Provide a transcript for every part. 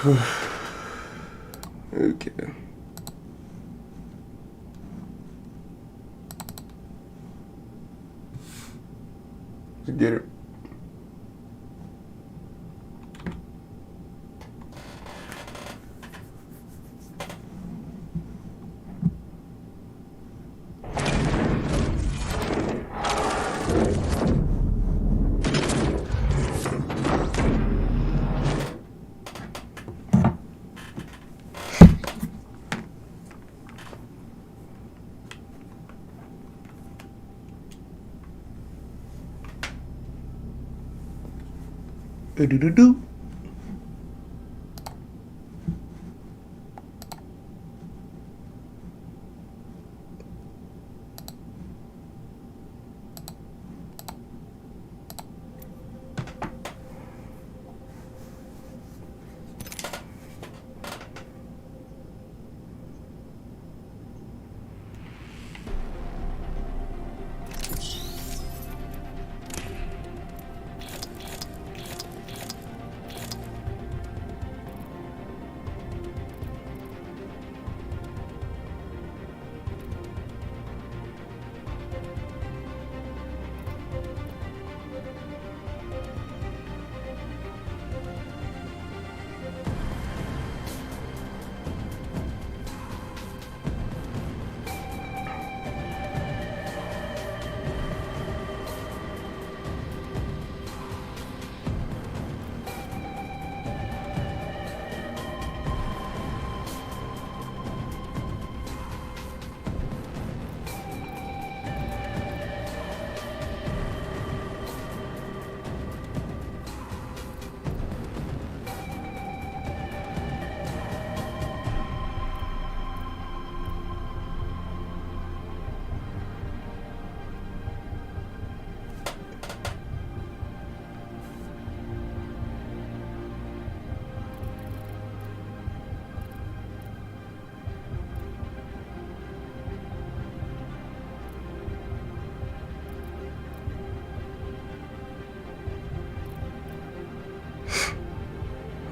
Okay. Let's get it. Do.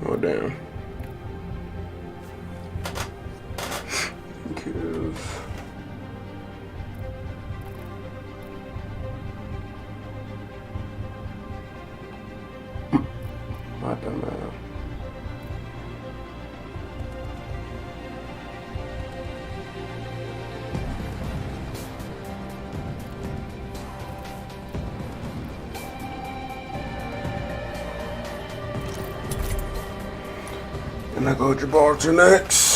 Oh damn. Because my dumb ass. And I go Gibraltar next.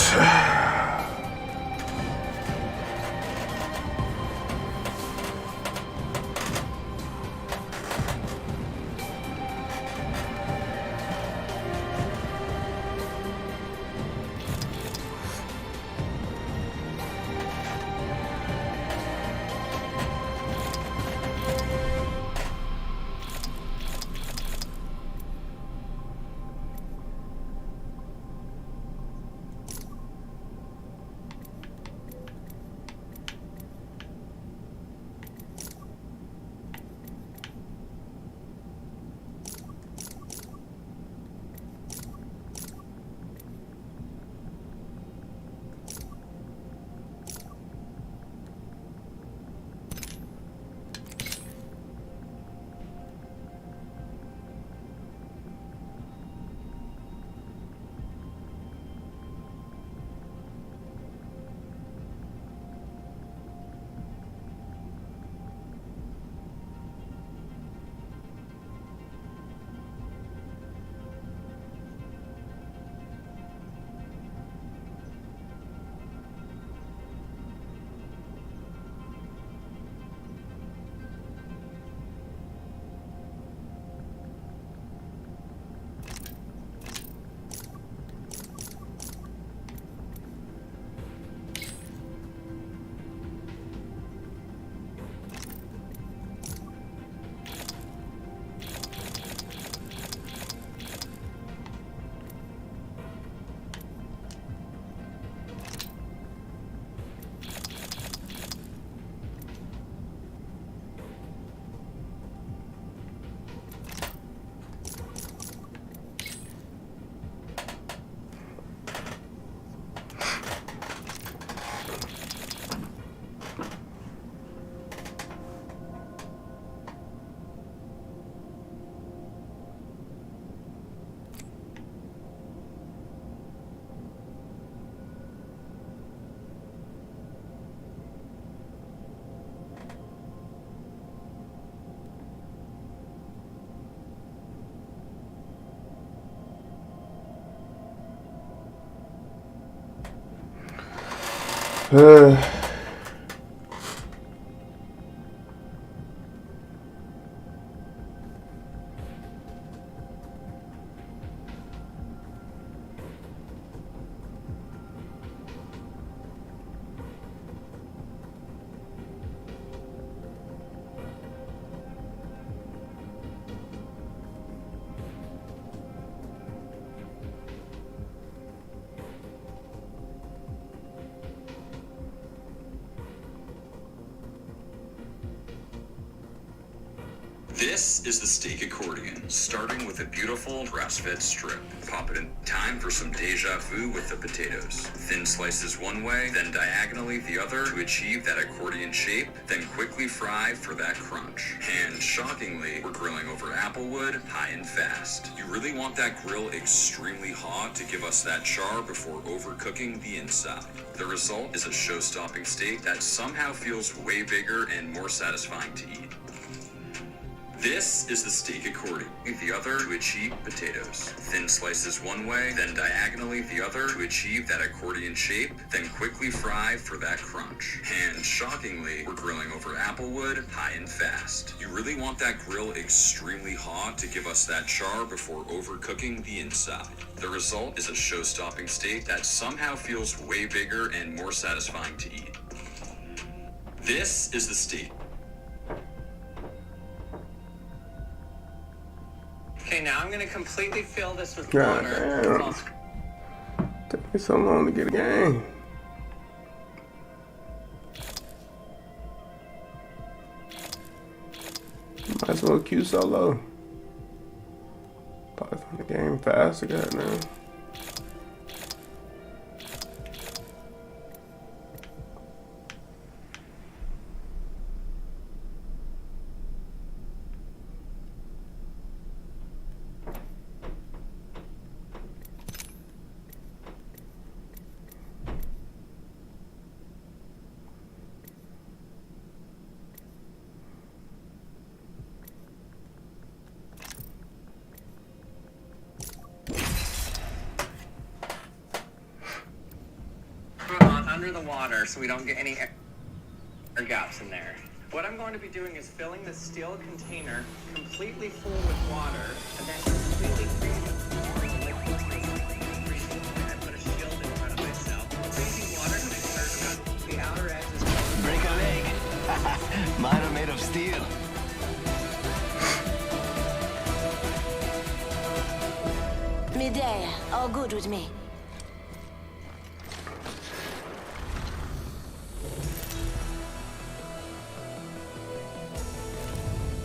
This is the steak accordion, starting with a beautiful grass-fed strip. Pop it in. Time for some deja vu with the potatoes. Thin slices one way, then diagonally the other to achieve that accordion shape, then quickly fry for that crunch. And shockingly, we're grilling over applewood, high and fast. You really want that grill extremely hot to give us that char before overcooking the inside. The result is a show-stopping steak that somehow feels way bigger and more satisfying to eat. This is the steak accordion, the other to achieve potatoes. Thin slices one way, then diagonally the other to achieve that accordion shape, then quickly fry for that crunch. And shockingly, we're grilling over applewood, high and fast. You really want that grill extremely hot to give us that char before overcooking the inside. The result is a show-stopping steak that somehow feels way bigger and more satisfying to eat. This is the steak. Okay, now I'm gonna completely fill this with God water. damn. Took me so long to get a game. Might as well queue solo. Probably find the game faster, goddamn. Under the water so we don't get any air gaps in there. What I'm going to be doing is filling the steel container completely full with water and then completely freezing I put a shield in front of myself. Freezing water to make sure that the outer edge is break a leg. Mine are made of steel. Midday, all good with me.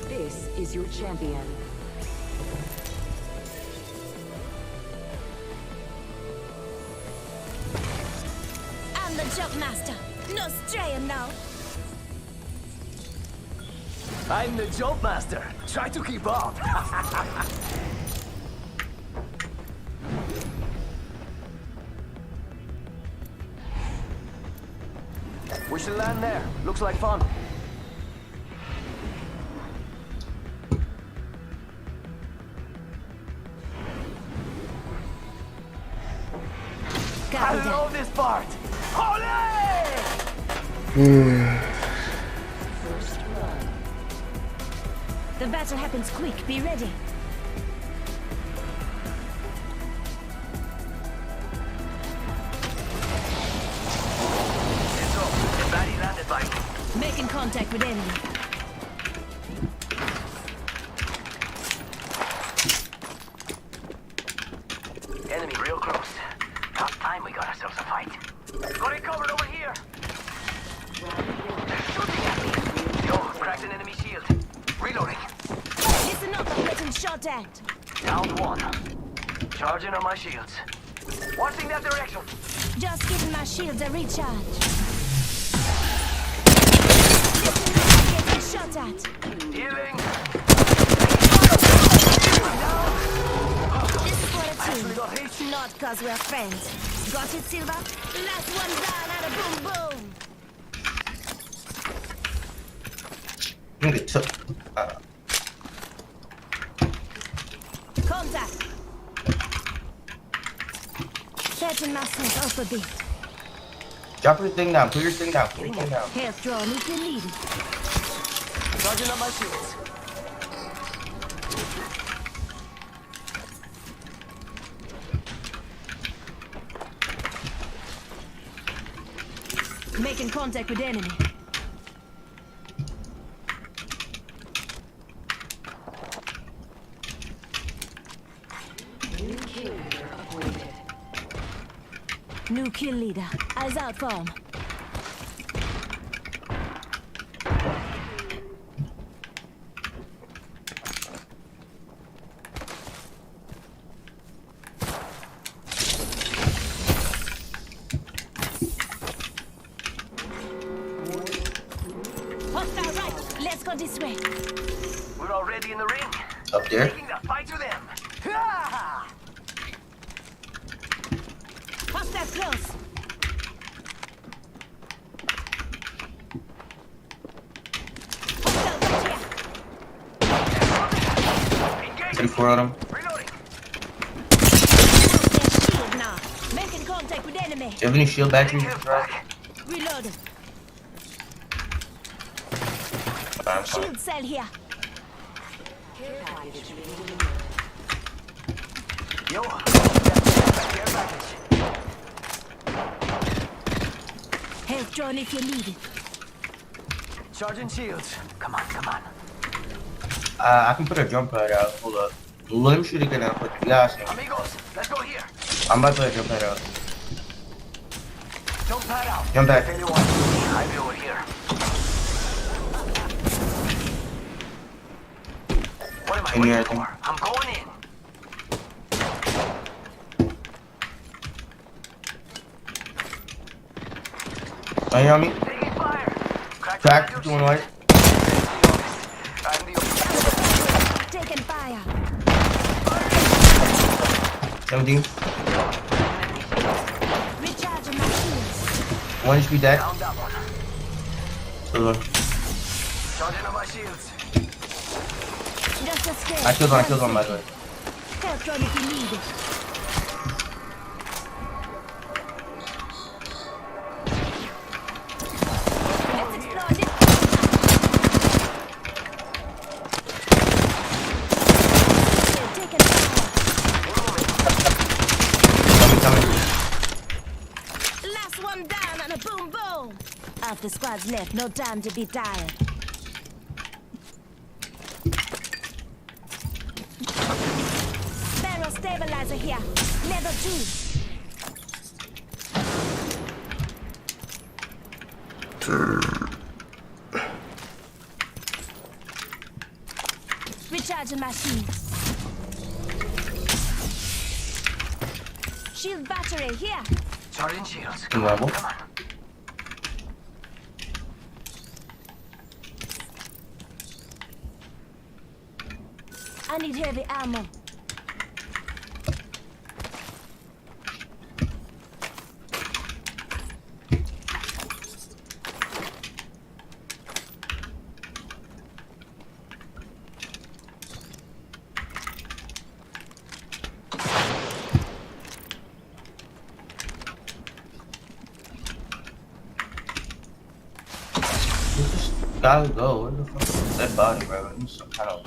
This is your champion. I'm the jump master. No straying now. I'm the jump master. Try to keep up. We should land there. Looks like fun. I love this part. Holy! First blood. The battle happens quick. Be ready. Let's go. The baddie landed by me. Making contact with enemy. Enemy real close. About time we got ourselves a fight. Got it covered over here. They're shooting at me. Yo, cracked an enemy shield. Reloading. Listen up, I'm getting shot at. Down one. Charging on my shields. Watching that direction. Just giving my shields a recharge. Getting shot at. Healing. This is for a Actually team. got hit. Not cause we're friends. Got it, Silva? Last one down at a boom boom. Really took. Contact. Setting myself up a bit. Drop your thing down. Put your thing down. Put your thing down. Health drawn if you need it. Charging up my shields. Making contact with enemy. New kill leader upgraded. New kill leader. Eyes out for him. Hostile right. Let's go this way. We're already in the ring. Up there. Taking the fight to them. Ha! Hostile close. Hostile right here. Engage. 34 on him. Reloading. Their shield now. Making contact with enemy. Do you have any shield batteries? Health back. Reloading. I'm fine. Shield cell here. Care package being delivered. Yo. Care package. Health drawn if you need it. Charging shields. Come on, come on. I can put a jump pad out. Hold up. Let me shoot again and put the gas in. Amigos, let's go here. I'm about to put a jump pad out. Jump pad out. Jump pad. If anyone, I'll be over here. What am I In here, I waiting think. for? I'm going in. Are you on me? Taking fire. Crack. Doing right. I'm the Taking fire. 17. Recharging my shields. 1 HP dead. down that one. Good one. Charging on my shields. Just escape. I killed one by the way. Health drawn if you need it. Let's explore this. Taking fire. Coming. Last one down and a boom boom. Half the squad's left, no time to be tired. Barrel stabilizer here. Level 2. Recharging my shields. Shield battery here. Charging shields. Good level. Come on. I need heavy ammo. You just gotta go. Where the fuck is that body, bro? It needs some kind of.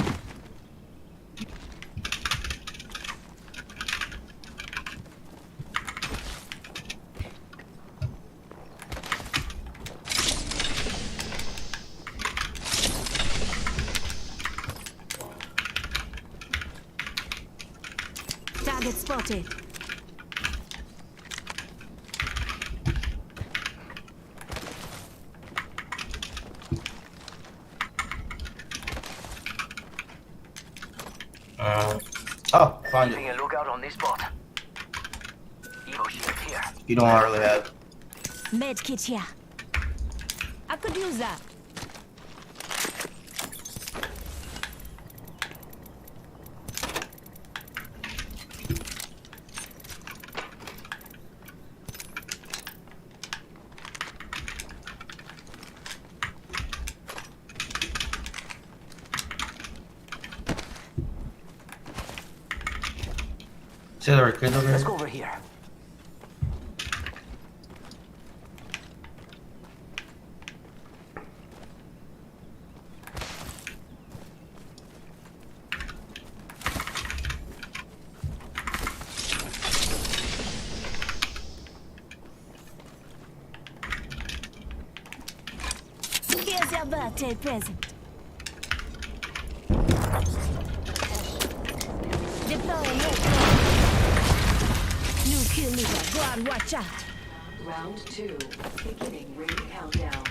Target spotted. Oh, found Keeping it. a lookout on this spot. Evo shield here. You don't hardly have. Med kit here. I could use that. See there are kids over Let's here? go over here. a birthday present. Deploying headquarters. New kill leader, go on, watch out. Round 2. Beginning ring countdown.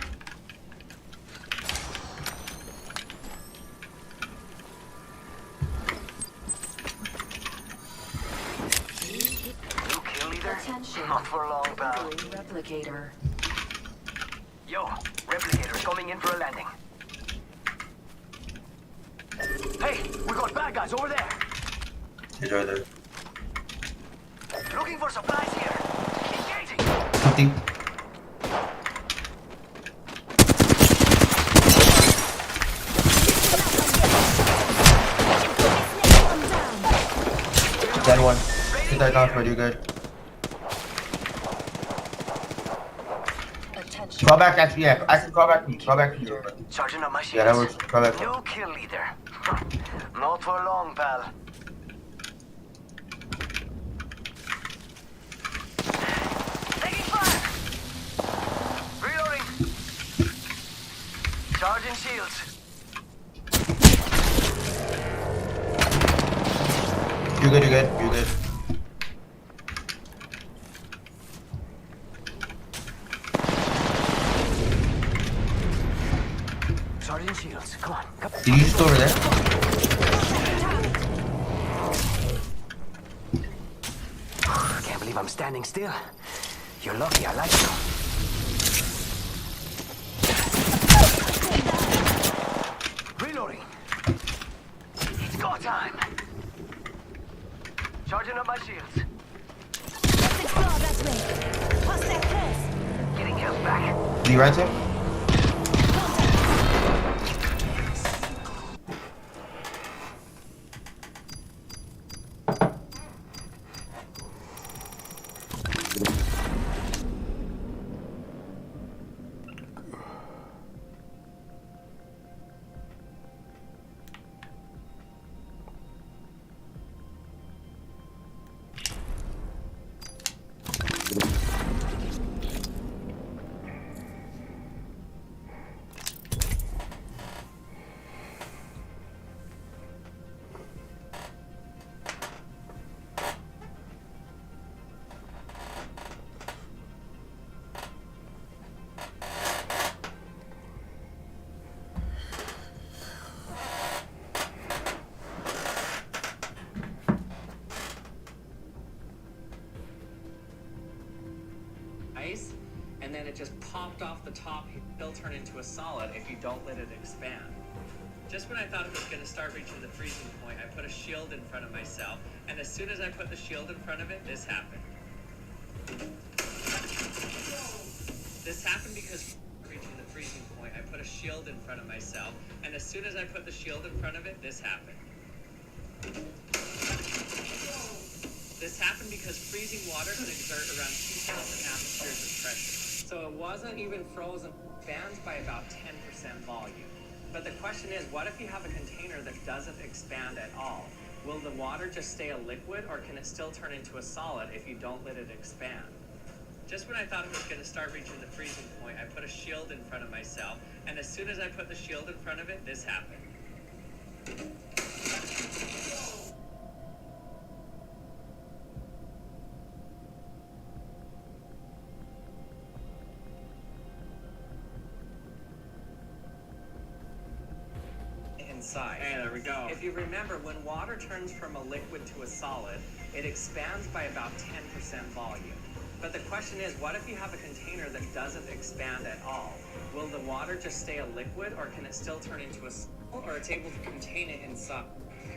New kill leader? Attention. Not for long, pal. Entering replicator. Yo, replicator's coming in for a landing. Hey, we got bad guys over there. He's right there. Looking for supplies here. Engaging. Empty. Dead one. Get that down for you, good. Attention. Crawl back, actually, yeah. Actually, crawl back to me. Crawl back to me. Real quick. Sergeant on my shield. Yeah, that works. Crawl back. New kill leader. Not for long, pal. Taking fire. Reloading. Charging shields. You're good, you're good, you're good. Charging shields. Come on. Come. Did you just go over there? Can't believe I'm standing still. You're lucky I like you. Reloading. It's go time. Charging up my shields. Let's explore that way. Hostile close. Getting health back. Did you rent him? ice, and then it just popped off the top. It'll turn into a solid if you don't let it expand. Just when I thought it was going to start reaching the freezing point, I put a shield in front of myself, and as soon as I put the shield in front of it, this happened. This happened because reaching the freezing point, I put a shield in front of myself, and as soon as I put the shield in front of it, this happened. This happened because freezing water can exert around 2,000 atmospheres of pressure. So it wasn't even frozen, expands by about 10% volume. But the question is, what if you have a container that doesn't expand at all? Will the water just stay a liquid, or can it still turn into a solid if you don't let it expand? Just when I thought it was going to start reaching the freezing point, I put a shield in front of myself, and as soon as I put the shield in front of it, this happened. Inside. Hey, there we go. If you remember, when water turns from a liquid to a solid, it expands by about 10% volume. But the question is, what if you have a container that doesn't expand at all? Will the water just stay a liquid, or can it still turn into a solid, or it's able to contain it inside?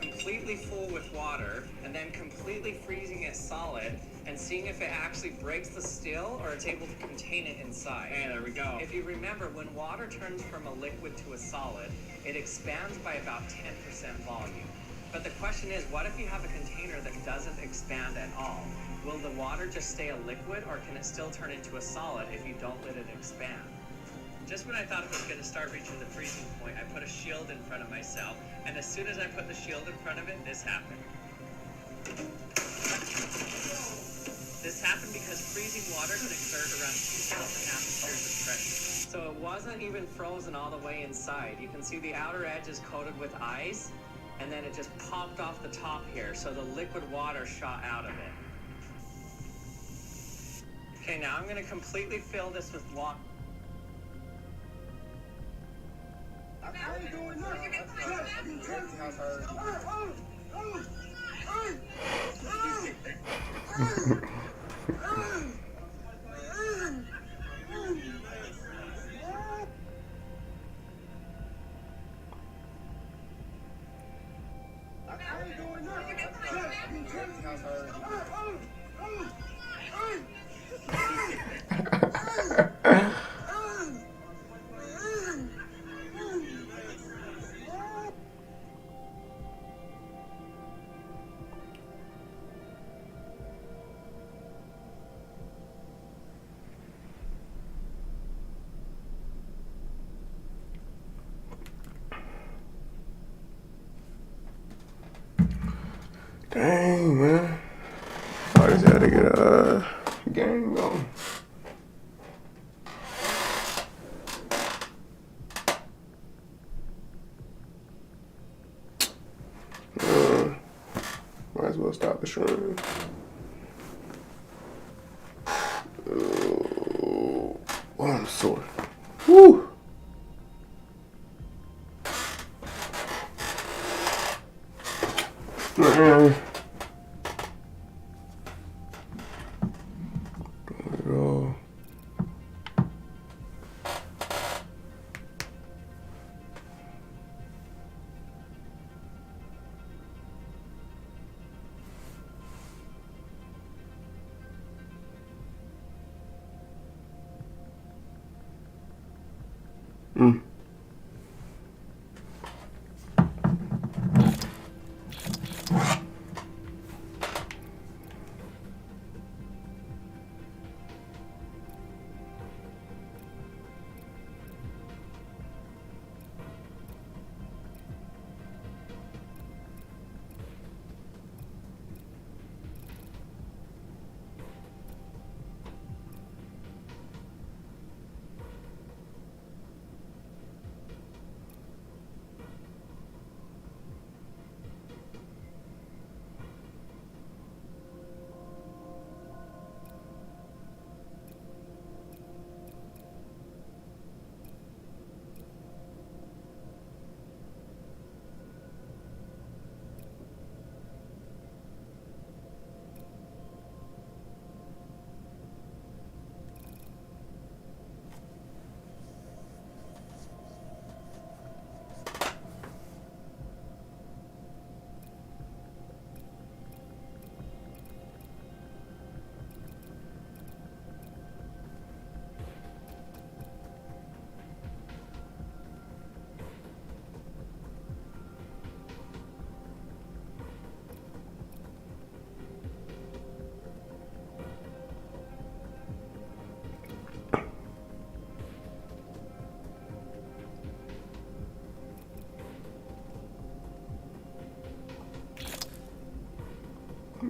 Completely full with water, and then completely freezing it solid, and seeing if it actually breaks the still, or it's able to contain it inside. Hey, there we go. If you remember, when water turns from a liquid to a solid, it expands by about 10% volume. But the question is, what if you have a container that doesn't expand at all? Will the water just stay a liquid, or can it still turn into a solid if you don't let it expand? Just when I thought it was going to start reaching the freezing point, I put a shield in front of myself, and as soon as I put the shield in front of it, this happened. This happened because freezing water could exert around 2,000 atmospheres of pressure. So it wasn't even frozen all the way inside. You can see the outer edge is coated with ice, and then it just popped off the top here, so the liquid water shot out of it. Okay, now I'm going to completely fill this with water. Dang, man. I just had to get a game going. Might as well stop the stream. Oh, I'm sore. Woo! Man. Go.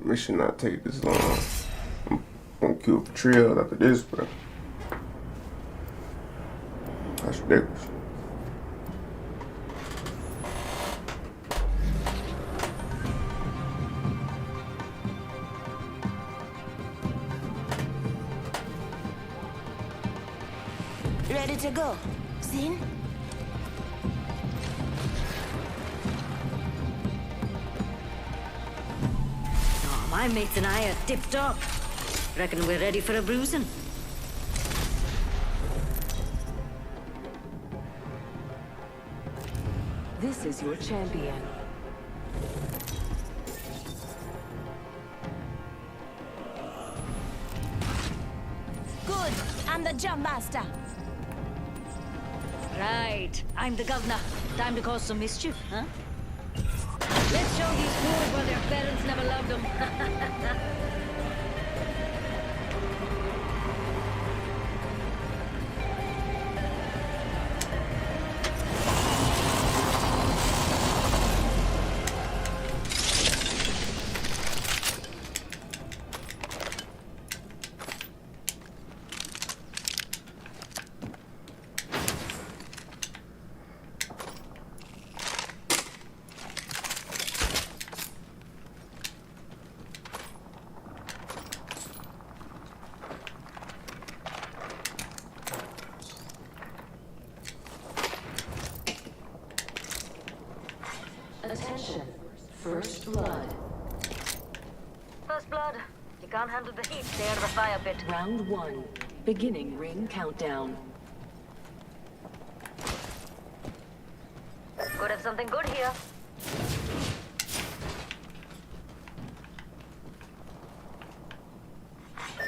This should not take this long. I'm gonna kill for trail after this, bro. That's ridiculous. Ready to go. Zin? Oh, my mates and I are tipped up. Reckon we're ready for a bruising. This is your champion. Good. I'm the jump master. Right. I'm the governor. Time to cause some mischief, huh? Let's show these fools why their parents never loved them. First blood. You can't handle the heat. Stay out of the fire pit. Round 1. Beginning ring countdown. Could have something good here.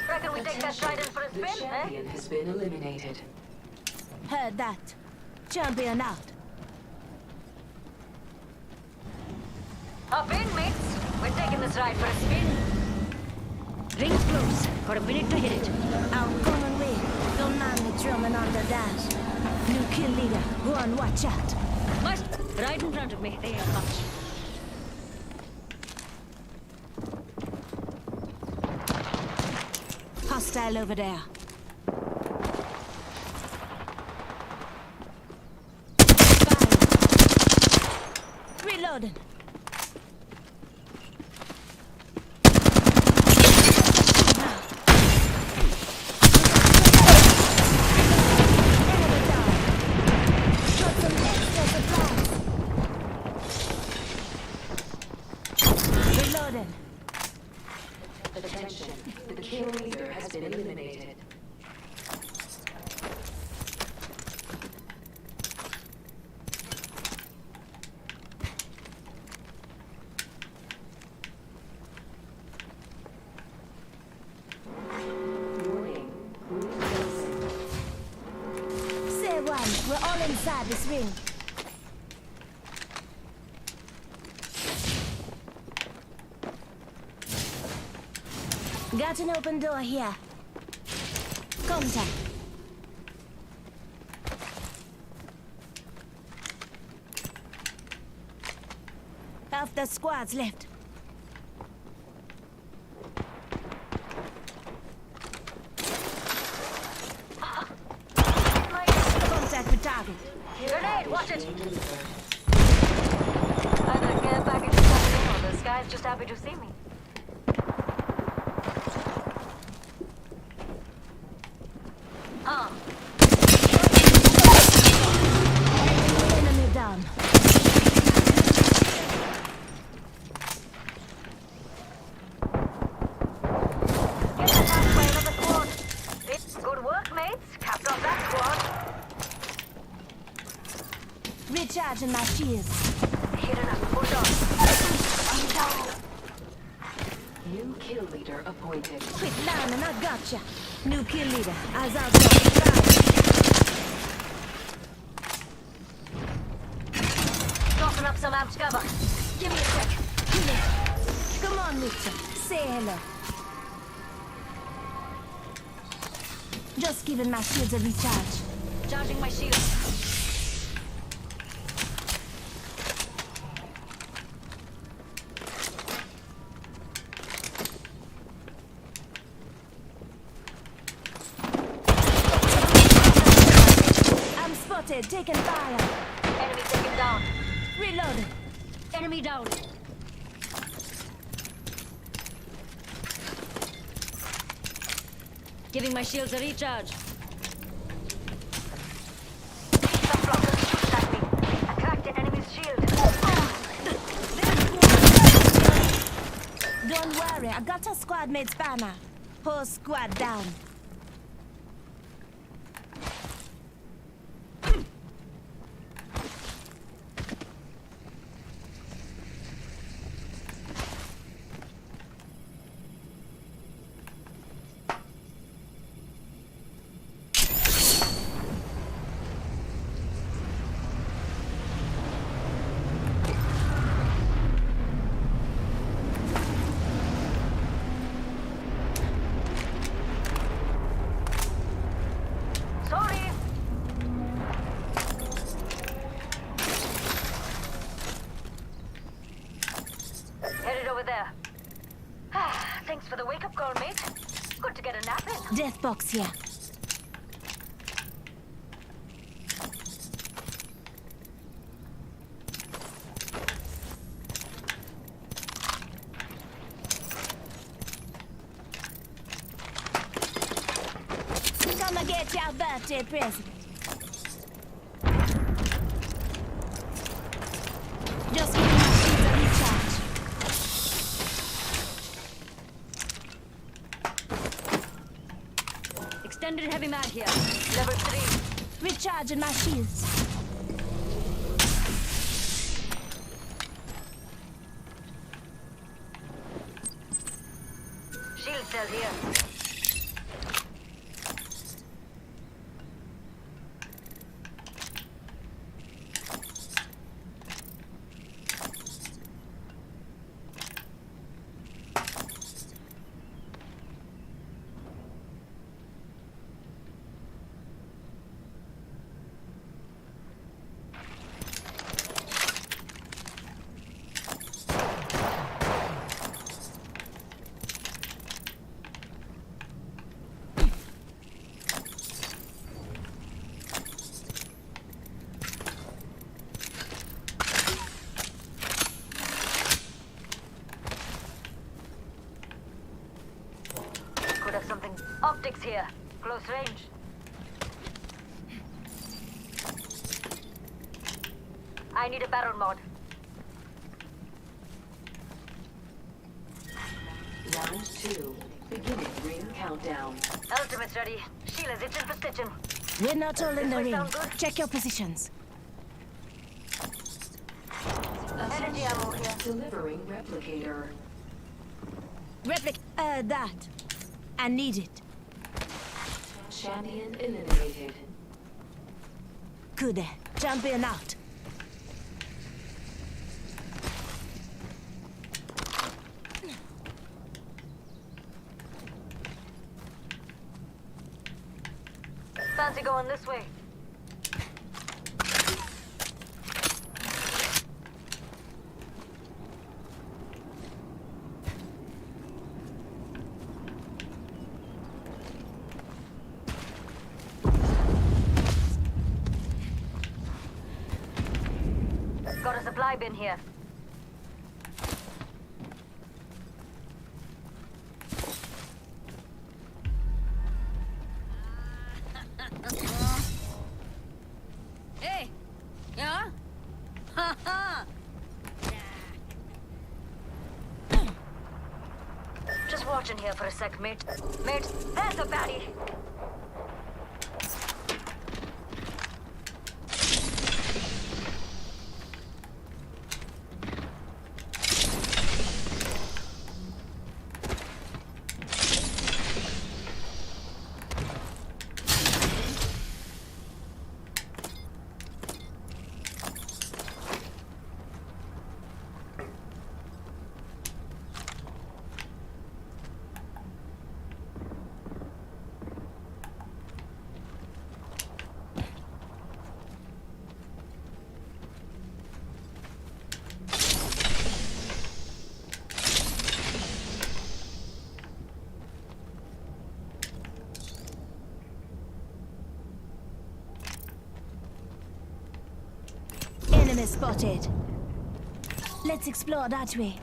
Reckon we take that trident for a The spin, eh? champion has been eliminated. Heard that. Champion out. Hop in, mates. We're taking this ride for a spin. Rings close. Got a minute to hit it. Out common way. Don't mind the drumming on the dash. New kill leader. Go on, watch out. Must right in front of me. They are much. Hostile over there. Fire. Reloading. Attention. The kill leader has been eliminated. Warning. Say one, we're all inside this ring. Got an open door here. Contact. Half the squad's left. Contact with target. Grenade, watch it! Either care package is coming in or the sky's just happy to see me. Enemy down. Get attacked by another squad. Good work, mates. Capped off that squad. Recharging my shields. Hit enough. Hold on. I'm down. New kill leader appointed. Quick down and I gotcha. New kill leader. Eyes out there. Tossing up some amps cover. Give me a sec. Come on, Mitchell. Say hello. Just giving my shields a recharge. Charging my shields. I'm spotted. Taking fire. Enemy taken down. Reloading. Enemy down. Giving my shields a recharge. Some blockers shooting at me. I cracked an enemy's shield. Don't worry, I got a squad mate's banner. Whole squad down. There. Thanks for the wake-up call, mate. Good to get a nap in. Death box here. Come and get your birthday present. Just give me my shields a recharge. Extended heavy mag here. Level 3. Recharging my shields. Shield cell here. Could have something. Optics here. Close range. I need a barrel mod. Round 2. Beginning ring countdown. Ultimate's ready. Sheila's itching for stitching. We're not all in the This way ring. sound good? Check your positions. Energy ammo here. Delivering replicator. That. I need it. Champion eliminated. Good. Jump in out. Fancy going this way. Got a supply bin here. Hey! Yeah? Ha ha! Just watching here for a sec, mate. Mate, there's a baddie! Enemy spotted. Let's explore that way.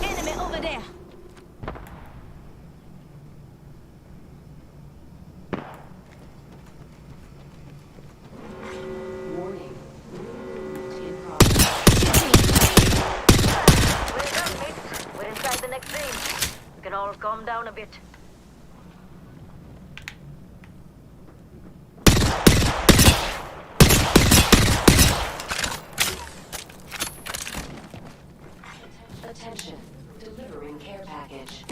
Enemy over there. Warning. In progress. We're done, mate. We're inside the next range. We can all calm down a bit. Attention. Delivering care package.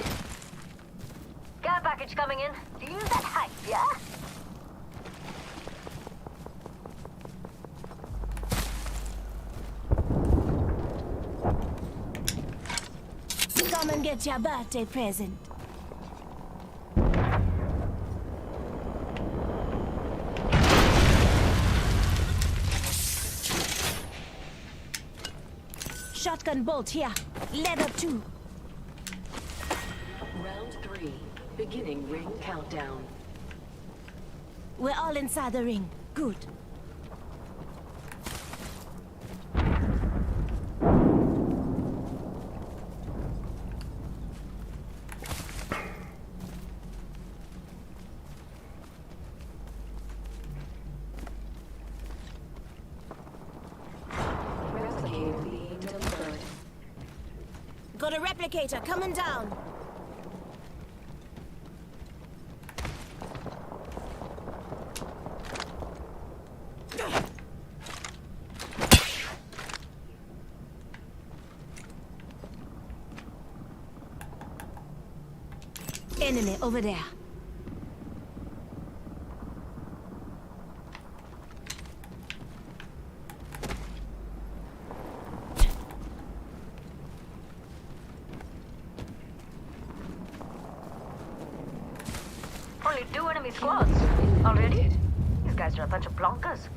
Care package coming in. Use that hype, yeah? Come and get your birthday present. Shotgun bolt here. Leather too. Round 3. Beginning ring countdown. We're all inside the ring. Good. Got a replicator coming down. Enemy over there. Only 2 enemy squads. Already? These guys are a bunch of blonkers.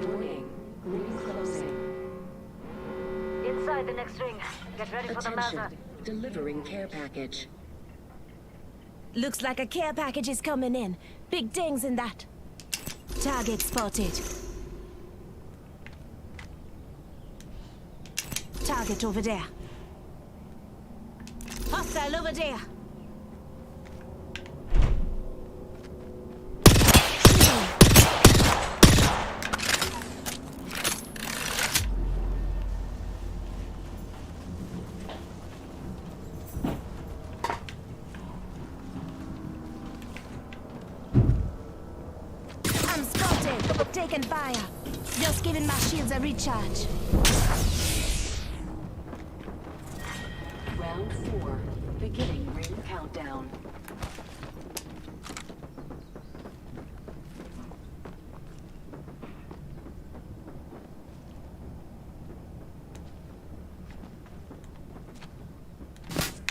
Warning. Ring closing. Inside the next ring. Get ready for the Mazda. Attention. Delivering care package. Looks like a care package is coming in. Big dings in that. Target spotted. Target over there. Hostile over there. I'm spotted. Taking fire. Just giving my shields a recharge. Round 4. Beginning ring countdown.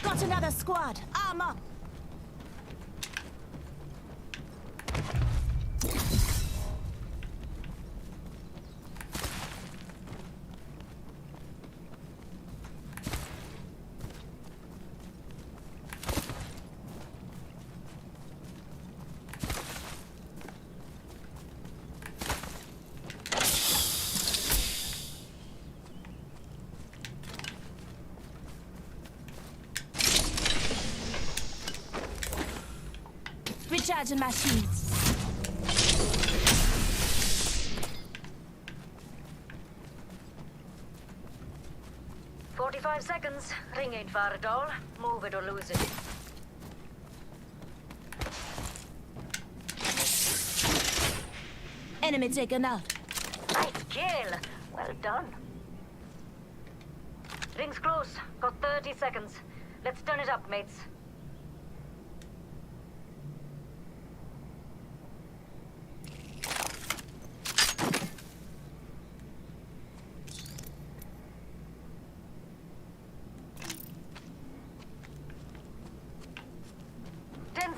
Got another squad. Arm up. Recharging my shields. "45 seconds. Ring ain't far at all. Move it or lose it." Enemy taken out. Nice kill. Well done. Ring's close. Got 30 seconds. Let's turn it up, mates.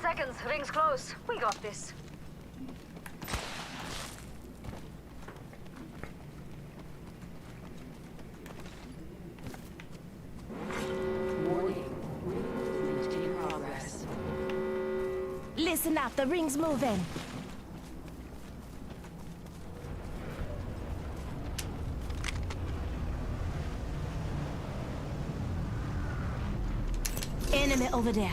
Seconds, ring's close. We got this. Warning. Movement in progress. Listen up, the ring's moving. Enemy over there.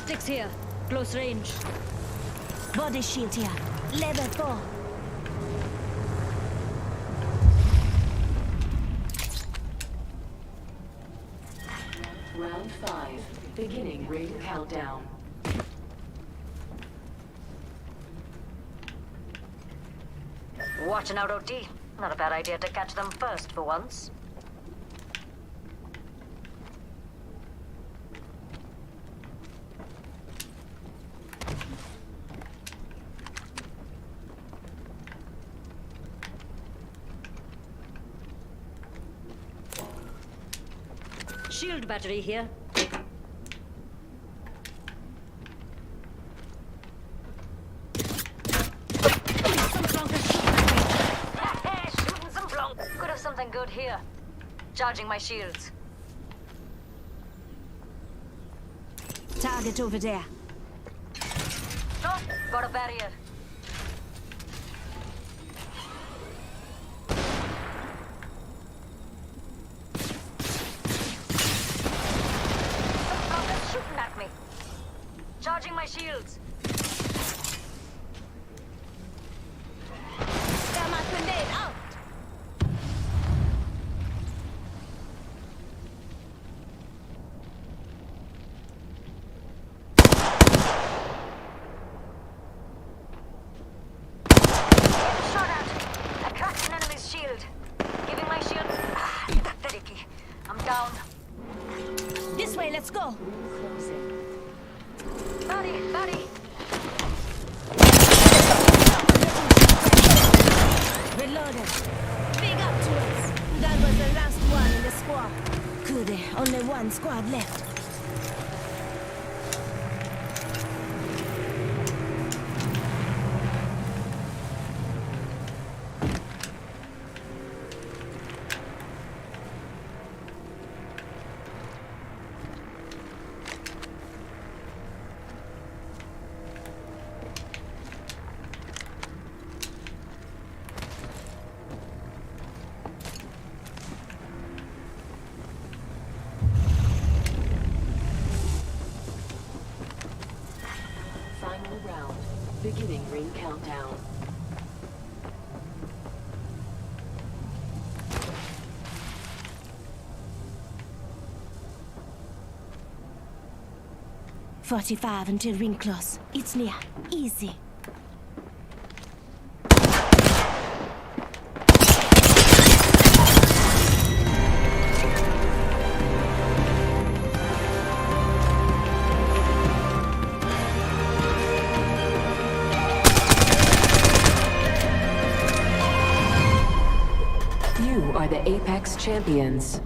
Optics here. Close range. Body shield here. Level 4. Round 5. Beginning ring countdown. Watching out, OT. Not a bad idea to catch them first for once. Shield battery here. Some flunkers shooting at me. Shooting some flunk. Could have something good here. Charging my shields. Target over there. Oh, got a barrier. Some flunkers shooting at me. Charging my shields. Thermite grenade out. Shot at. I cracked an enemy's shield. Giving my shield. Pathetic. I'm down. This way, let's go. Buddy, buddy. Reloaded. Big up to us. That was the last one in the squad. Good, only one squad left. Final round. Beginning ring countdown. "45 until ring close. It's near. Easy. You are the Apex Champions.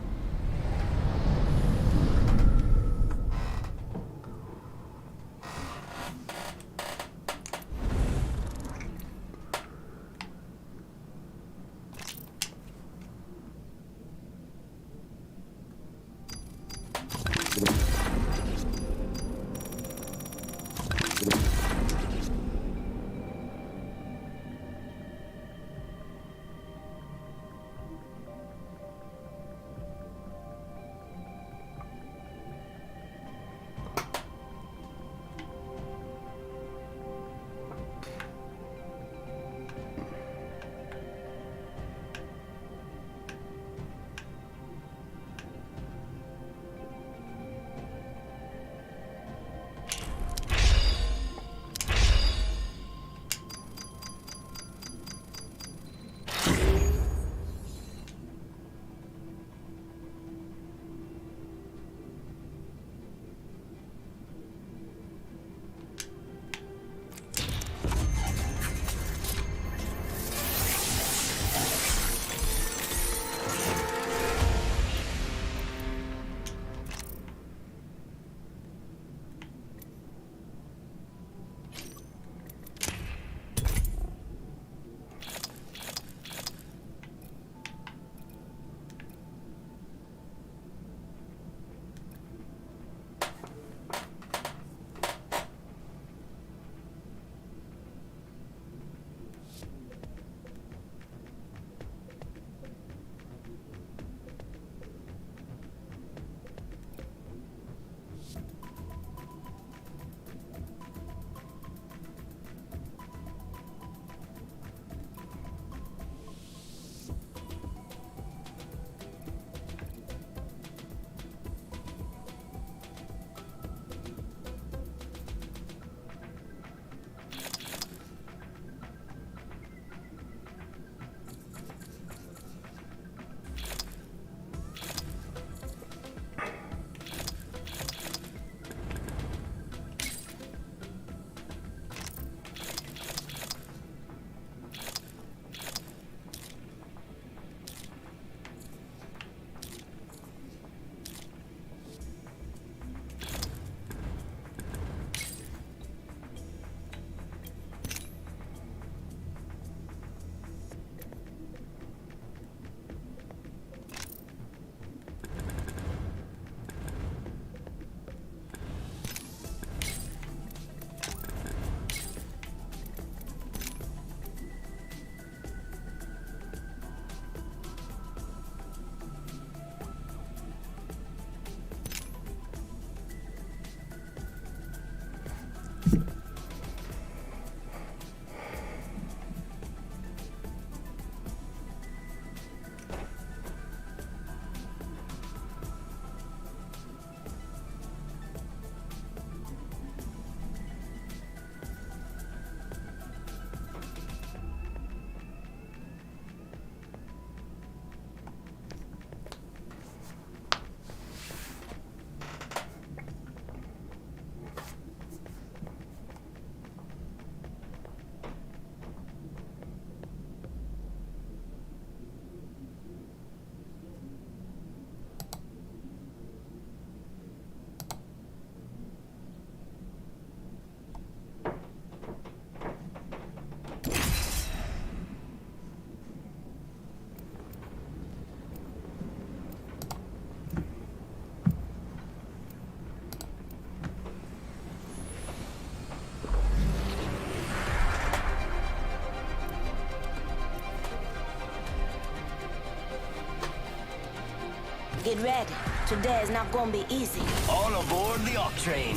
get ready. Today is not gonna be easy. All aboard the Ock train.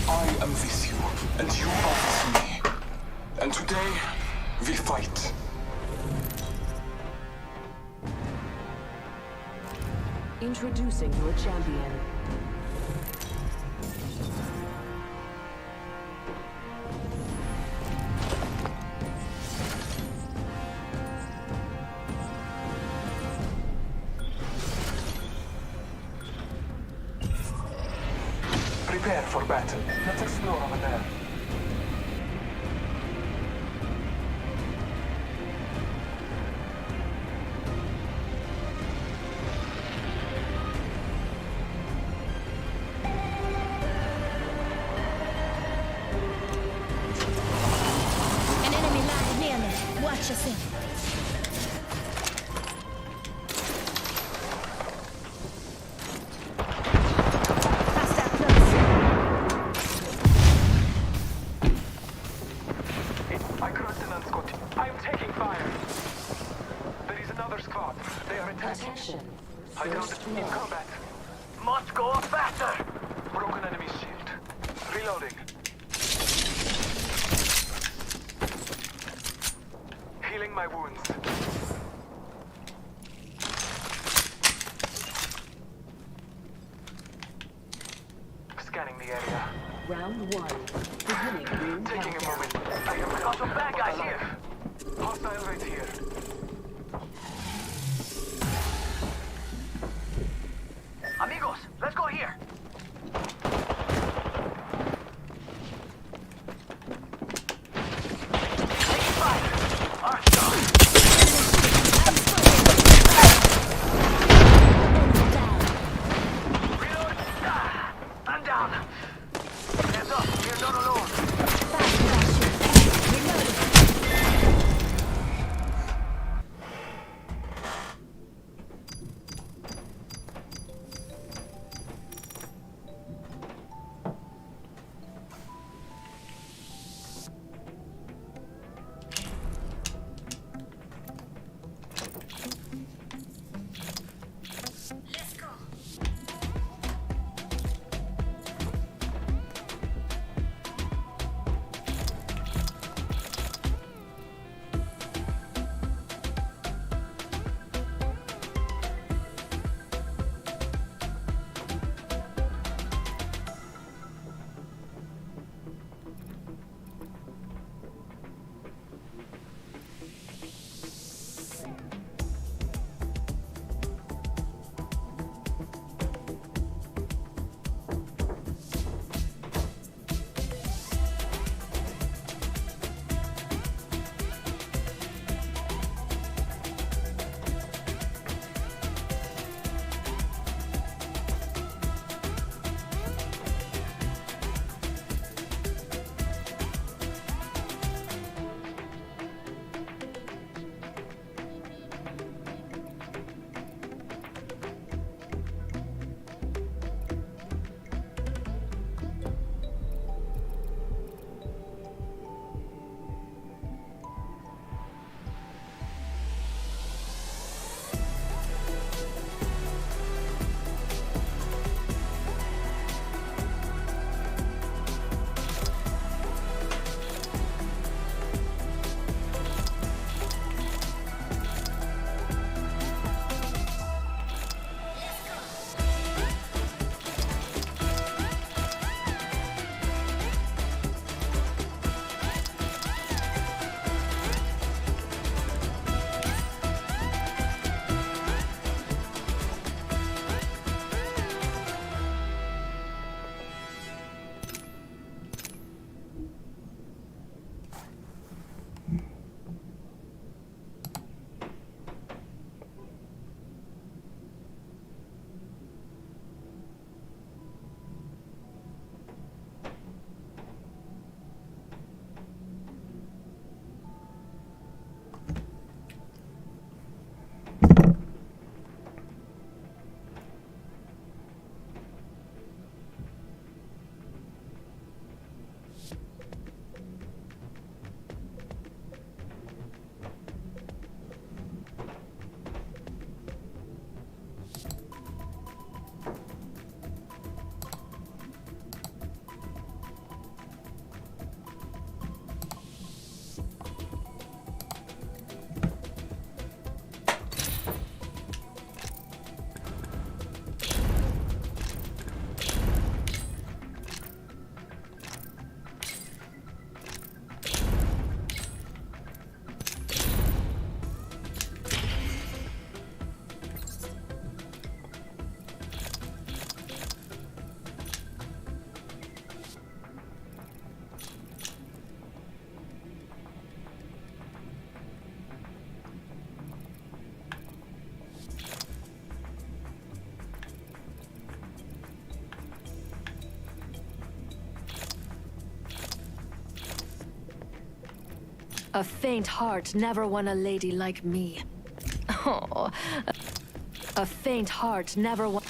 I am with you, and you are with me. And today, we fight. Introducing your champion. Prepare for battle. Let's explore over there. An enemy lying near me. Watch yourself. Hostile close. I crossed an unscotch. I am taking fire. There is another squad. They are attacking. Attention. I downed First in blood. combat. Must go faster. Broken enemy shield. Reloading. Healing my wounds. Scanning the area. Round one. Beginning ring Taking a countdown. moment. I am Got some bad guys here. hostile right here. Amigos, let's go here. Taking fire. Armstrong. Reload. Ah, I'm down. Hands up. We're not alone. A faint heart never won a lady like me. Oh, a faint heart never won.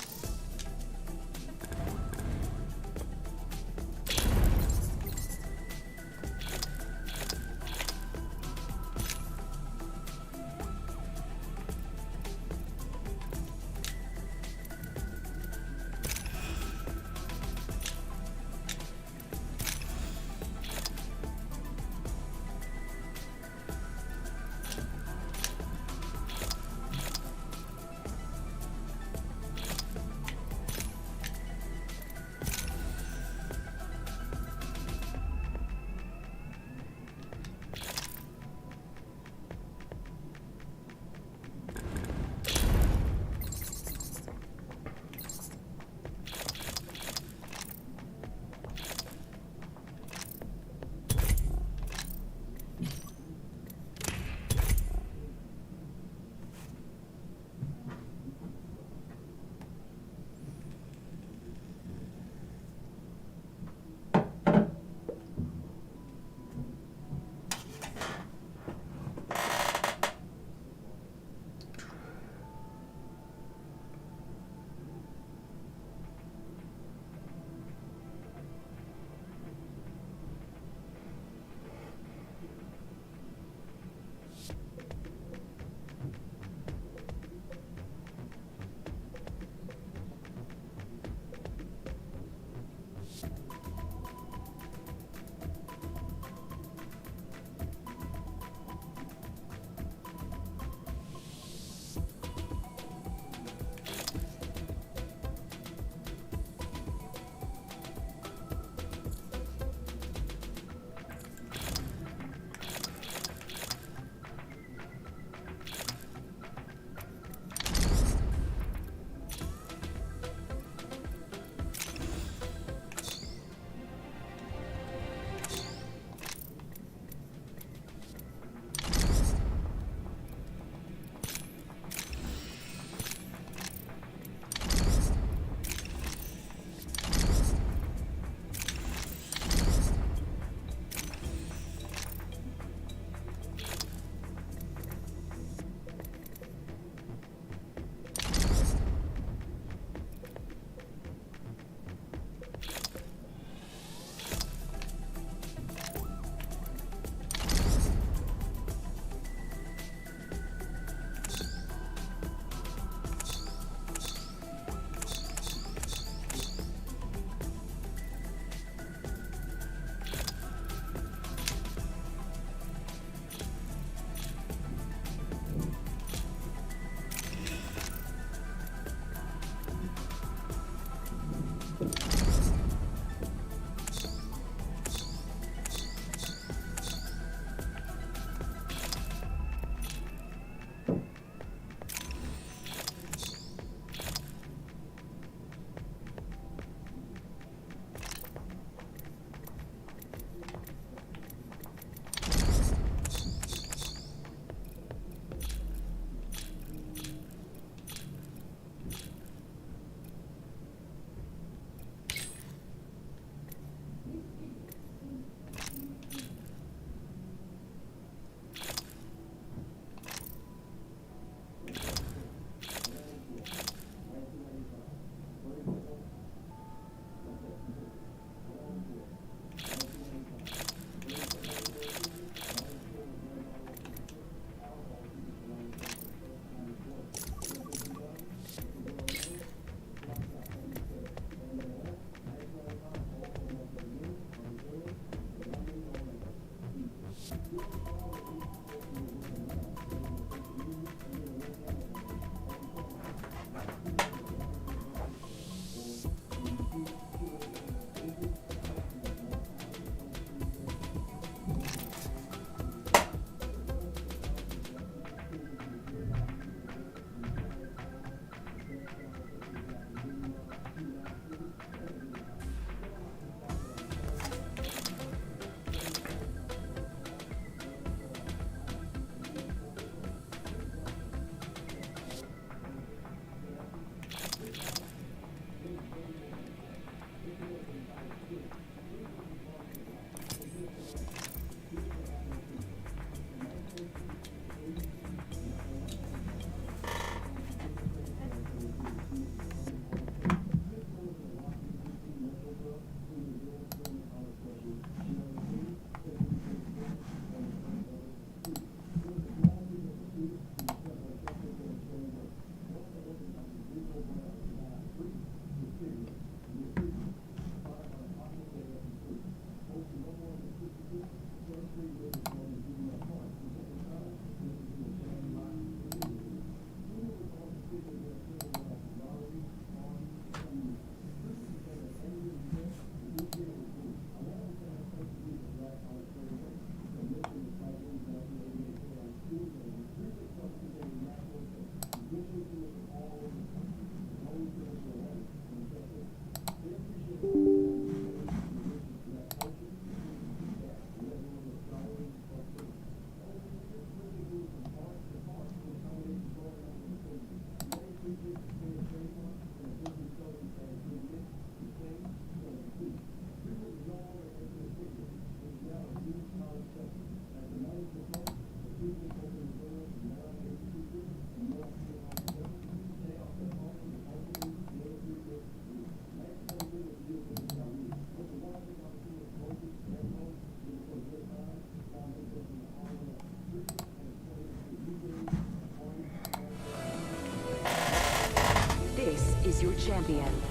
the end.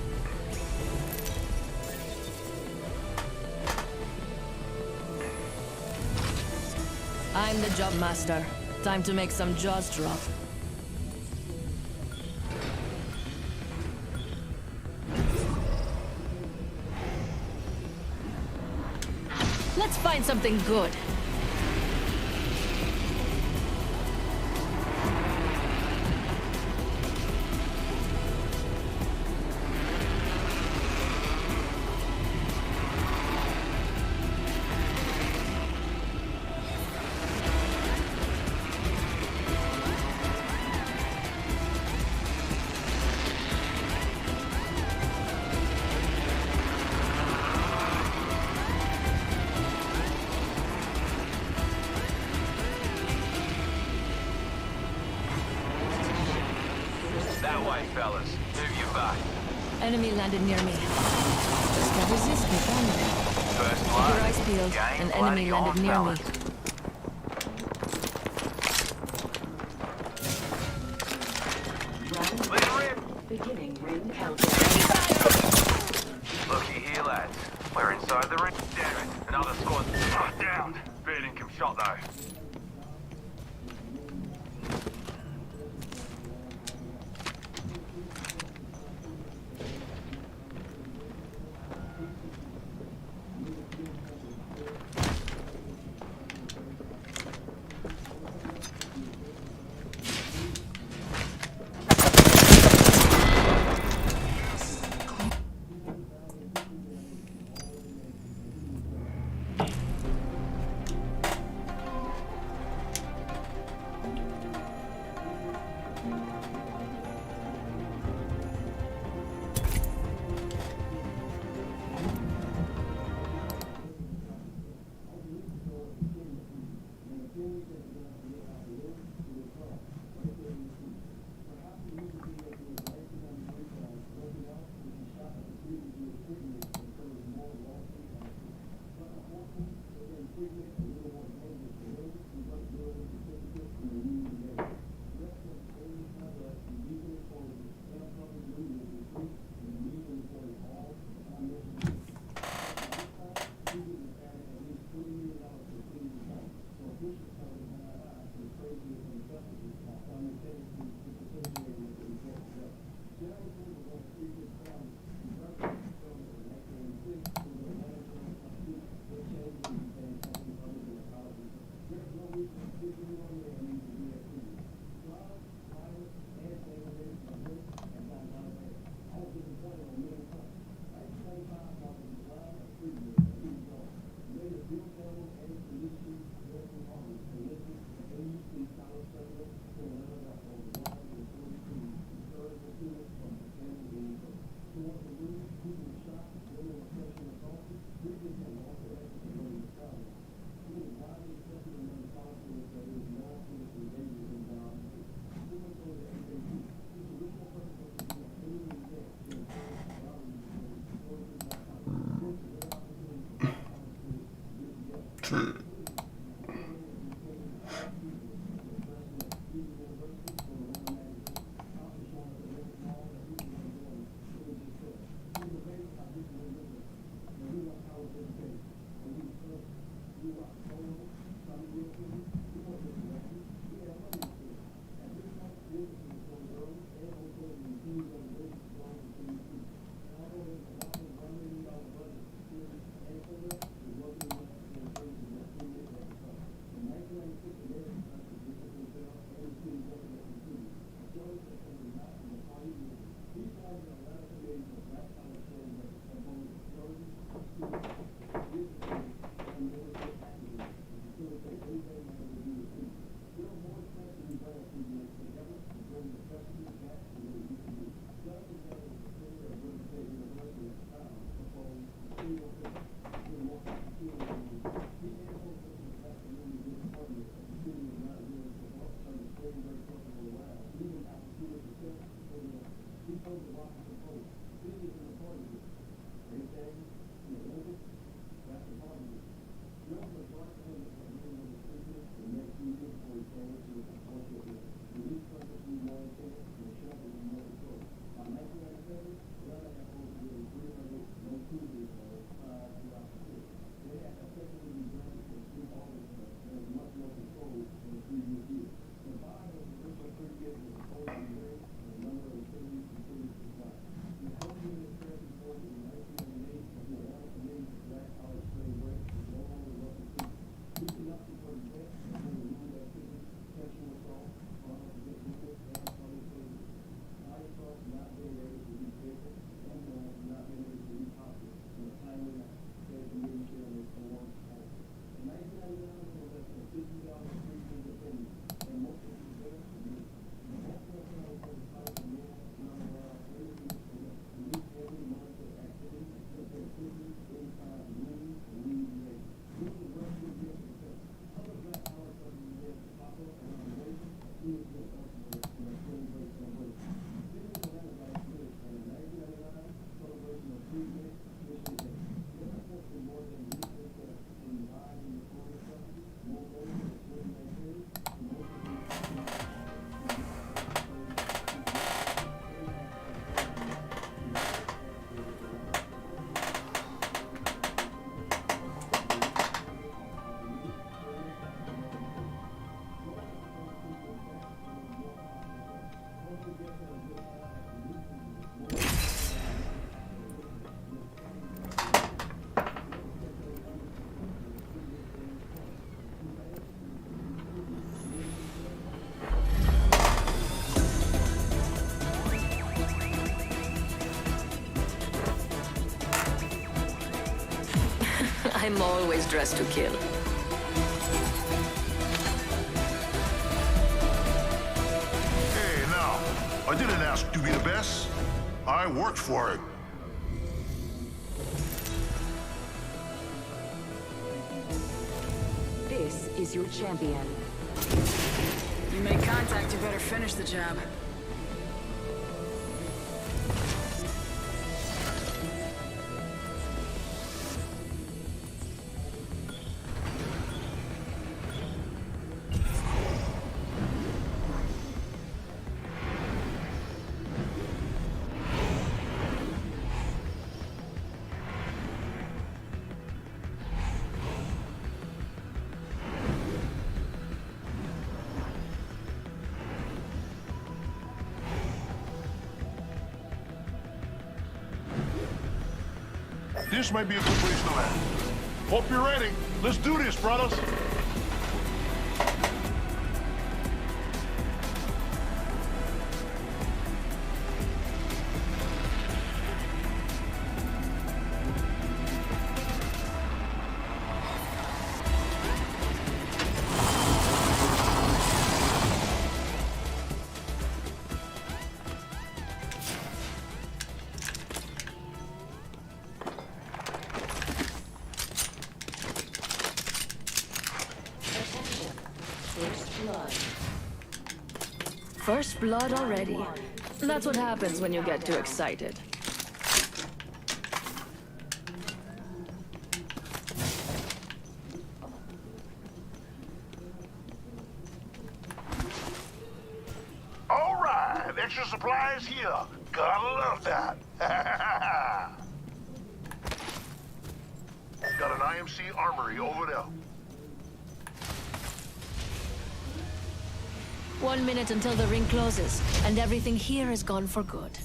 I'm the job master. Time to make some jaws drop. Let's find something good. That way, fellas. Move your back. Enemy landed near me. Just gotta resist me, can you? First Keep blood. your eyes peeled. Game An enemy bloody on, landed near me. fellas. Let it rip. Beginning ring countdown. Looky here, lads. We're inside the ring. Damn it. Another squad. Down. Fair income shot, though. I'm always dressed to kill. Hey, now, I didn't ask to be the best. I worked for it. This is your champion. You make contact, you better finish the job. This might be a good place to land. Hope you're ready. Let's do this, brothers. First blood already. That's what happens when you get too excited. All right, extra supplies here. Gotta love that. Got an IMC armory over there. 1 minute until the ring closes, and everything here is gone for good.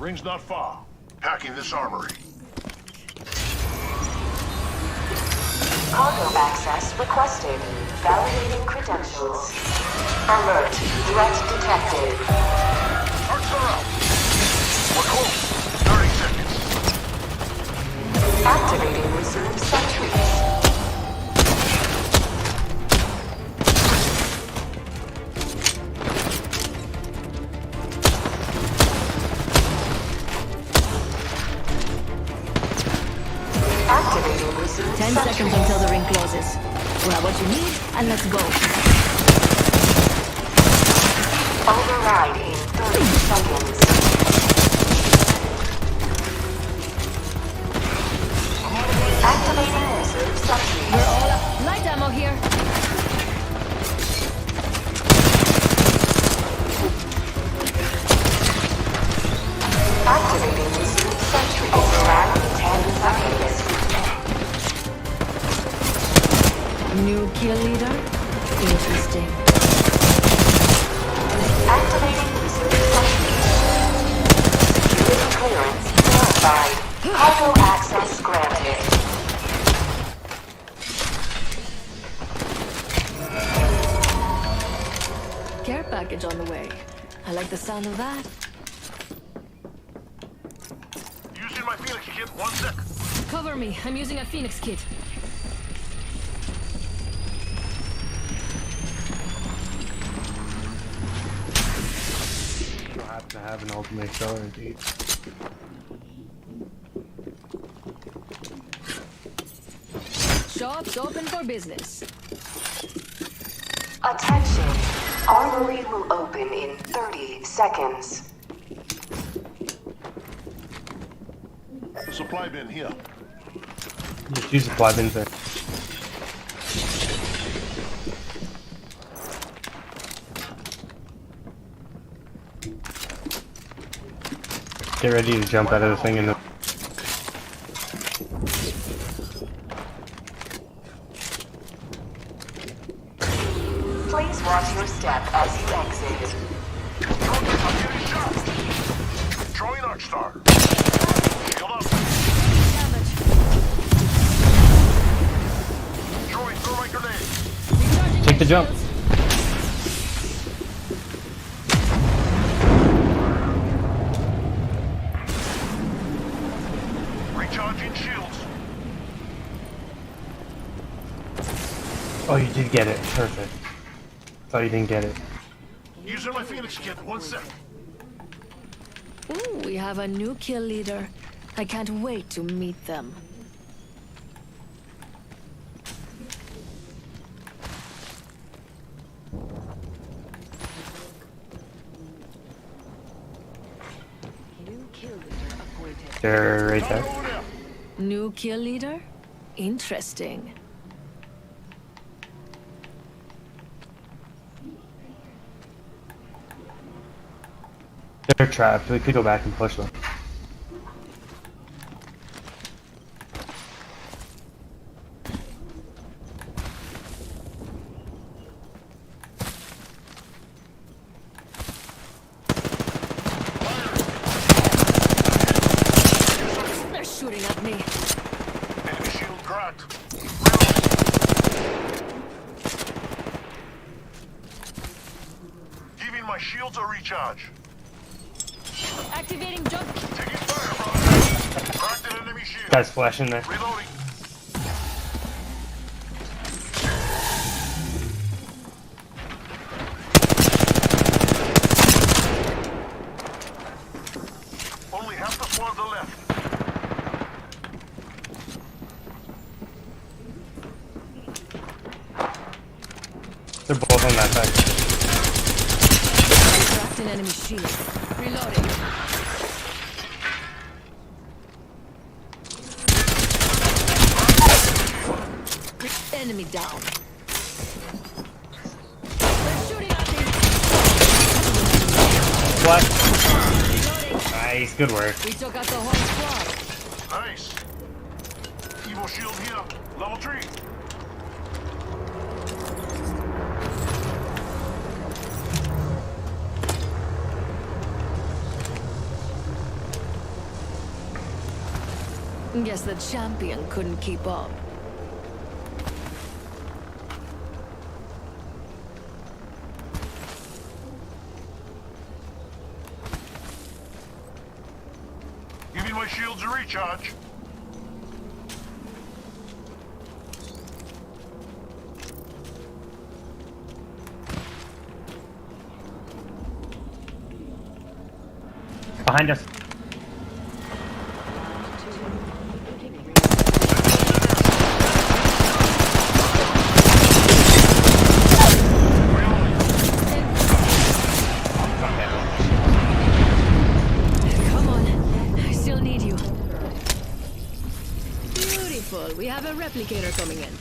Ring's not far. Hacking this armory. Cargo access requested. Validating credentials. Alert. Threat detected. Arcs are out. We're close. 30 seconds. Activating reserve sentries. Activating reserve 10 seconds until the ring closes. Grab what you need, and let's go. Override in 30 seconds. Activating reserve sentries. We're all up. Light ammo here. Activating reserve sentries. Override in 10 seconds. New kill leader? Interesting. Activating reserve sentries. Security clearance verified. Cargo access granted. Care package on the way. I like the sound of that. Using my Phoenix kit, 1 sec. Cover me. I'm using a Phoenix kit. You have to have an ultimate killer, indeed. Shops open for business. Attention. Armory will open in 30 seconds. Supply bin here. Just use the supply bins there. Get ready to jump out of the thing in the... Please watch your step as you exit. I'm getting shot. Throwing Arcstar. Shield up. Throwing thermite grenade. Take the jump. did get it. Perfect. Thought you didn't get it. Using my Phoenix kit. 1 sec. Ooh, we have a new kill leader. I can't wait to meet them. They're right there. New kill leader? Interesting. They're trapped. We could go back and push them. They're shooting at me. Enemy shield cracked. Giving my shields a recharge. Activating jump. Taking fire, brother. Cracked an enemy shield. Guys flashing there. Reloading. Only half the squads are left. They're both on that side. Cracked an enemy shield. Reloading. Enemy down. They're shooting at me. What? Reloading. Nice, good work. We took out the whole squad. Nice. Evo shield here. Level 3. Guess the champion couldn't keep up. Giving my shields a recharge. Behind us. Come on. I still need you. Beautiful. We have a replicator coming in.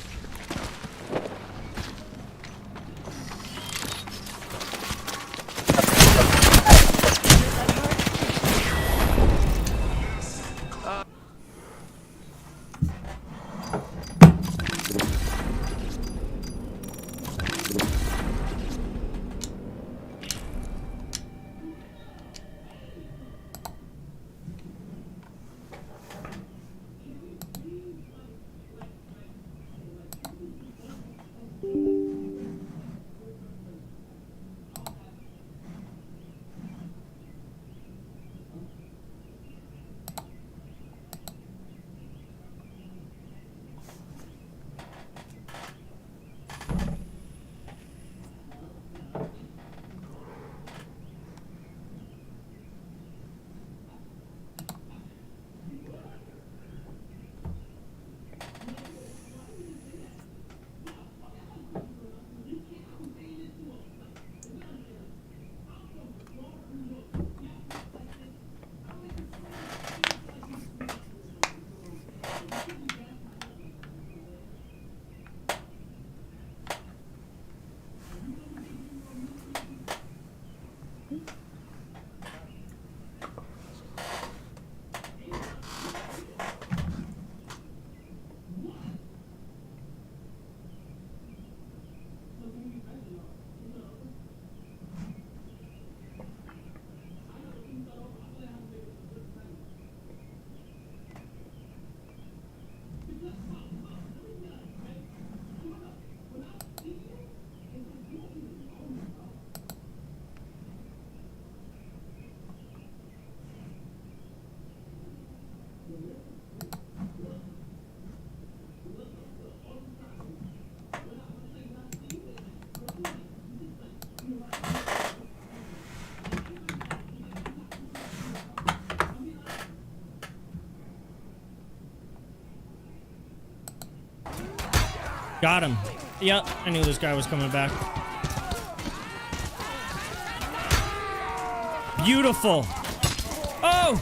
Got him. Yep, I knew this guy was coming back. Beautiful. Oh!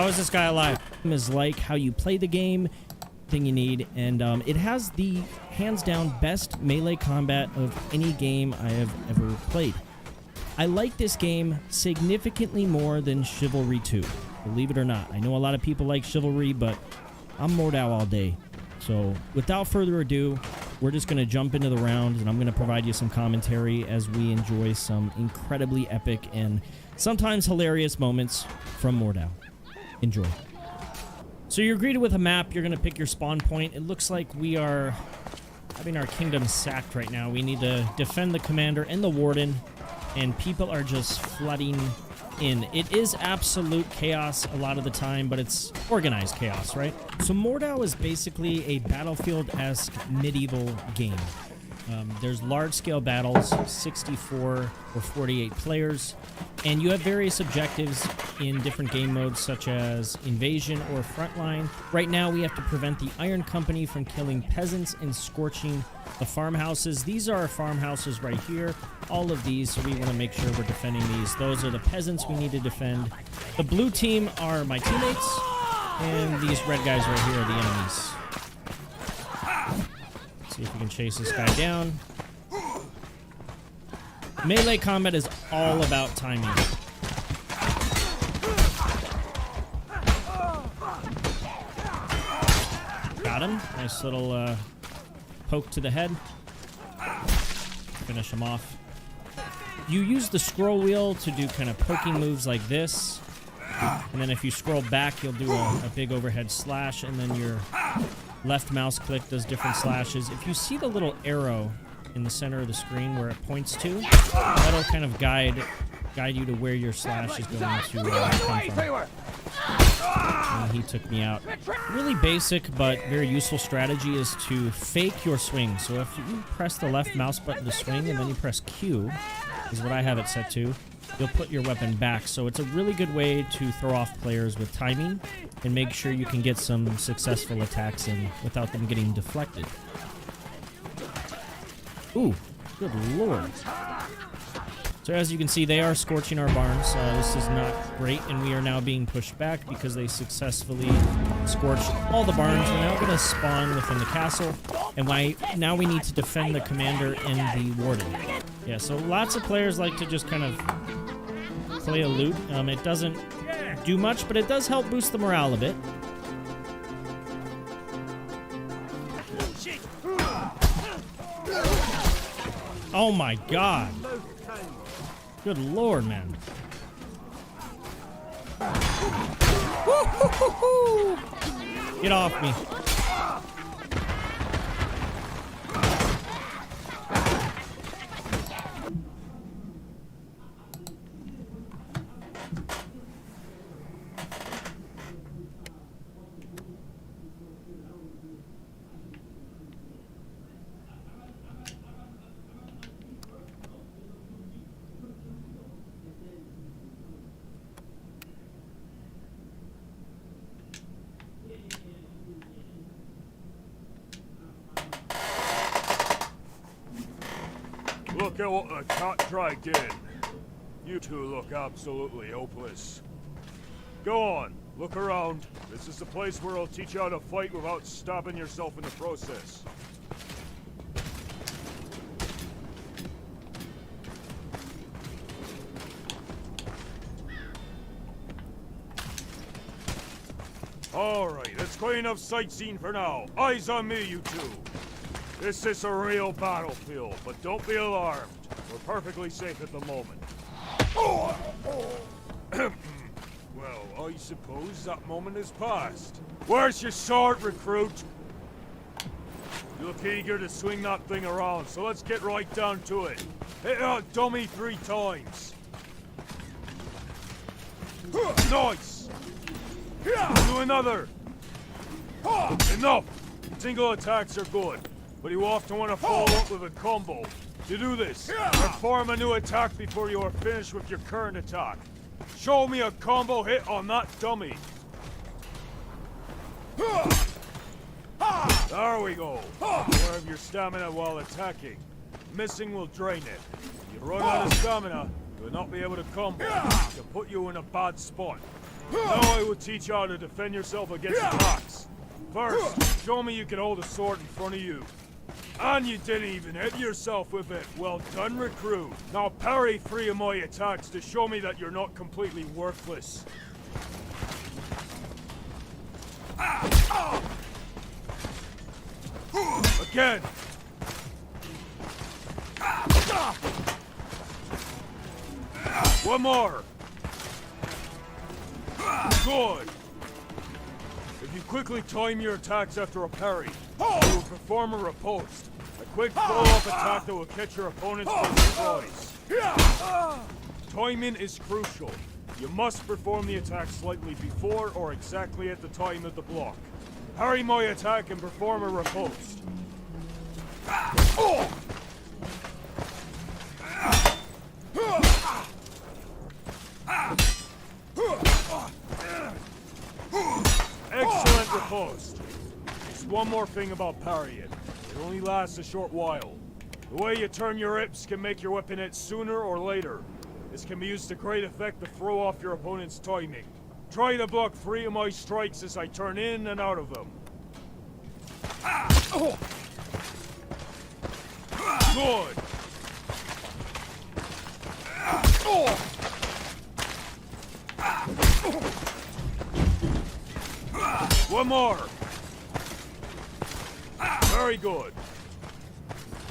How is this guy alive? Is like how you play the game, thing you need, and it has the hands down best melee combat of any game I have ever played. I like this game significantly more than Chivalry 2, believe it or not. I know a lot of people like Chivalry, but I'm Mordau all day. So without further ado, we're just going to jump into the round, and I'm going to provide you some commentary as we enjoy some incredibly epic and sometimes hilarious moments from Mordau. Enjoy. So you're greeted with a map. You're going to pick your spawn point. It looks like we are having our kingdom sacked right now. We need to defend the commander and the warden, and people are just flooding in. It is absolute chaos a lot of the time, but it's organized chaos, right? So Mordau is basically a Battlefield-esque medieval game. There's large-scale battles, 64 or 48 players, and you have various objectives in different game modes such as invasion or frontline. Right now we have to prevent the Iron Company from killing peasants and scorching the farmhouses. These are our farmhouses right here, all of these, so we want to make sure we're defending these. Those are the peasants we need to defend. The blue team are my teammates, and these red guys right here are the enemies. See if we can chase this guy down. Melee combat is all about timing. Got him. Nice little poke to the head. Finish him off. You use the scroll wheel to do kind of poking moves like this. And then if you scroll back, you'll do a big overhead slash, and then your left mouse click does different slashes. If you see the little arrow in the center of the screen where it points to, that'll kind of guide you to where your slash is going to come from. And he took me out. Really basic but very useful strategy is to fake your swing. So if you press the left mouse button to swing and then you press Q, is what I have it set to, you'll put your weapon back. So it's a really good way to throw off players with timing and make sure you can get some successful attacks in without them getting deflected. Ooh, good lord. So as you can see, they are scorching our barns. This is not great, and we are now being pushed back because they successfully scorched all the barns. We're now going to spawn within the castle, and now we need to defend the commander and the warden. Yeah, so lots of players like to just kind of play a loot. It doesn't do much, but it does help boost the morale a bit. Oh my god. Good lord, man. Get off me. Look at what the cat dragged in. You two look absolutely hopeless. Go on, look around. This is the place where I'll teach you how to fight without stabbing yourself in the process. Alright, that's quite enough sightseeing for now. Eyes on me, you two. This is a real battlefield, but don't be alarmed. We're perfectly safe at the moment. Well, I suppose that moment has passed. Where's your sword, recruit? You look eager to swing that thing around, so let's get right down to it. Hit that dummy 3 times. Nice! Do another! Enough! Single attacks are good, but you often want to follow up with a combo. To do this, perform a new attack before you are finished with your current attack. Show me a combo hit on that dummy. There we go. Preserve your stamina while attacking. Missing will drain it. If you run out of stamina, you will not be able to combo. It can put you in a bad spot. Now I will teach you how to defend yourself against attacks. First, show me you can hold a sword in front of you. And you didn't even hit yourself with it. Well done, recruit. Now parry 3 of my attacks to show me that you're not completely worthless. Again. One more. Good. If you quickly time your attacks after a parry, you will perform a riposte. A quick follow-up attack that will catch your opponents by surprise. Timing is crucial. You must perform the attack slightly before or exactly at the time of the block. Parry my attack and perform a riposte. Excellent riposte. Just one more thing about parrying. It only lasts a short while. The way you turn your hips can make your weapon hit sooner or later. This can be used to great effect to throw off your opponent's timing. Try to block 3 of my strikes as I turn in and out of them. Good. One more. Very good.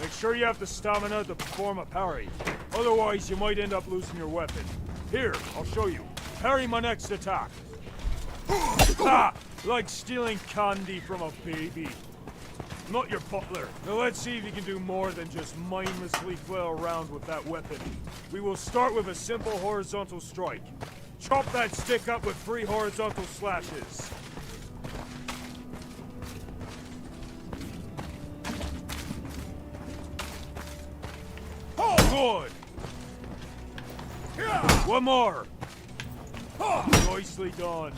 Make sure you have the stamina to perform a parry. Otherwise, you might end up losing your weapon. Here, I'll show you. Parry my next attack. Ha! Like stealing candy from a baby. Not your butler. Now let's see if you can do more than just mindlessly flail around with that weapon. We will start with a simple horizontal strike. Chop that stick up with 3 horizontal slashes. Good. One more. Nicely done.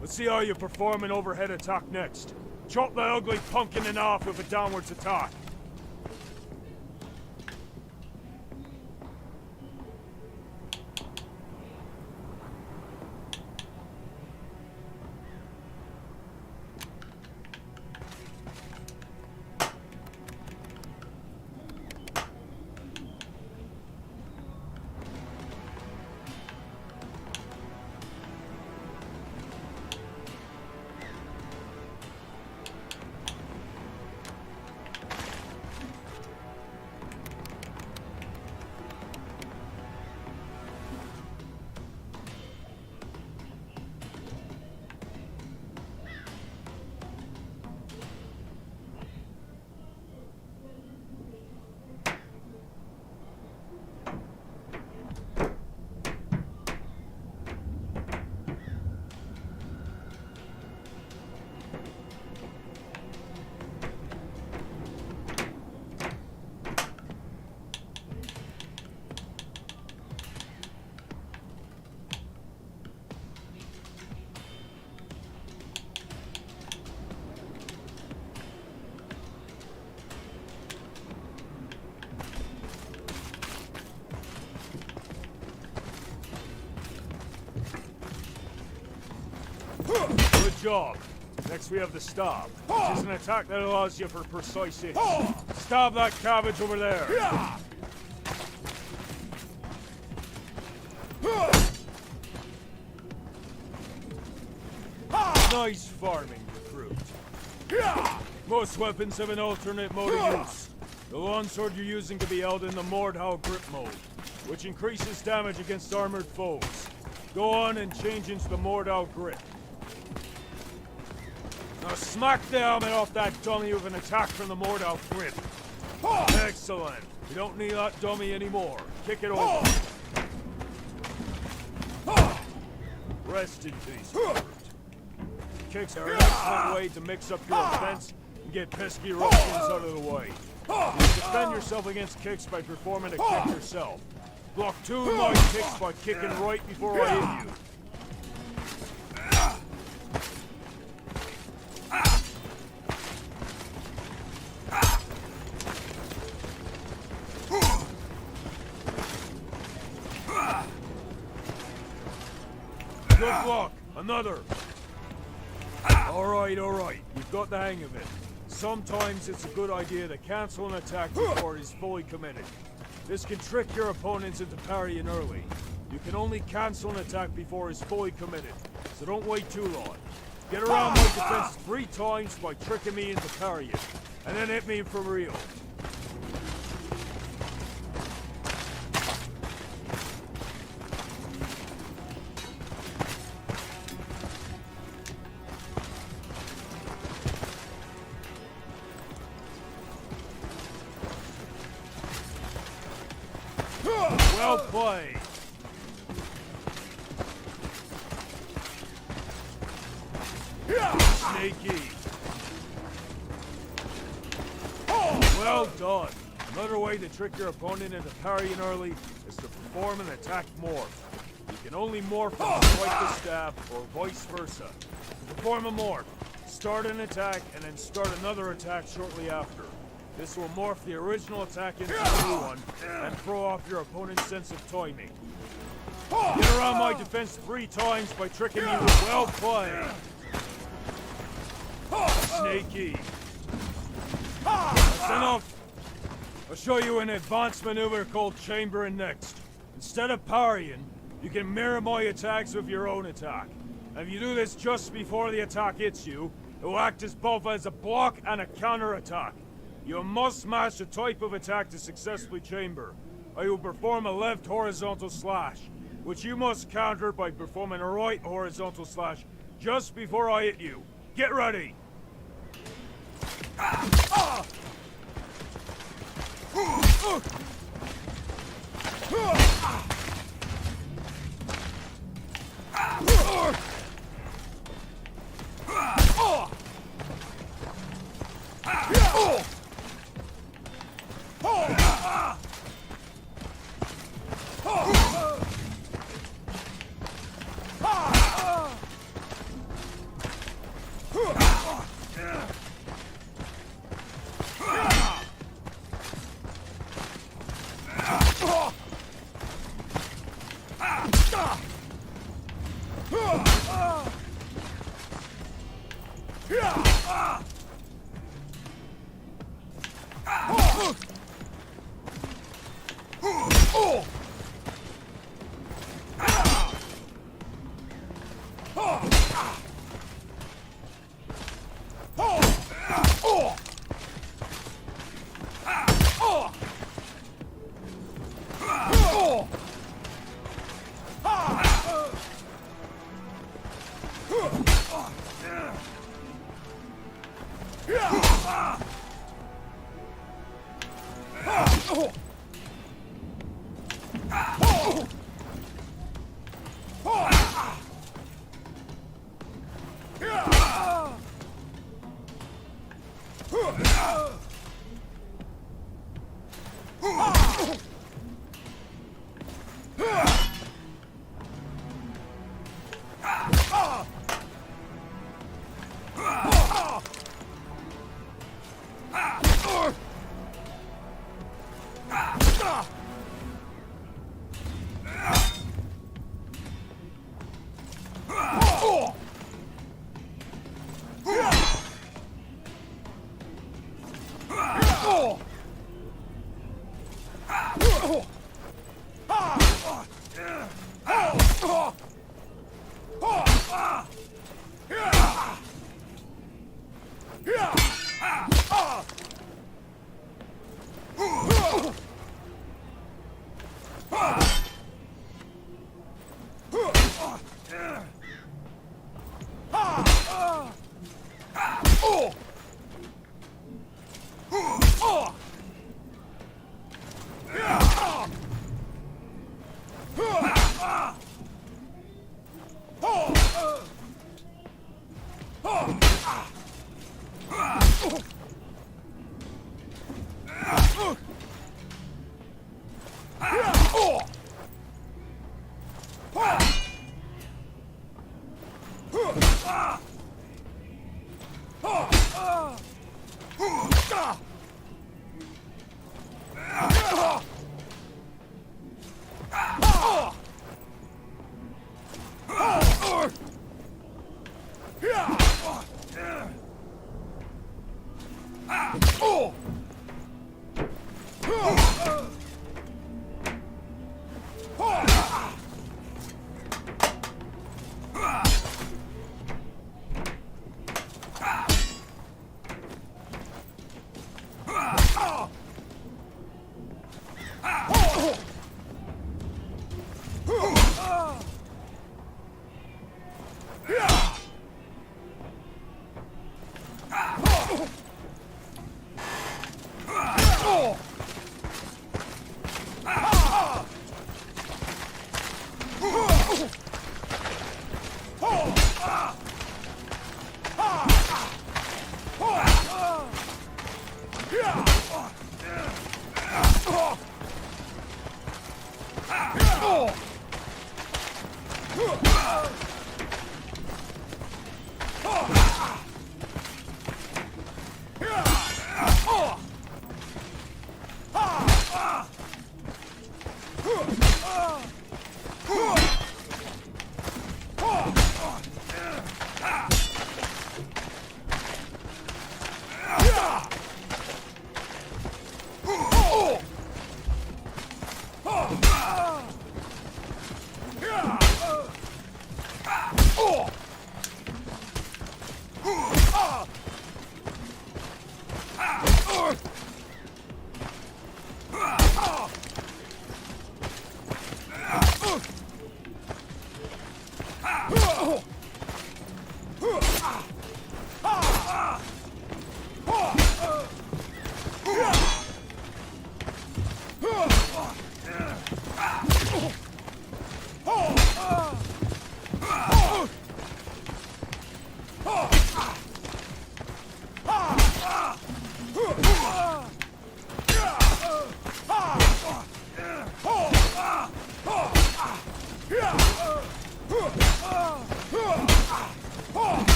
Let's see how you perform an overhead attack next. Chop that ugly pumpkin in half with a downwards attack. Good job. Next we have the stab, which is an attack that allows you for precise hits. Stab that cabbage over there. Nice farming, recruit. Most weapons have an alternate mode of use. The longsword you're using can be held in the Mordhau grip mode, which increases damage against armored foes. Go on and change into the Mordhau grip. Now smack the helmet off that dummy with an attack from the Mordhau grip. Excellent. We don't need that dummy anymore. Kick it over. Rest in peace, recruit. Kicks are an excellent way to mix up your offense and get pesky Russians out of the way. You can defend yourself against kicks by performing a kick yourself. Block 2 of my kicks by kicking right before I hit you. Good fuck! Another! Alright, you've got the hang of it. Sometimes it's a good idea to cancel an attack before it is fully committed. This can trick your opponents into parrying early. You can only cancel an attack before it's fully committed, so don't wait too long. Get around my defense 3 times by tricking me into parrying, and then hit me for real. Well played. Sneaky. Well done. Another way to trick your opponent into parrying early is to perform an attack morph. You can only morph from strike to stab, or vice versa. To perform a morph, start an attack and then start another attack shortly after. This will morph the original attack into a new one and throw off your opponent's sense of timing. Get around my defense 3 times by tricking me with well played. Sneaky. That's enough. I'll show you an advanced maneuver called chambering next. Instead of parrying, you can mirror my attacks with your own attack. And if you do this just before the attack hits you, it will act as both as a block and a counter attack. You must match the type of attack to successfully chamber. I will perform a left horizontal slash, which you must counter by performing a right horizontal slash just before I hit you. Get ready!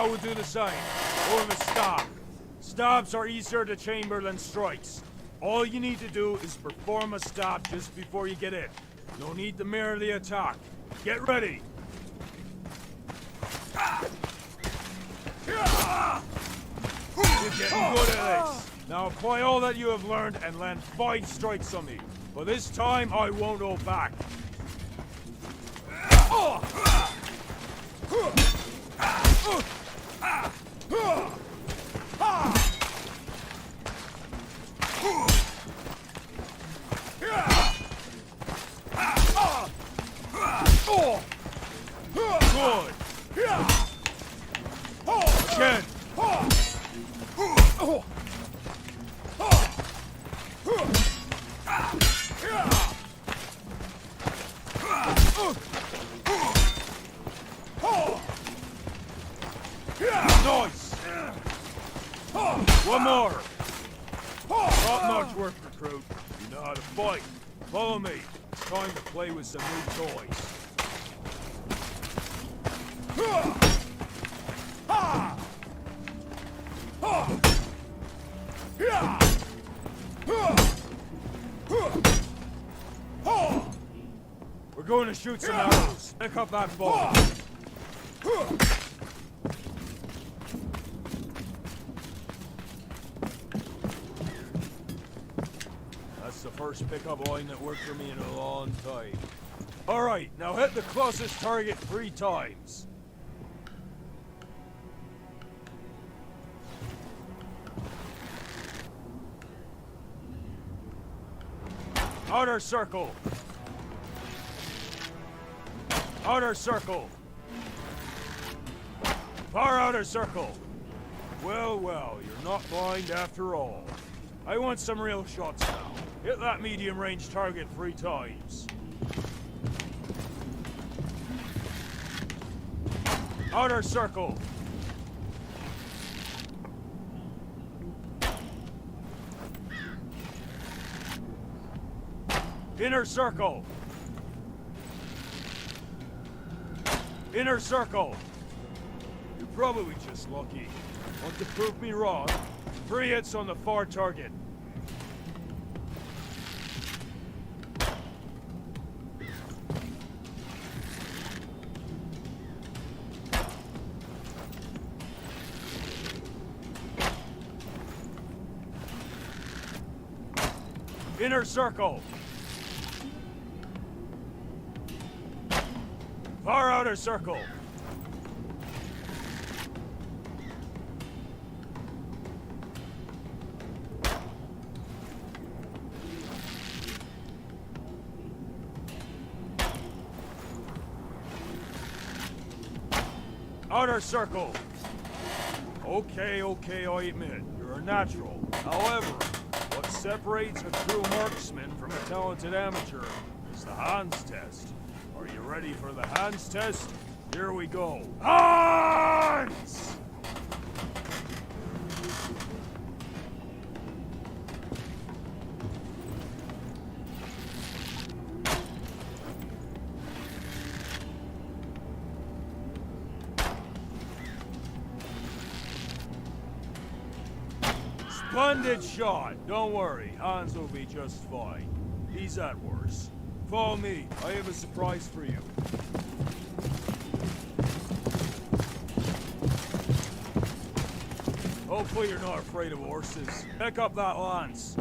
Now we'll do the same. Or the stab. Stabs are easier to chamber than strikes. All you need to do is perform a stab just before you get in. No need to mirror the attack. Get ready. You're getting good at this. Now apply all that you have learned and land 5 strikes on me. But this time I won't hold back. Good. Again. Nice. One more. Not much work, recruit. You know how to fight. Follow me. It's time to play with some new toys. We're going to shoot some arrows. Pick up that ball. That's the first pickup line that worked for me in a long time. Alright, now hit the closest target 3 times. Outer circle. Outer circle. Far outer circle. Well, well, you're not blind after all. I want some real shots now. Hit that medium range target 3 times. Outer circle. Inner circle. Inner circle. You're probably just lucky. Want to prove me wrong? 3 hits on the far target. Inner circle. Far outer circle. Outer circle. Okay, I admit, you're a natural. However, what separates a true marksman from a talented amateur is the hands test. Are you ready for the hands test? Here we go. Hands! Splendid shot. Don't worry, Hans will be just fine. He's at worse. Follow me. I have a surprise for you. Hopefully you're not afraid of horses. Pick up that lance.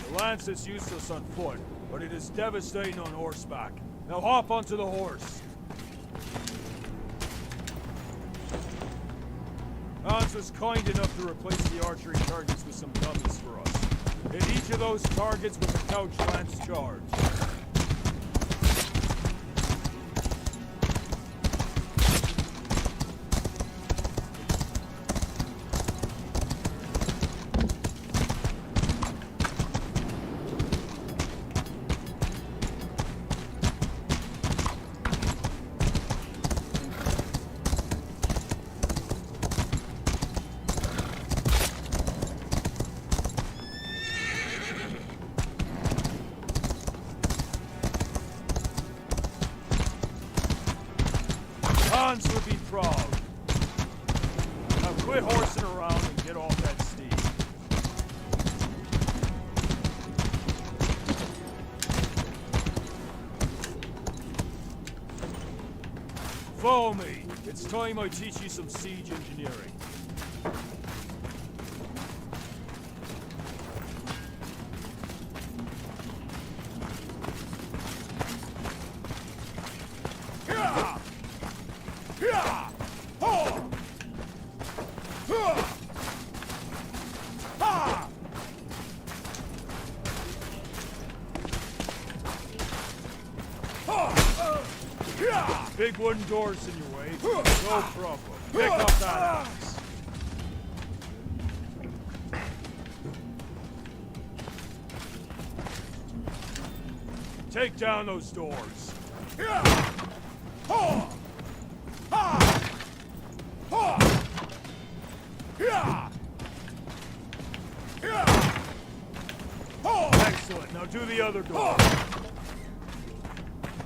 The lance is useless on foot, but it is devastating on horseback. Now hop onto the horse. Hans was kind enough to replace the archery targets with some dummies for us. Hit each of those targets with a couch lance charge. Follow me. It's time I teach you some siege engineering. Big wooden doors in your way. No problem. Pick up that axe. Take down those doors. Excellent. Now do the other door.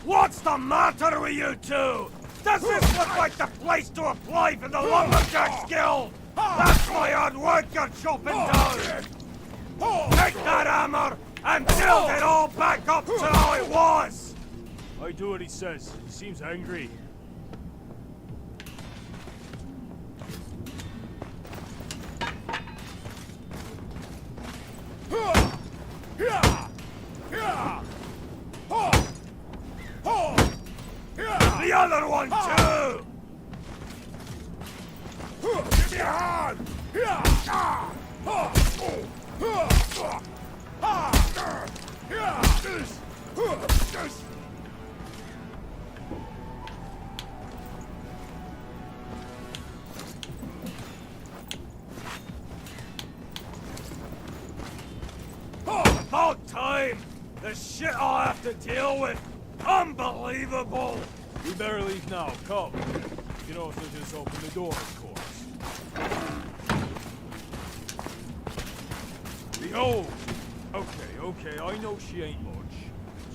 What's the matter with you two? Does this look like the place to apply for the lumberjack skill? That's my hard work you're chopping down. Take that hammer and build it all back up to how it was. I do what he says. He seems angry. The other one too! Give me a hand! About time! The shit I'll have to deal with! Unbelievable! We better leave now, come. You know, if they just open the door, of course. Oh! Okay, I know she ain't much.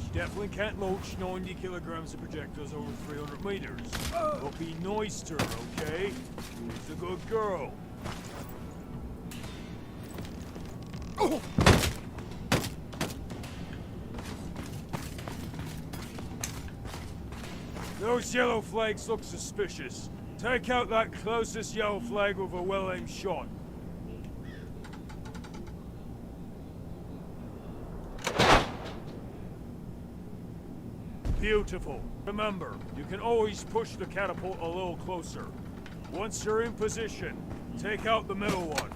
She definitely can't launch 90 kilograms of projectiles over 300 meters. But be nice to her, okay? She's a good girl. Oh! Those yellow flags look suspicious. Take out that closest yellow flag with a well-aimed shot. Beautiful. Remember, you can always push the catapult a little closer. Once you're in position, take out the middle one.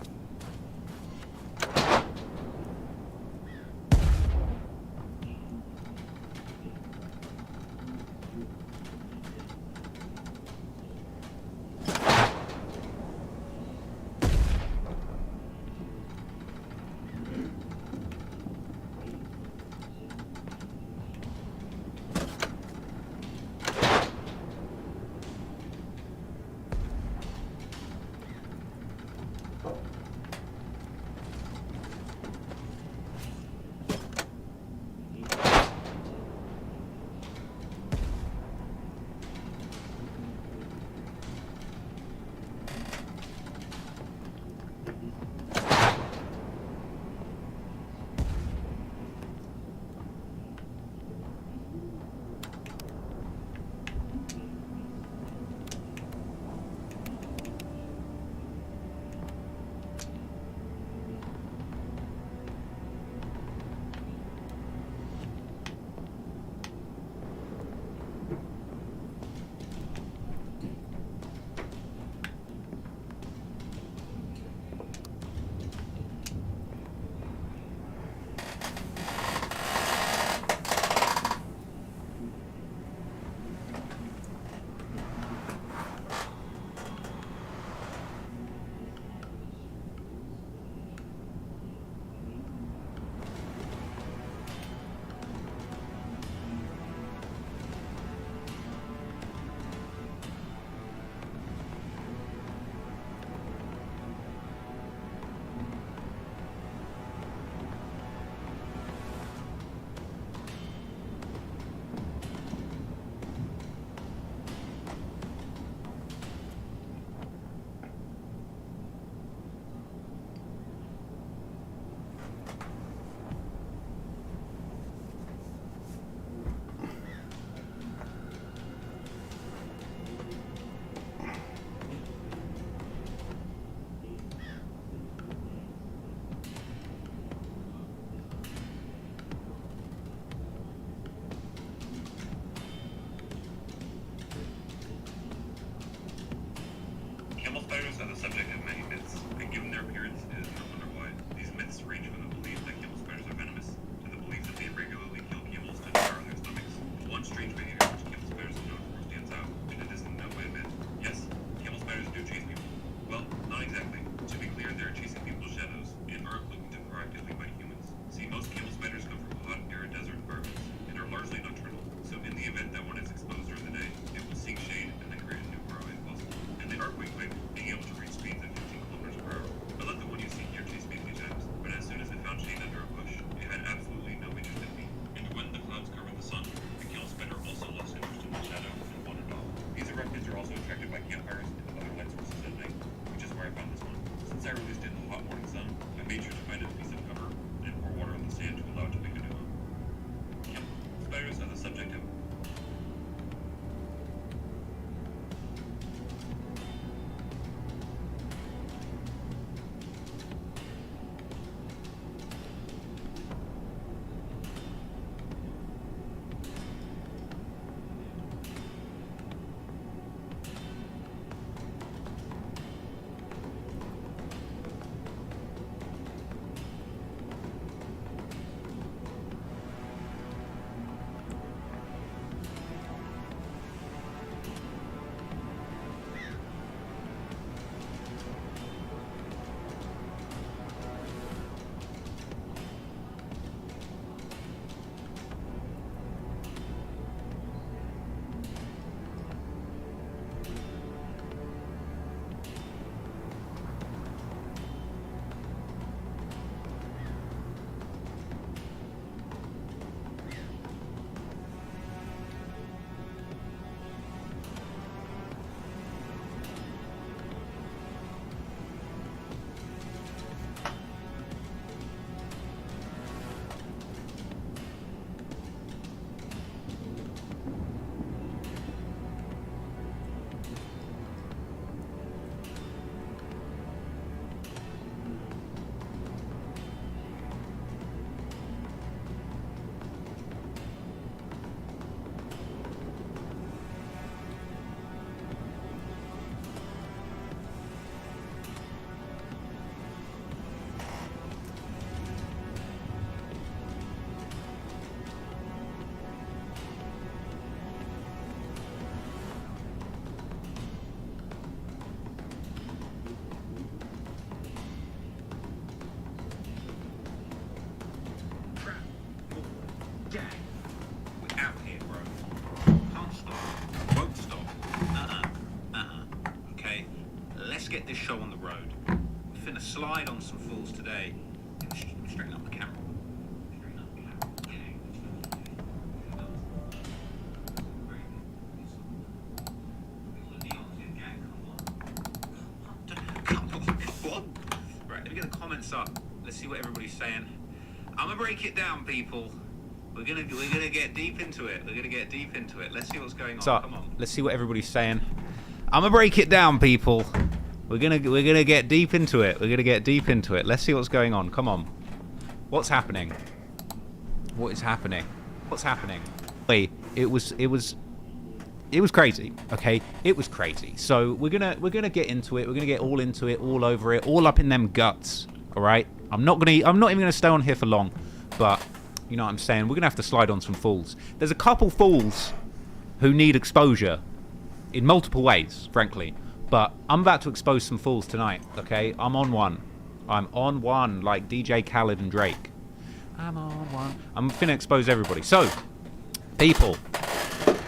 Gang, we're out here, bro. Can't stop. Won't stop. Okay, let's get this show on the road. We're finna slide on some fools today. Straighten up the camera. What? Right, let me get the comments up. Let's see what everybody's saying. I'm gonna break it down, people. We're gonna get deep into it. We're gonna get deep into it. Let's see what's going on. Come on. Let's see what everybody's saying. I'm gonna break it down, people. We're gonna get deep into it. We're gonna get deep into it. Let's see what's going on. Come on. What's happening? What is happening? What's happening? Wait, it was crazy. Okay, it was crazy. So we're gonna get into it. We're gonna get all into it, all over it, all up in them guts. All right. I'm not even gonna stay on here for long, but you know what I'm saying. We're gonna have to slide on some fools. There's a couple fools who need exposure in multiple ways, frankly. But I'm about to expose some fools tonight. Okay, I'm on one. I'm on one, like DJ Khaled and Drake. I'm on one. I'm finna expose everybody. So, people,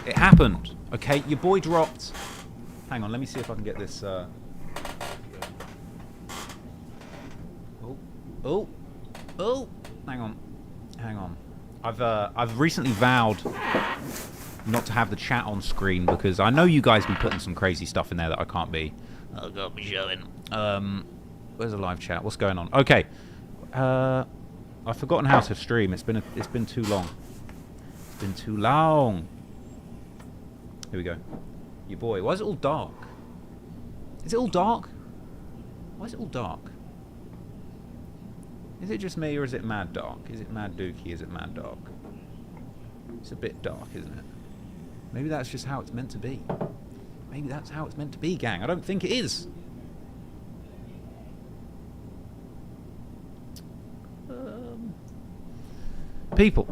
it happened. Okay, your boy dropped. Hang on, let me see if I can get this. Oh, hang on. I've recently vowed not to have the chat on screen because I know you guys be putting some crazy stuff in there that I can't be showing. Where's the live chat? What's going on? Okay, I've forgotten how to stream. It's been too long. It's been too long. Here we go. Your boy. Why is it all dark? Is it all dark? Why is it all dark? Is it just me or is it mad dark? Is it mad dookie? Is it mad dark? It's a bit dark, isn't it? Maybe that's just how it's meant to be. Maybe that's how it's meant to be, gang. I don't think it is. People.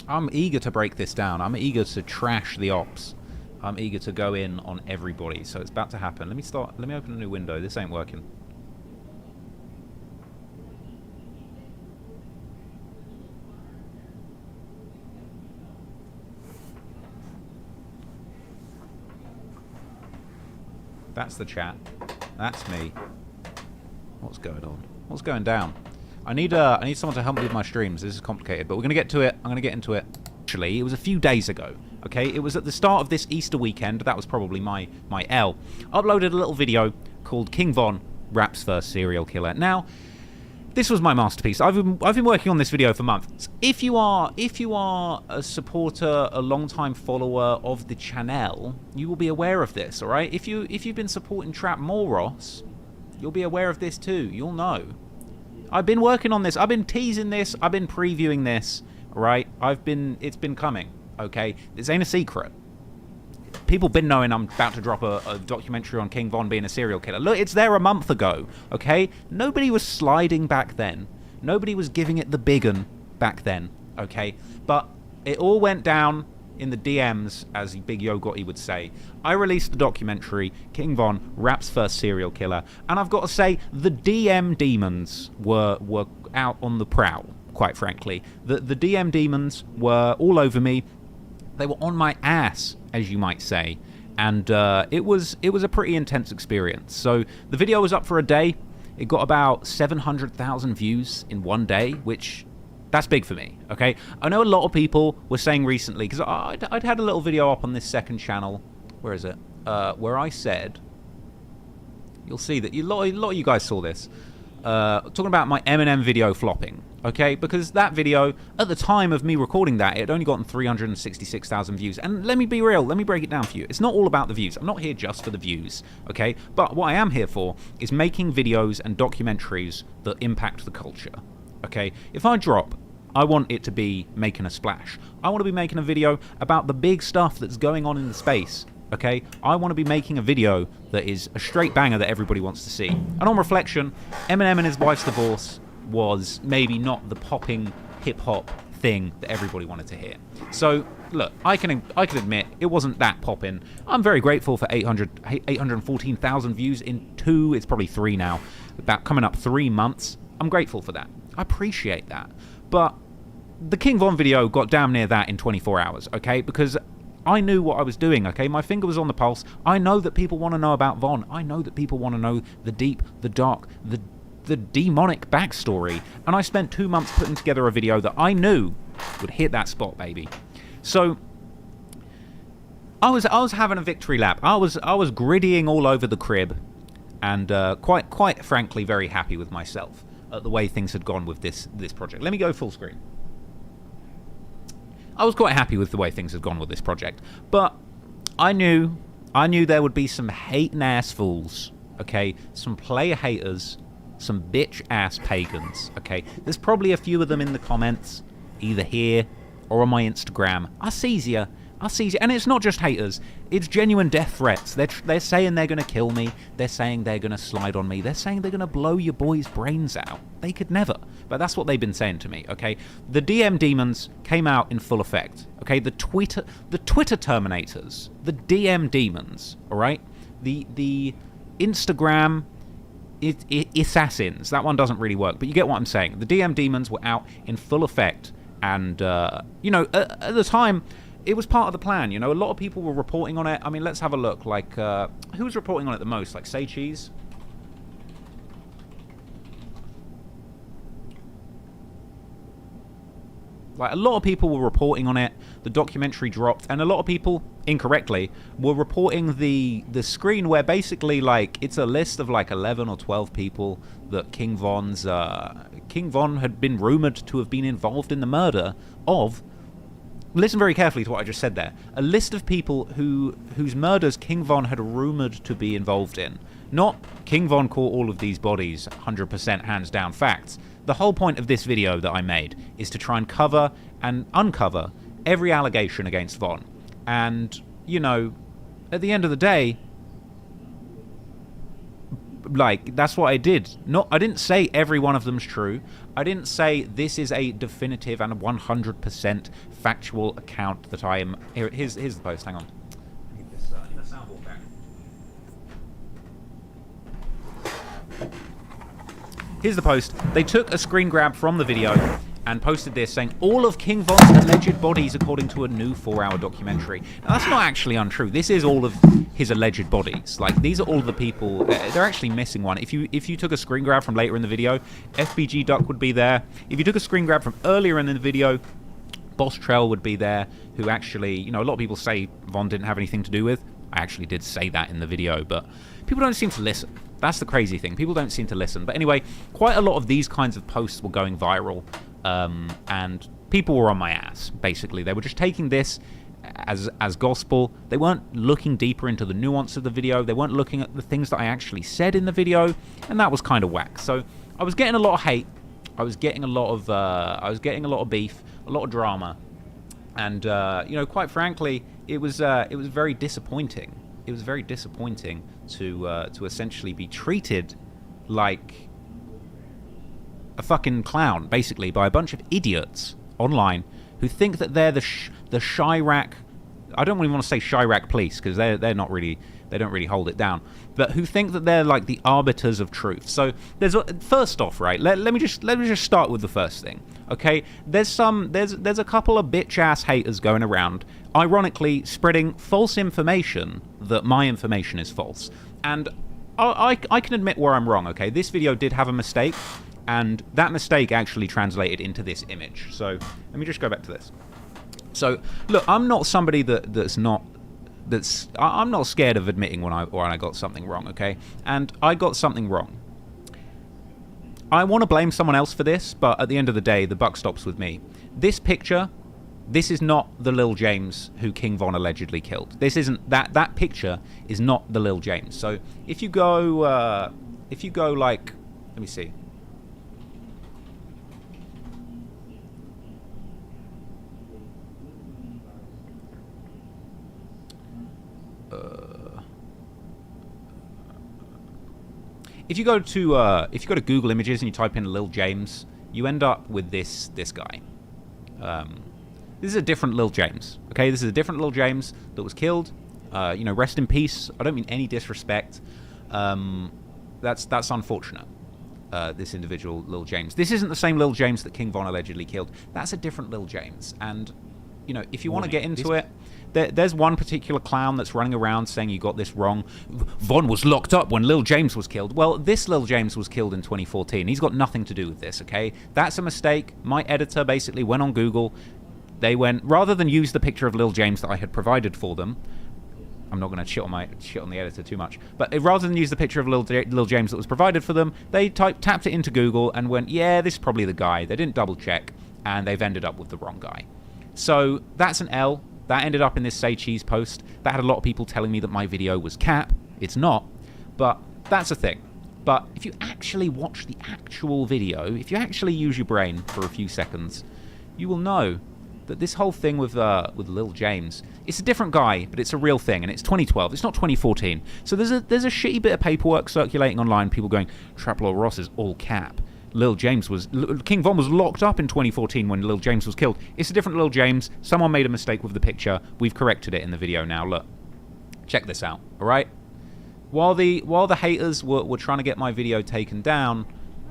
I'm eager to break this down. I'm eager to trash the ops. I'm eager to go in on everybody. So it's about to happen. Let me open a new window. This ain't working. That's the chat. That's me. What's going on? What's going down? I need someone to help me with my streams. This is complicated, but we're gonna get to it. I'm gonna get into it. Actually, it was a few days ago. Okay, it was at the start of this Easter weekend. That was probably my L. Uploaded a little video called King Von Rap's First Serial Killer. Now, this was my masterpiece. I've been working on this video for months. If you are a supporter, a long-time follower of the channel, you will be aware of this. All right. If you've been supporting Trap Moros, you'll be aware of this too. You'll know. I've been working on this. I've been teasing this. I've been previewing this. All right. It's been coming. Okay. This ain't a secret. People been knowing I'm about to drop a documentary on King Von being a serial killer. Look, it's there a month ago, okay? Nobody was sliding back then. Nobody was giving it the big un back then, okay? But it all went down in the DMs, as Big Yo Gotti would say. I released the documentary, King Von, Rap's First Serial Killer, and I've got to say, the DM demons were out on the prowl, quite frankly. The DM demons were all over me. They were on my ass, as you might say, and it was a pretty intense experience. So the video was up for a day. It got about 700,000 views in one day, which that's big for me. Okay, I know a lot of people were saying recently, because I'd had a little video up on this second channel. Where is it? Where I said, you'll see that a lot of you guys saw this. Talking about my Eminem video flopping, okay? Because that video, at the time of me recording that, it had only gotten 366,000 views. And let me be real, let me break it down for you. It's not all about the views. I'm not here just for the views, okay? But what I am here for is making videos and documentaries that impact the culture, okay? If I drop, I want it to be making a splash. I want to be making a video about the big stuff that's going on in the space. Okay, I want to be making a video that is a straight banger that everybody wants to see. And on reflection, Eminem and his wife's divorce was maybe not the popping hip-hop thing that everybody wanted to hear. So, look, I can admit it wasn't that popping. I'm very grateful for 814,000 views in it's probably 3 now, about coming up 3 months. I'm grateful for that. I appreciate that. But the King Von video got damn near that in 24 hours, okay? Because I knew what I was doing, okay? My finger was on the pulse. I know that people want to know about Von. I know that people want to know the deep, the dark, the demonic backstory. And I spent 2 months putting together a video that I knew would hit that spot, baby. So I was having a victory lap. I was griddying all over the crib, and quite frankly very happy with myself at the way things had gone with this project. Let me go full screen. I was quite happy with the way things had gone with this project, but I knew there would be some hating ass fools, okay? Some player haters, some bitch ass pagans, okay? There's probably a few of them in the comments, either here or on my Instagram. I sees ya. And it's not just haters, it's genuine death threats. They're saying they're going to kill me, they're saying they're going to slide on me, they're saying they're going to blow your boy's brains out. They could never, but that's what they've been saying to me, okay? The DM demons came out in full effect, okay? The Twitter terminators, the DM demons, alright? The Instagram assassins, that one doesn't really work, but you get what I'm saying. The DM demons were out in full effect, and, you know, at the time, it was part of the plan, you know. A lot of people were reporting on it. I mean, let's have a look. Like, who was reporting on it the most? Like, Say Cheese? Like, a lot of people were reporting on it. The documentary dropped, and a lot of people, incorrectly, were reporting the screen where basically, like, it's a list of, like, 11 or 12 people that King Von had been rumored to have been involved in the murder of. Listen very carefully to what I just said there. A list of people whose murders King Von had rumored to be involved in. Not King Von caught all of these bodies, 100% hands down facts. The whole point of this video that I made is to try and cover and uncover every allegation against Von. And, you know, at the end of the day, like, that's what I did. I didn't say every one of them's true. I didn't say this is a definitive and 100% factual account that I am... Here's the post, hang on. I need this soundboard back. Here's the post. They took a screen grab from the video and posted this saying, all of King Von's alleged bodies according to a new 4-hour documentary. Now, that's not actually untrue. This is all of his alleged bodies. Like, these are all the people... they're actually missing one. If you took a screen grab from later in the video, FBG Duck would be there. If you took a screen grab from earlier in the video, Boss Trell would be there, who actually... You know, a lot of people say Von didn't have anything to do with. I actually did say that in the video, but people don't seem to listen. That's the crazy thing. People don't seem to listen. But anyway, quite a lot of these kinds of posts were going viral. And people were on my ass, basically. They were just taking this as gospel. They weren't looking deeper into the nuance of the video. They weren't looking at the things that I actually said in the video, and that was kind of whack. So I was getting a lot of hate. I was getting a lot of beef, a lot of drama, and you know, quite frankly, it was very disappointing. It was very disappointing to essentially be treated like a fucking clown, basically, by a bunch of idiots online who think that they're the Chirac... I don't really want to say Chirac police, because they're not really... They don't really hold it down. But who think that they're like the arbiters of truth. So there's first off, right? Let me just start with the first thing. Okay, there's a couple of bitch ass haters going around, ironically spreading false information that my information is false. And I can admit where I'm wrong. Okay, this video did have a mistake, and that mistake actually translated into this image. So let me just go back to this. So look, I'm not somebody I'm not scared of admitting when I got something wrong, okay? And I got something wrong. I want to blame someone else for this, but at the end of the day, the buck stops with me. This picture, this is not the Lil James who King Von allegedly killed. This isn't... That picture is not the Lil James. So if you go like... Let me see. If you go to Google Images and you type in Lil James, you end up with this guy. This is a different Lil James. Okay, this is a different Lil James that was killed. You know, rest in peace. I don't mean any disrespect. That's unfortunate. this individual, Lil James. This isn't the same Lil James that King Von allegedly killed. That's a different Lil James. And, you know, if you want to get into it, there's one particular clown that's running around saying you got this wrong. Von was locked up when Lil James was killed. Well, this Lil James was killed in 2014. He's got nothing to do with this, okay? That's a mistake. My editor basically went on Google. They went, rather than use the picture of Lil James that I had provided for them, I'm not going to shit on the editor too much, but rather than use the picture of Lil James that was provided for them, they tapped it into Google and went, yeah, this is probably the guy. They didn't double check, and they've ended up with the wrong guy. So that's an L. That ended up in this Say Cheese post. That had a lot of people telling me that my video was cap. It's not, but that's a thing. But if you actually watch the actual video, if you actually use your brain for a few seconds, you will know that this whole thing with Lil James, it's a different guy, but it's a real thing, and it's 2012. It's not 2014. So there's a shitty bit of paperwork circulating online. People going, Traplo Ross is all cap. King Von was locked up in 2014 when Lil James was killed. It's a different Lil James. Someone made a mistake with the picture. We've corrected it in the video now. Look, check this out. All right. While the haters were trying to get my video taken down,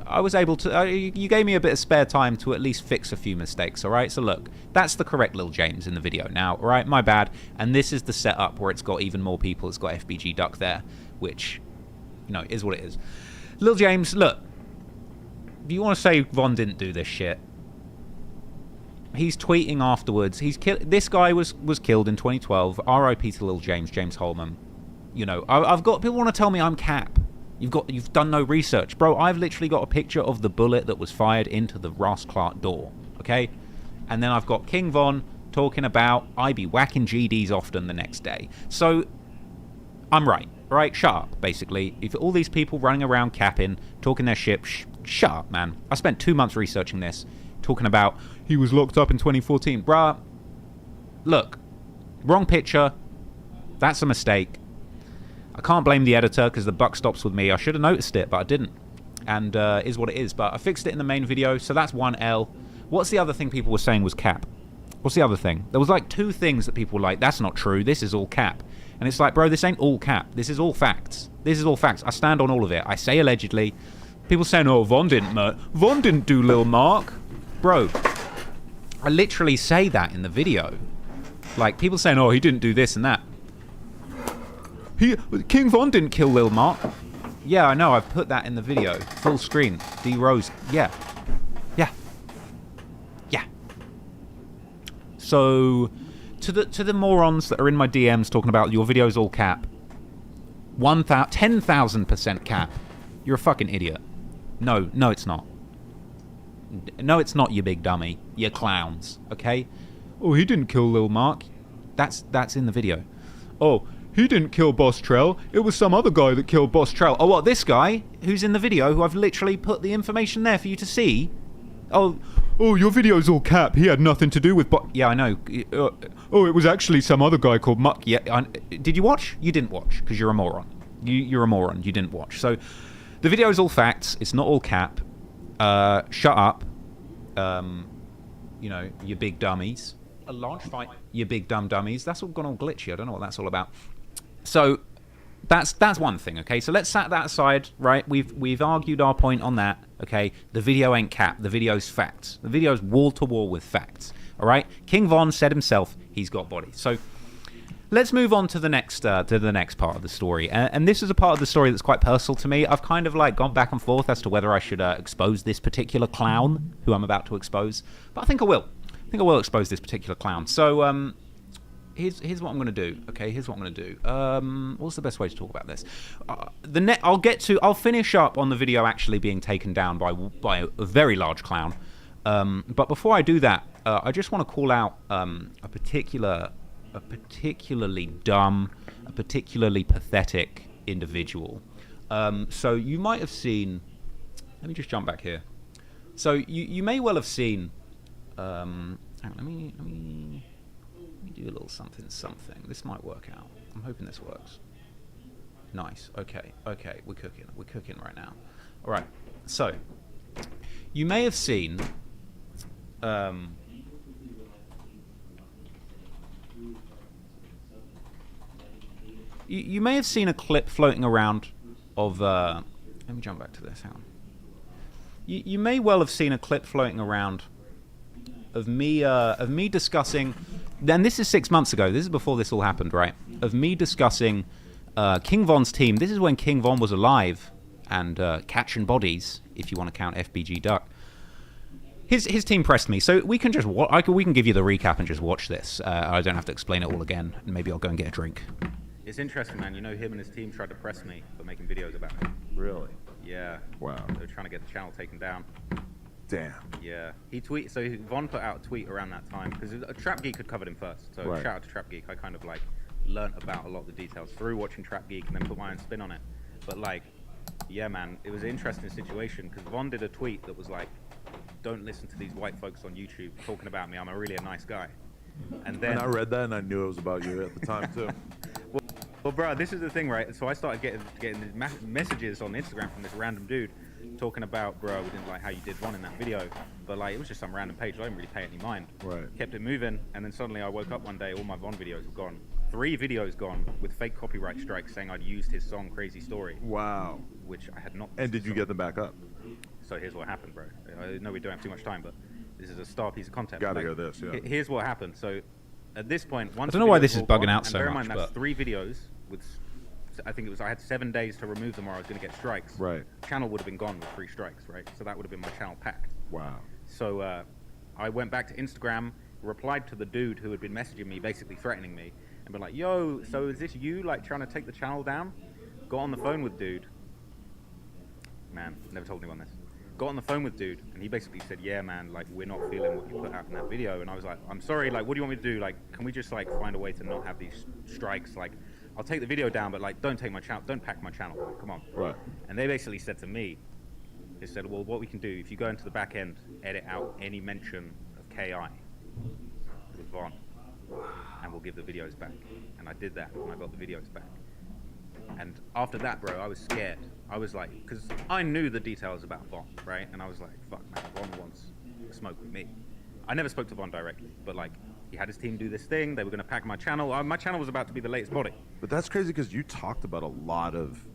I was able to, you gave me a bit of spare time to at least fix a few mistakes, alright? So look, that's the correct Lil James in the video now, alright? My bad. And this is the setup where it's got even more people. It's got FBG Duck there, which, you know, is what it is. Lil James, look, if you want to say Von didn't do this shit, he's tweeting afterwards. This guy was killed in 2012. RIP to Lil James, James Holman. You know, I've got, people want to tell me I'm cap. You've done no research. Bro, I've literally got a picture of the bullet that was fired into the Ross Clark door, okay? And then I've got King Von talking about I be whacking GDs often the next day. So, I'm right, right? Shut up, basically. If all these people running around capping, talking their shit, shut up, man. I spent 2 months researching this, talking about he was locked up in 2014. Bruh, look, wrong picture. That's a mistake. I can't blame the editor because the buck stops with me. I should have noticed it, but I didn't. And is what it is. But I fixed it in the main video, so that's one L. What's the other thing people were saying was cap? What's the other thing? There was like 2 things that people were like, that's not true. This is all cap. And it's like, bro, this ain't all cap. This is all facts. This is all facts. I stand on all of it. I say allegedly. People saying, oh, Von didn't do Lil Mark. Bro, I literally say that in the video. Like, people saying, oh, he didn't do this and that. King Von didn't kill Lil Mark. Yeah, I know. I've put that in the video. Full screen. D Rose. Yeah. Yeah. Yeah. So, to the morons that are in my DMs talking about your video's all cap, 10,000% cap. You're a fucking idiot. No, it's not. No, it's not, you big dummy. You clowns. Okay? Oh, he didn't kill Lil Mark. That's in the video. Oh, he didn't kill Boss Trell. It was some other guy that killed Boss Trell. Oh, what, this guy who's in the video, who I've literally put the information there for you to see? Oh, your video's all cap. He had nothing to do with yeah, I know. It was actually some other guy called Muck. Yeah, did you watch? You didn't watch, because you're a moron. You're a moron. You didn't watch. So, the video's all facts. It's not all cap. Shut up. You know, you big dummies. A large fight. You big dummies. That's all gone all glitchy. I don't know what that's all about. So that's one thing, okay? So let's set that aside, right? We've argued our point on that, okay? The video ain't cap. The video's facts. The video's wall to wall with facts, all right? King Von said himself he's got body. So let's move on to the next part of the story, and this is a part of the story that's quite personal to me. I've kind of like gone back and forth as to whether I should expose this particular clown who I'm about to expose, but I think I will. I think I will expose this particular clown. So Here's what I'm going to do. Okay, here's what I'm going to do. What's the best way to talk about this? I'll finish up on the video actually being taken down by a very large clown. But before I do that, I just want to call out a particularly dumb, a particularly pathetic individual. So you might have seen. Let me just jump back here. So you may well have seen. Hang on, let me do a little something. This might work out. I'm hoping this works. Nice. Okay. We're cooking right now. All right. So, you may have seen. You may have seen a clip floating around of. Let me jump back to this. Hang on. You may well have seen a clip floating around of me discussing. Then this is 6 months ago. This is before this all happened, right? Of me discussing King Von's team. This is when King Von was alive and catching bodies, if you want to count FBG Duck. His team pressed me, so we can just we can give you the recap and just watch this. I don't have to explain it all again. Maybe I'll go and get a drink. It's interesting, man. You know, him and his team tried to press me for making videos about me. Really? Yeah. Wow. They were trying to get the channel taken down. Damn. Yeah. He tweeted. So Von put out a tweet around that time because Trap Geek had covered him first. So shout out to Trap Geek. I kind of like learnt about a lot of the details through watching Trap Geek and then put my own spin on it. But like, yeah, man, it was an interesting situation because Von did a tweet that was like, "Don't listen to these white folks on YouTube talking about me. I'm really a nice guy." And then I read that and I knew it was about you at the time too. Well, bro, this is the thing, right? So I started getting these messages on Instagram from this random dude talking about, bro, we didn't like how you did Von in that video, but like it was just some random page. I didn't really pay any mind. Right. Kept it moving, and then suddenly I woke up one day, all my Von videos were gone. 3 videos gone with fake copyright strikes saying I'd used his song "Crazy Story." Wow. Which I had not. And did you get them back up? So here's what happened, bro. I know we don't have too much time, but this is a star piece of content. Gotta hear this, yeah. Here's what happened. So at this point, once I don't know why this is all bugging gone, Oh, and out so bear in much, Oh, mind, that's but 3 videos with. I think it was I had 7 days to remove them or I was going to get strikes. Right. Channel would have been gone with 3 strikes, right? So that would have been my channel packed. Wow. So I went back to Instagram, replied to the dude who had been messaging me, basically threatening me, and been like, "Yo, so is this you like trying to take the channel down?" Got on the phone with dude. Man, never told anyone this. Got on the phone with dude, and he basically said, "Yeah, man, like we're not feeling what you put out in that video." And I was like, "I'm sorry, like what do you want me to do? Like, can we just like find a way to not have these strikes? Like, I'll take the video down, but like don't take my channel, don't pack my channel. Like, come on." Right. And they basically said to me, they said, "Well, what we can do, if you go into the back end, edit out any mention of KI with Von, and we'll give the videos back." And I did that, and I got the videos back. And after that, bro, I was scared. I was like, because I knew the details about Von, right? And I was like, fuck, man, Von wants to smoke with me. I never spoke to Von directly, but like, he had his team do this thing. They were going to pack my channel. My channel was about to be the latest body. But that's crazy because you talked about a lot of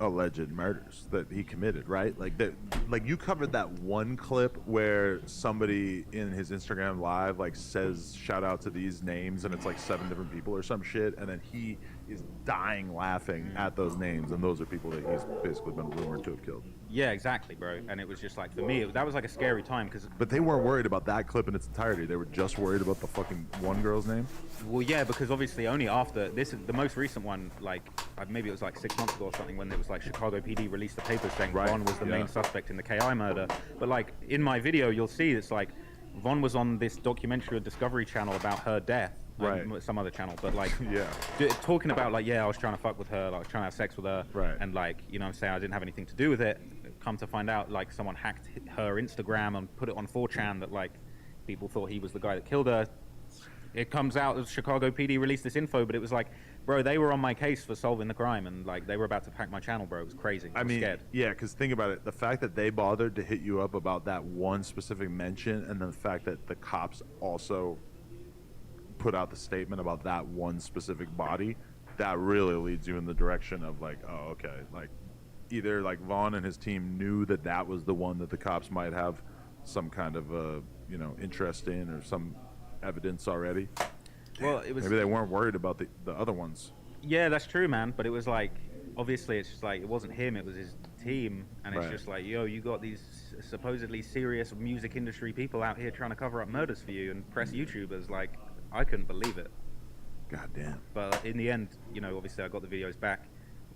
alleged murders that he committed, right? Like that, like you covered that one clip where somebody in his Instagram live like says shout out to these names and it's like 7 different people or some shit, and then he is dying laughing at those names, and those are people that he's basically been rumored to have killed. Yeah, exactly, bro. And it was just like, for me, that was like a scary time because. But they weren't worried about that clip in its entirety. They were just worried about the fucking one girl's name. Well, yeah, because obviously only after this is the most recent one. Like maybe it was like 6 months ago or something when it was like Chicago PD released the papers saying Von was the main suspect in the KI murder. But like in my video, you'll see it's like Von was on this documentary or Discovery Channel about her death. Right. Some other channel, but like yeah, talking about like I was trying to fuck with her, like I was trying to have sex with her, right? And like you know what I'm saying, I didn't have anything to do with it. Come to find out, like someone hacked her Instagram and put it on 4chan that like people thought he was the guy that killed her. It comes out that Chicago PD released this info, but it was like, bro, they were on my case for solving the crime, and like they were about to pack my channel, bro. It was crazy. I was scared. Yeah, because think about it. The fact that they bothered to hit you up about that one specific mention, and then the fact that the cops also put out the statement about that one specific body, that really leads you in the direction of like, oh, okay, like either like Von and his team knew that that was the one that the cops might have some kind of interest in or some evidence already. Well, it was maybe they weren't worried about the other ones. Yeah, that's true, man. But it was like, obviously, it's just like it wasn't him; it was his team, and it's just like, yo, you got these supposedly serious music industry people out here trying to cover up murders for you and press YouTubers. Like, I couldn't believe it. God damn. But in the end, obviously I got the videos back.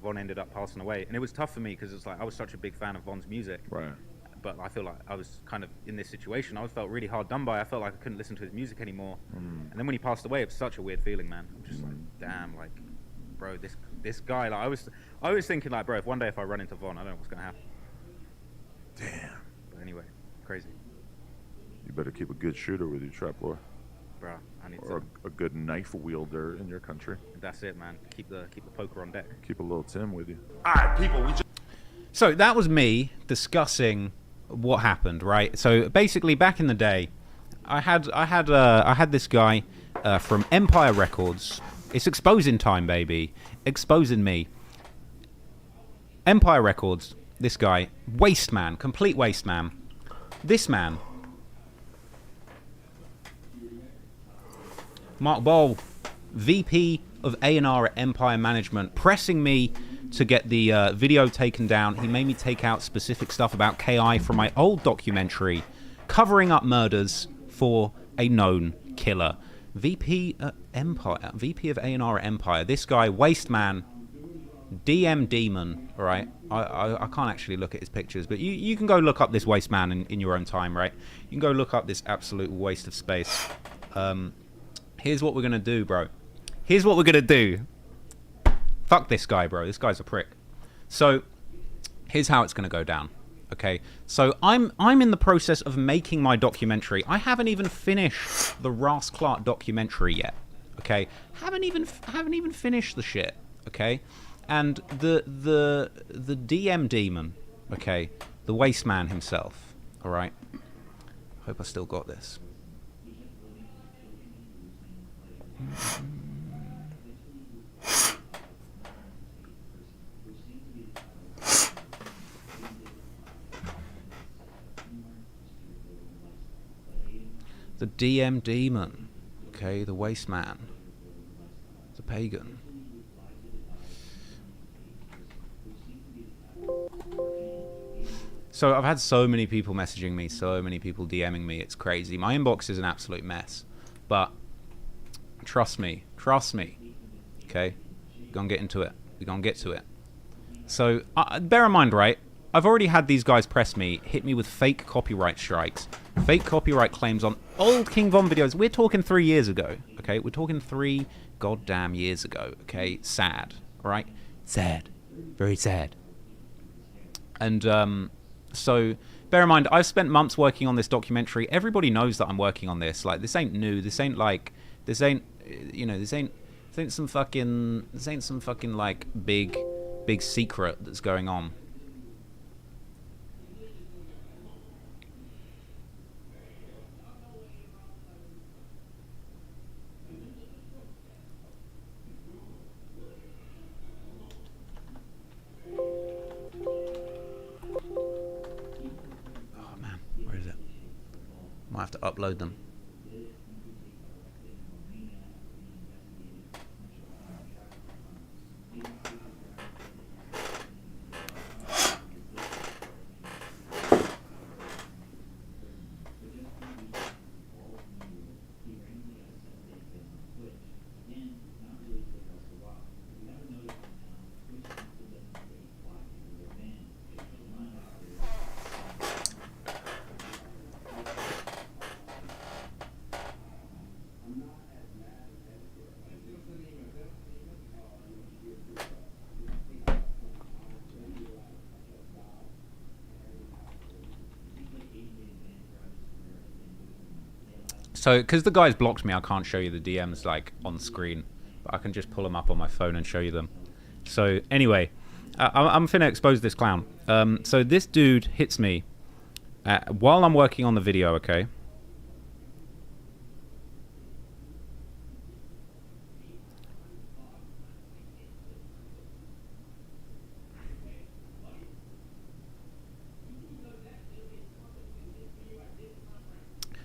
Von ended up passing away, and it was tough for me because it's like I was such a big fan of Von's music. Right. But I feel like I was kind of in this situation. I felt really hard done by. I felt like I couldn't listen to his music anymore. And then when he passed away, it was such a weird feeling, man. I'm just like, damn, like, bro, this guy. Like, I was thinking, like, bro, if one day if I run into Von, I don't know what's gonna happen. Damn. But anyway, crazy. You better keep a good shooter with you, Trap Boy. Bro, I need or a good knife wielder in your country. That's it, man. Keep the poker on deck. Keep a little Tim with you. All right, people. So that was me discussing what happened, right? So basically, back in the day, I had this guy from Empire Records. It's exposing time, baby. Exposing me. Empire Records This guy. Waste man. Complete waste man. This man. Mark Bowl, VP of A&R at Empire Management, pressing me to get the video taken down. He made me take out specific stuff about KI from my old documentary, covering up murders for a known killer. VP at Empire, VP of A&R at Empire. This guy, waste man, DM demon. All right, I can't actually look at his pictures, but you can go look up this waste man in your own time, right? You can go look up this absolute waste of space. Here's what we're gonna do, bro. Here's what we're gonna do. Fuck this guy, bro. This guy's a prick. So, here's how it's gonna go down. Okay. So I'm in the process of making my documentary. I haven't even finished the Ross Clark documentary yet. Okay. Haven't even finished the shit. Okay. And the DM demon. Okay. The waste man himself. All right. Hope I still got this. The DM demon, okay, the waste man, the pagan. So I've had so many people messaging me, so many people DMing me, it's crazy. My inbox is an absolute mess, but trust me, okay? We're gonna get into it, we're gonna get to it. So, bear in mind, right, I've already had these guys press me, hit me with fake copyright strikes, fake copyright claims on old King Von videos. We're talking 3 years ago, okay? We're talking 3 goddamn years ago, okay? Sad, all right? Sad. Very sad. And, so, bear in mind, I've spent months working on this documentary. Everybody knows that I'm working on this. Like, this ain't new. This ain't, some fucking, like, big secret that's going on. Might have to upload them. So, because the guy's blocked me, I can't show you the DMs, like, on screen. But I can just pull them up on my phone and show you them. So, anyway, I'm finna expose this clown. So, this dude hits me while I'm working on the video, okay?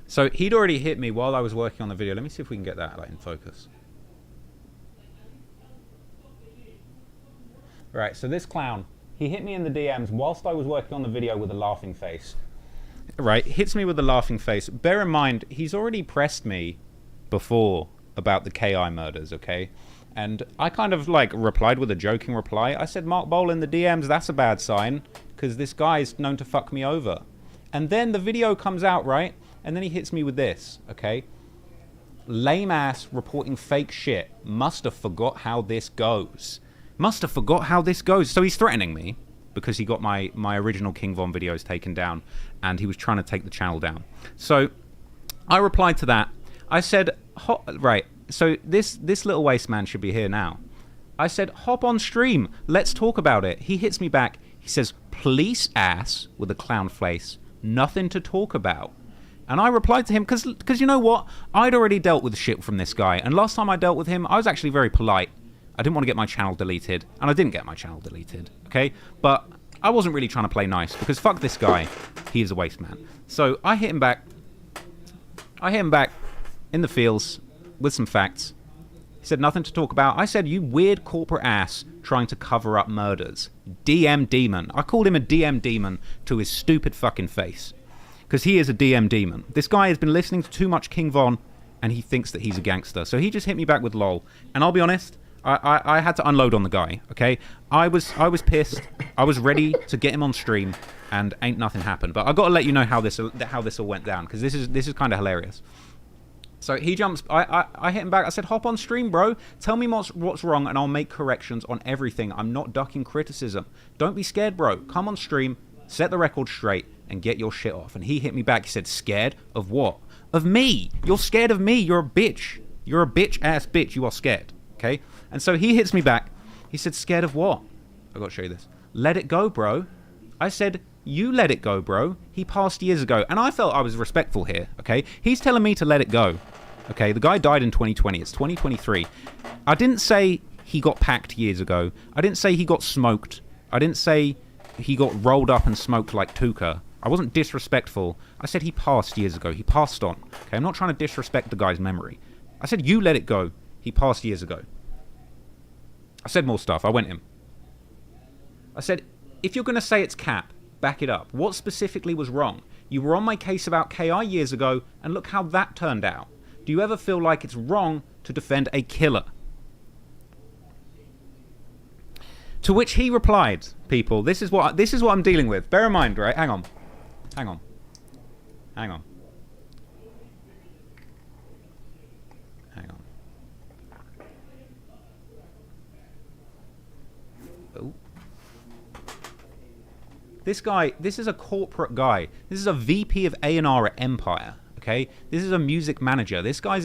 So he'd already hit me while I was working on the video. Let me see if we can get that like in focus. Right, so this clown, he hit me in the DMs whilst I was working on the video with a laughing face. Right, hits me with a laughing face. Bear in mind, he's already pressed me before about the KI murders, okay? And I kind of like replied with a joking reply. I said, Mark Bowl in the DMs, that's a bad sign, because this guy's known to fuck me over. And then the video comes out, right? And then he hits me with this, okay? Lame ass reporting fake shit. Must have forgot how this goes. Must have forgot how this goes. So he's threatening me because he got my original King Von videos taken down and he was trying to take the channel down. So I replied to that. I said, right, so this little waste man should be here now. I said, hop on stream. Let's talk about it. He hits me back. He says, police ass with a clown face. Nothing to talk about. And I replied to him, because you know what? I'd already dealt with shit from this guy. And last time I dealt with him, I was actually very polite. I didn't want to get my channel deleted. And I didn't get my channel deleted, okay? But I wasn't really trying to play nice, because fuck this guy. He is a waste man. So I hit him back. In the fields with some facts. He said nothing to talk about. I said, you weird corporate ass trying to cover up murders. DM demon. I called him a DM demon to his stupid fucking face. Because he is a DM demon. This guy has been listening to too much King Von, and he thinks that he's a gangster. So he just hit me back with lol. And I'll be honest, I had to unload on the guy, okay? I was pissed. I was ready to get him on stream, and ain't nothing happened. But I got to let you know how this all went down, because this is kind of hilarious. So he jumps. I hit him back. I said, hop on stream, bro. Tell me what's wrong, and I'll make corrections on everything. I'm not ducking criticism. Don't be scared, bro. Come on stream, set the record straight, and get your shit off. And he hit me back. He said, scared of what? Of me. You're scared of me. You're a bitch. You're a bitch-ass bitch. You are scared. Okay? And so he hits me back. He said, scared of what? I got to show you this. Let it go, bro. I said, you let it go, bro. He passed years ago. And I felt I was respectful here, okay? He's telling me to let it go. Okay, the guy died in 2020. It's 2023. I didn't say he got packed years ago. I didn't say he got smoked. I didn't say he got rolled up and smoked like Tuka. I wasn't disrespectful. I said he passed years ago. He passed on. Okay, I'm not trying to disrespect the guy's memory. I said, you let it go. He passed years ago. I said more stuff. I went in. I said, if you're going to say it's cap, back it up. What specifically was wrong? You were on my case about KI years ago, and look how that turned out. Do you ever feel like it's wrong to defend a killer? To which he replied, people, this is what I'm dealing with. Bear in mind, right? Hang on. Oh. This guy, this is a corporate guy. This is a VP of A&R at Empire. Okay, this is a music manager. This guy's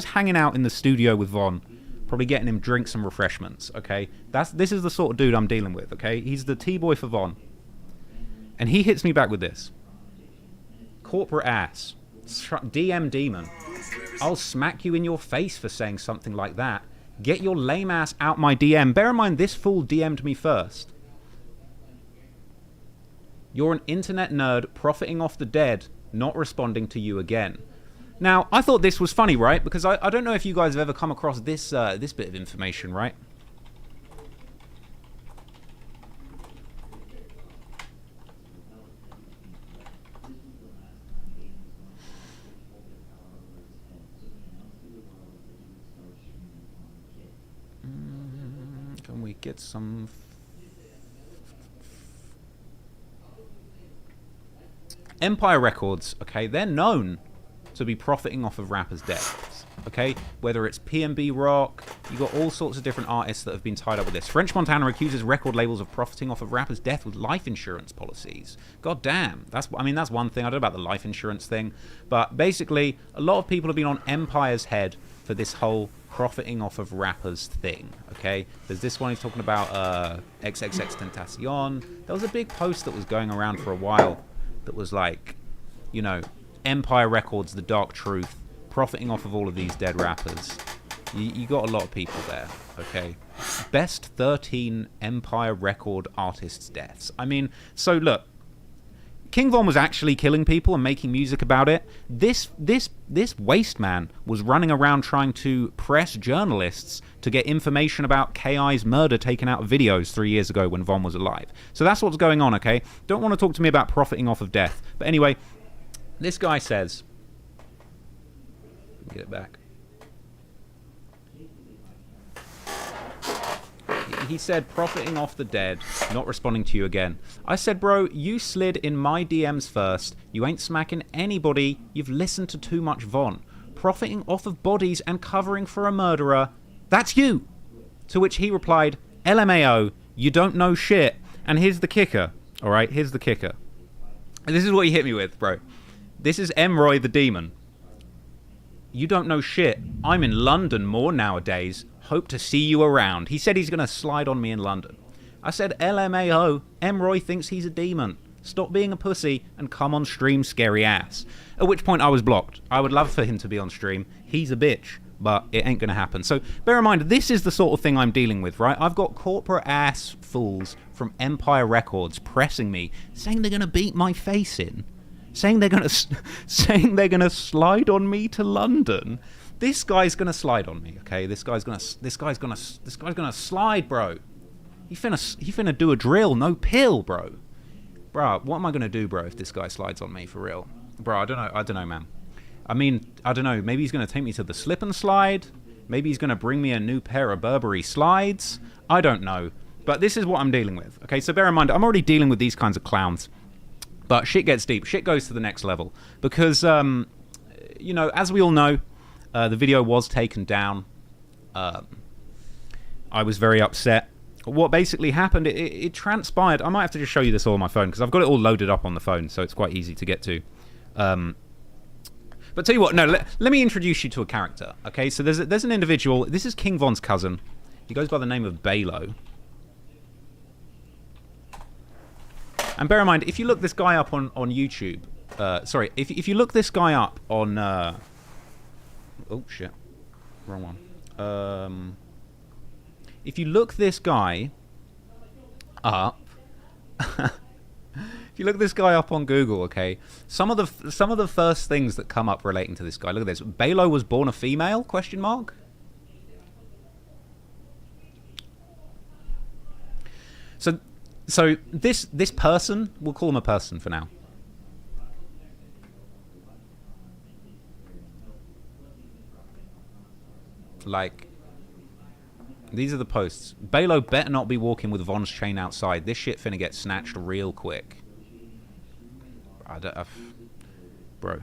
hanging out in the studio with Von, probably getting him drinks and refreshments. Okay, this is the sort of dude I'm dealing with. Okay, he's the T-boy for Von, and he hits me back with this corporate ass, DM demon. I'll smack you in your face for saying something like that. Get your lame ass out my DM. Bear in mind, this fool DM'd me first. You're an internet nerd profiting off the dead. Not responding to you again. Now, I thought this was funny, right? Because I don't know if you guys have ever come across this this bit of information, right? Can we get some... Empire Records, okay, they're known to be profiting off of rappers' deaths, okay? Whether it's PNB Rock, you got all sorts of different artists that have been tied up with this. French Montana accuses record labels of profiting off of rappers' death with life insurance policies. God damn, that's one thing. I don't know about the life insurance thing, but basically, a lot of people have been on Empire's head for this whole profiting off of rappers thing, okay? There's this one he's talking about, XXXTentacion. There was a big post that was going around for a while that was like, you know, Empire Records, the dark truth, profiting off of all of these dead rappers. You got a lot of people there, okay? Best 13 Empire Record artists' deaths. I mean, so look, King Von was actually killing people and making music about it. This waste man was running around trying to press journalists to get information about KI's murder taken out of videos 3 years ago when Von was alive. So that's what's going on, okay? Don't want to talk to me about profiting off of death. But anyway, this guy says... Get it back. He said, profiting off the dead, not responding to you again. I said, bro, you slid in my DMs first. You ain't smacking anybody. You've listened to too much Von. Profiting off of bodies and covering for a murderer, that's you. To which he replied, LMAO, you don't know shit. And here's the kicker. All right, here's the kicker. And this is what he hit me with, bro. This is Emroy the Demon. You don't know shit. I'm in London more nowadays. Hope to see you around. He said he's going to slide on me in London. I said, LMAO, Emroy thinks he's a demon. Stop being a pussy and come on stream, scary ass. At which point I was blocked. I would love for him to be on stream. He's a bitch. but it ain't gonna happen. So bear in mind, this is the sort of thing I'm dealing with, right? I've got corporate ass fools from Empire Records pressing me, saying they're gonna beat my face in, saying they're gonna slide on me to London. This guy's gonna slide on me, okay? This guy's gonna slide, bro. He finna do a drill, no pill, bro. Bro, what am I gonna do, bro, if this guy slides on me for real? Bro, I don't know, man. I mean, I don't know. Maybe he's going to take me to the slip and slide. Maybe he's going to bring me a new pair of Burberry slides. I don't know. But this is what I'm dealing with. Okay, so bear in mind, I'm already dealing with these kinds of clowns. But shit gets deep. Shit goes to the next level. Because, you know, as we all know, the video was taken down. I was very upset. What basically happened, it transpired. I might have to just show you this all on my phone, because I've got it all loaded up on the phone, so it's quite easy to get to. But tell you what, no, let me introduce you to a character, okay? So there's an individual. This is King Von's cousin. He goes by the name of Balo. And bear in mind, if you look this guy up on YouTube, sorry, if you look this guy up on, oh shit, wrong one. If you look this guy up. If you look this guy up on Google, okay, some of the first things that come up relating to this guy. Look at this. Balo was born a female? Question mark. So this person, we'll call him a person for now. Like, these are the posts. Balo better not be walking with Von's chain outside. This shit finna get snatched real quick. Bro.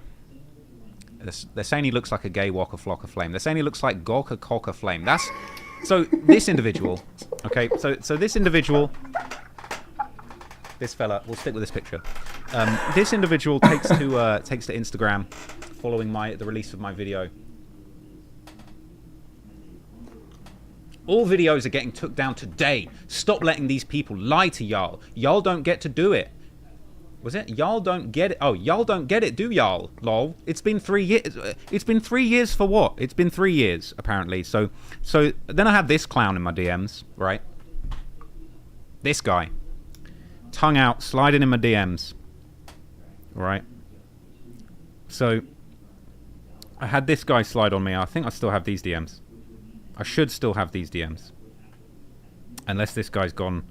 They're saying he looks like a gay Waka Flocka Flame. They're saying he looks like Gorka Cocker Flame. That's... So, this individual... Okay, so this individual... This fella... We'll stick with this picture. This individual takes to Instagram following the release of my video. All videos are getting took down today. Stop letting these people lie to y'all. Y'all don't get to do it. Was it? Y'all don't get it. Oh, y'all don't get it, do y'all? Lol. It's been 3 years. It's been 3 years for what? It's been 3 years, apparently. So then I have this clown in my DMs, right? This guy. Tongue out, sliding in my DMs. Right? So, I had this guy slide on me. I think I still have these DMs. I should still have these DMs. Unless this guy's gotten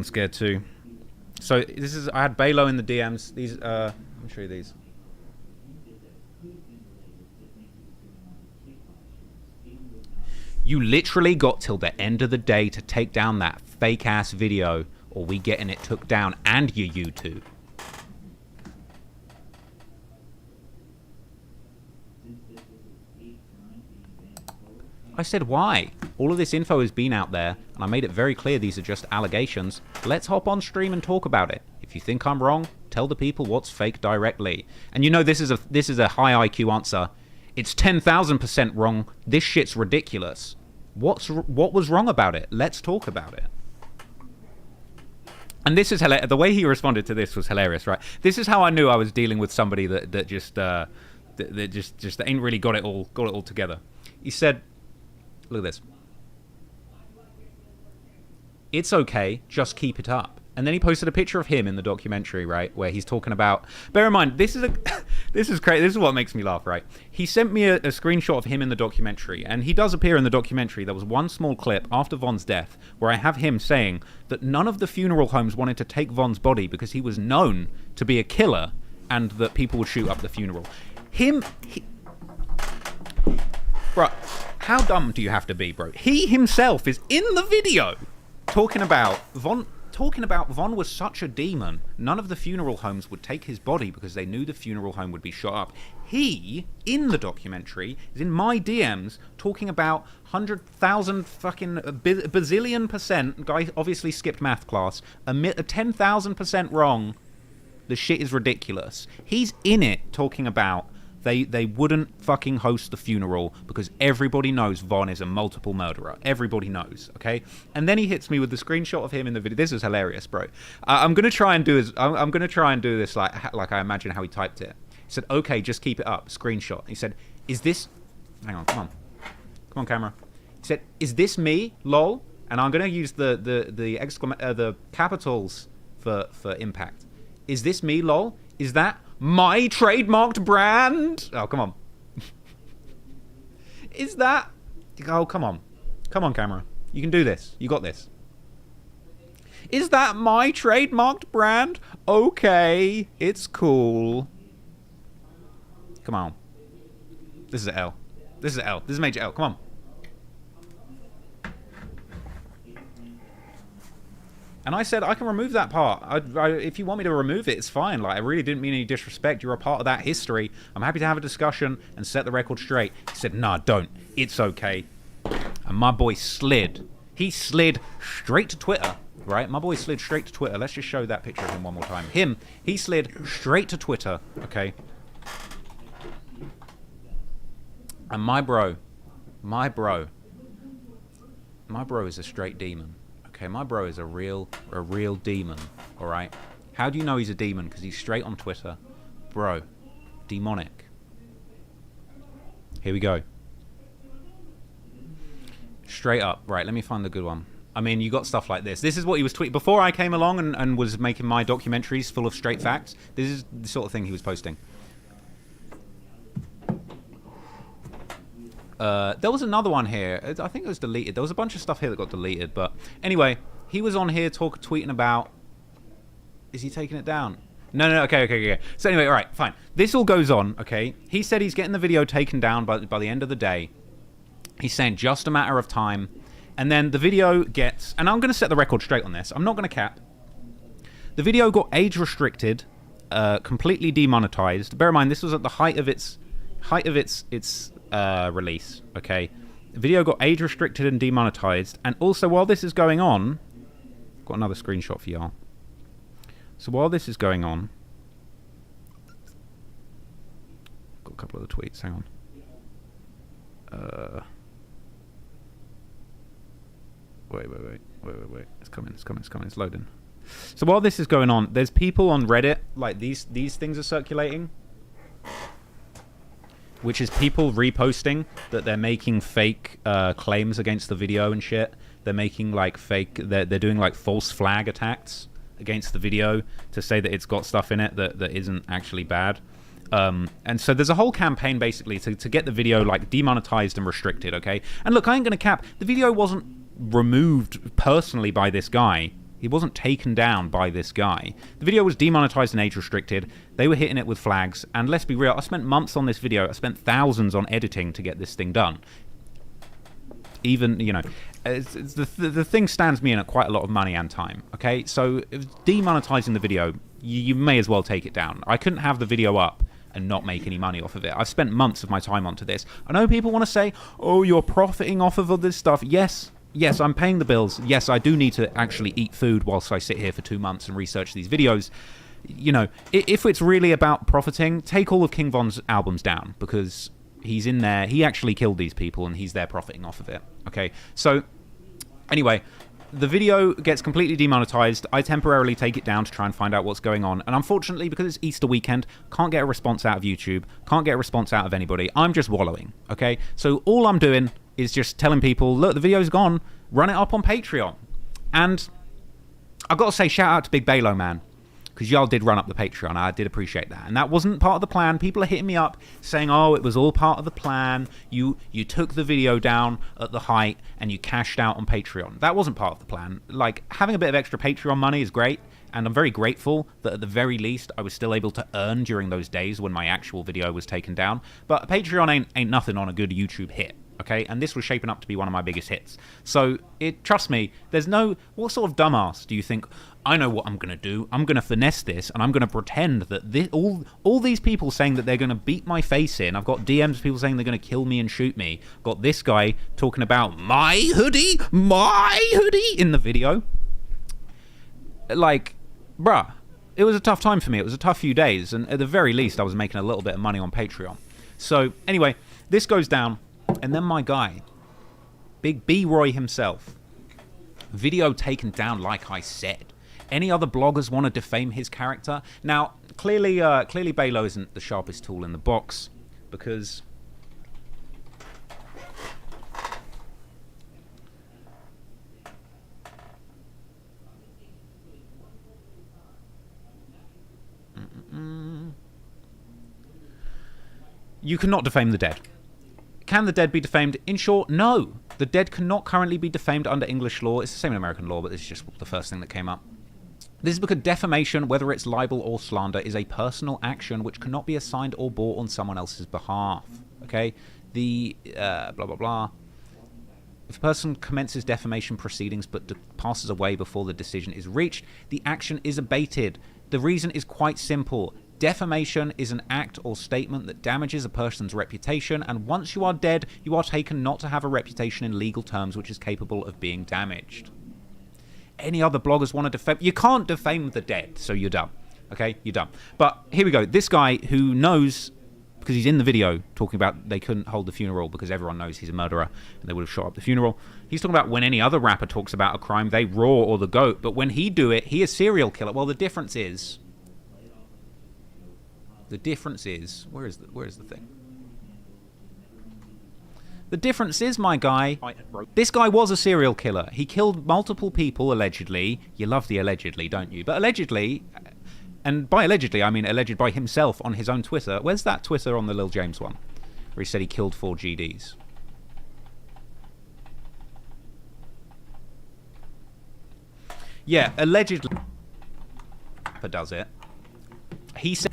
scared too. So this is, I had Balo in the DMs. These, let me show you these. You literally got till the end of the day to take down that fake ass video, or we getting it took down and your YouTube. I said, why? All of this info has been out there, and I made it very clear these are just allegations. Let's hop on stream and talk about it. If you think I'm wrong, tell the people what's fake directly. And you know this is a high IQ answer. It's 10,000% wrong. This shit's ridiculous. What was wrong about it? Let's talk about it. And this is hilarious. The way he responded to this was hilarious, right? This is how I knew I was dealing with somebody that just ain't really got it all together. He said, look at this. It's okay, just keep it up. And then he posted a picture of him in the documentary, right, where he's talking about... Bear in mind, this is crazy. This is what makes me laugh, right? He sent me a screenshot of him in the documentary, and he does appear in the documentary. There was one small clip after Von's death where I have him saying that none of the funeral homes wanted to take Von's body because he was known to be a killer and that people would shoot up the funeral. Bro, how dumb do you have to be, bro? He himself is in the video talking about Von was such a demon. None of the funeral homes would take his body because they knew the funeral home would be shot up. He, in the documentary, is in my DMs talking about 100,000 fucking bazillion %. Guy obviously skipped math class. A 10,000% wrong. The shit is ridiculous. He's in it talking about they wouldn't fucking host the funeral because everybody knows Von is a multiple murderer. Everybody knows, okay? And then he hits me with the screenshot of him in the video. This is hilarious, bro. I'm gonna try and do this like I imagine how he typed it. He said, "Okay, just keep it up." Screenshot. He said, "Is this Hang on, come on. Come on, camera. He said, "Is this me, lol?" And I'm gonna use the capitals for impact. Is this me, lol? Is that my trademarked brand? Oh, come on. Is that? Oh, come on. Come on, camera. You can do this. You got this. Is that my trademarked brand? Okay, it's cool. Come on. This is an L. This is an L. This is major L. Come on. And I said, I can remove that part. If you want me to remove it, it's fine. Like, I really didn't mean any disrespect. You're a part of that history. I'm happy to have a discussion and set the record straight. He said, nah, don't. It's okay. And my boy slid. He slid straight to Twitter, right? My boy slid straight to Twitter. Let's just show that picture of him one more time. He slid straight to Twitter, okay? And my bro is a straight demon. Okay, my bro is a real demon, alright? How do you know he's a demon? Because he's straight on Twitter. Bro, demonic. Here we go. Straight up. Right, let me find the good one. I mean, you got stuff like this. This is what he was tweeting. Before I came along and was making my documentaries full of straight facts, this is the sort of thing he was posting. There was another one here. I think it was deleted. There was a bunch of stuff here that got deleted. But anyway, he was on here tweeting about... Is he taking it down? No, okay. So anyway, all right, fine. This all goes on, okay? He said he's getting the video taken down by the end of the day. He's saying just a matter of time. And then the video gets... And I'm going to set the record straight on this. I'm not going to cap. The video got age restricted, completely demonetized. Bear in mind, this was at the height of its release, okay? The video got age restricted and demonetized, and also while this is going on, I've got another screenshot for y'all. So while this is going on, got a couple of the tweets, hang on. Wait. It's coming, it's loading. So while this is going on, there's people on Reddit, like these things are circulating, which is people reposting that they're making fake claims against the video and shit. They're making like fake, they're doing like false flag attacks against the video to say that it's got stuff in it that isn't actually bad. And so there's a whole campaign basically to get the video like demonetized and restricted, okay? And look, I ain't gonna cap, the video wasn't removed personally by this guy. He wasn't taken down by this guy. The video was demonetized and age restricted. They were hitting it with flags. And let's be real, I spent months on this video. I spent thousands on editing to get this thing done. Even, you know, the thing stands me in at quite a lot of money and time. Okay, so demonetizing the video, you may as well take it down. I couldn't have the video up and not make any money off of it. I've spent months of my time onto this. I know people want to say, oh, you're profiting off of all this stuff. Yes, I'm paying the bills. Yes, I do need to actually eat food whilst I sit here for 2 months and research these videos. You know, if it's really about profiting, take all of King Von's albums down, because he's in there. He actually killed these people and he's there profiting off of it. Okay, so anyway, the video gets completely demonetized. I temporarily take it down to try and find out what's going on. And unfortunately, because it's Easter weekend, can't get a response out of YouTube, can't get a response out of anybody. I'm just wallowing, okay? So all I'm doing is just telling people, look, the video's gone, run it up on Patreon. And I've got to say, shout out to Big Balo, man, because y'all did run up the Patreon. I did appreciate that. And that wasn't part of the plan. People are hitting me up saying, oh, it was all part of the plan. You took the video down at the height and you cashed out on Patreon. That wasn't part of the plan. Like, having a bit of extra Patreon money is great, and I'm very grateful that at the very least I was still able to earn during those days when my actual video was taken down. But Patreon ain't nothing on a good YouTube hit. Okay, and this was shaping up to be one of my biggest hits. So, trust me, there's no... What sort of dumbass do you think, I know what I'm going to do, I'm going to finesse this, and I'm going to pretend that all these people saying that they're going to beat my face in, I've got DMs of people saying they're going to kill me and shoot me, got this guy talking about my hoodie in the video. Like, bruh, it was a tough time for me, it was a tough few days, and at the very least I was making a little bit of money on Patreon. So, anyway, this goes down. And then my guy, Big B-Roy himself, video taken down like I said. Any other bloggers want to defame his character? Now, clearly Balo isn't the sharpest tool in the box, because You cannot defame the dead. Can the dead be defamed? In short, no. The dead cannot currently be defamed under English law. It's the same in American law, but this is just the first thing that came up. This is because defamation, whether it's libel or slander, is a personal action which cannot be assigned or brought on someone else's behalf. Okay? The blah, blah, blah. If a person commences defamation proceedings but passes away before the decision is reached, the action is abated. The reason is quite simple. Defamation is an act or statement that damages a person's reputation, and once you are dead, you are taken not to have a reputation in legal terms which is capable of being damaged. Any other bloggers want to defame? You can't defame the dead, so you're done. Okay? You're done. But here we go. This guy who knows, because he's in the video talking about they couldn't hold the funeral because everyone knows he's a murderer and they would have shot up the funeral. He's talking about when any other rapper talks about a crime, they Raw or the GOAT, but when he do it, he is serial killer. Well, the difference is... where is the thing? The difference is, my guy, this guy was a serial killer. He killed multiple people, allegedly. You love the allegedly, don't you? But allegedly, and by allegedly, I mean alleged by himself on his own Twitter. Where's that Twitter on the Lil James one? Where he said he killed 4 GDs. Yeah, allegedly, does it. He said...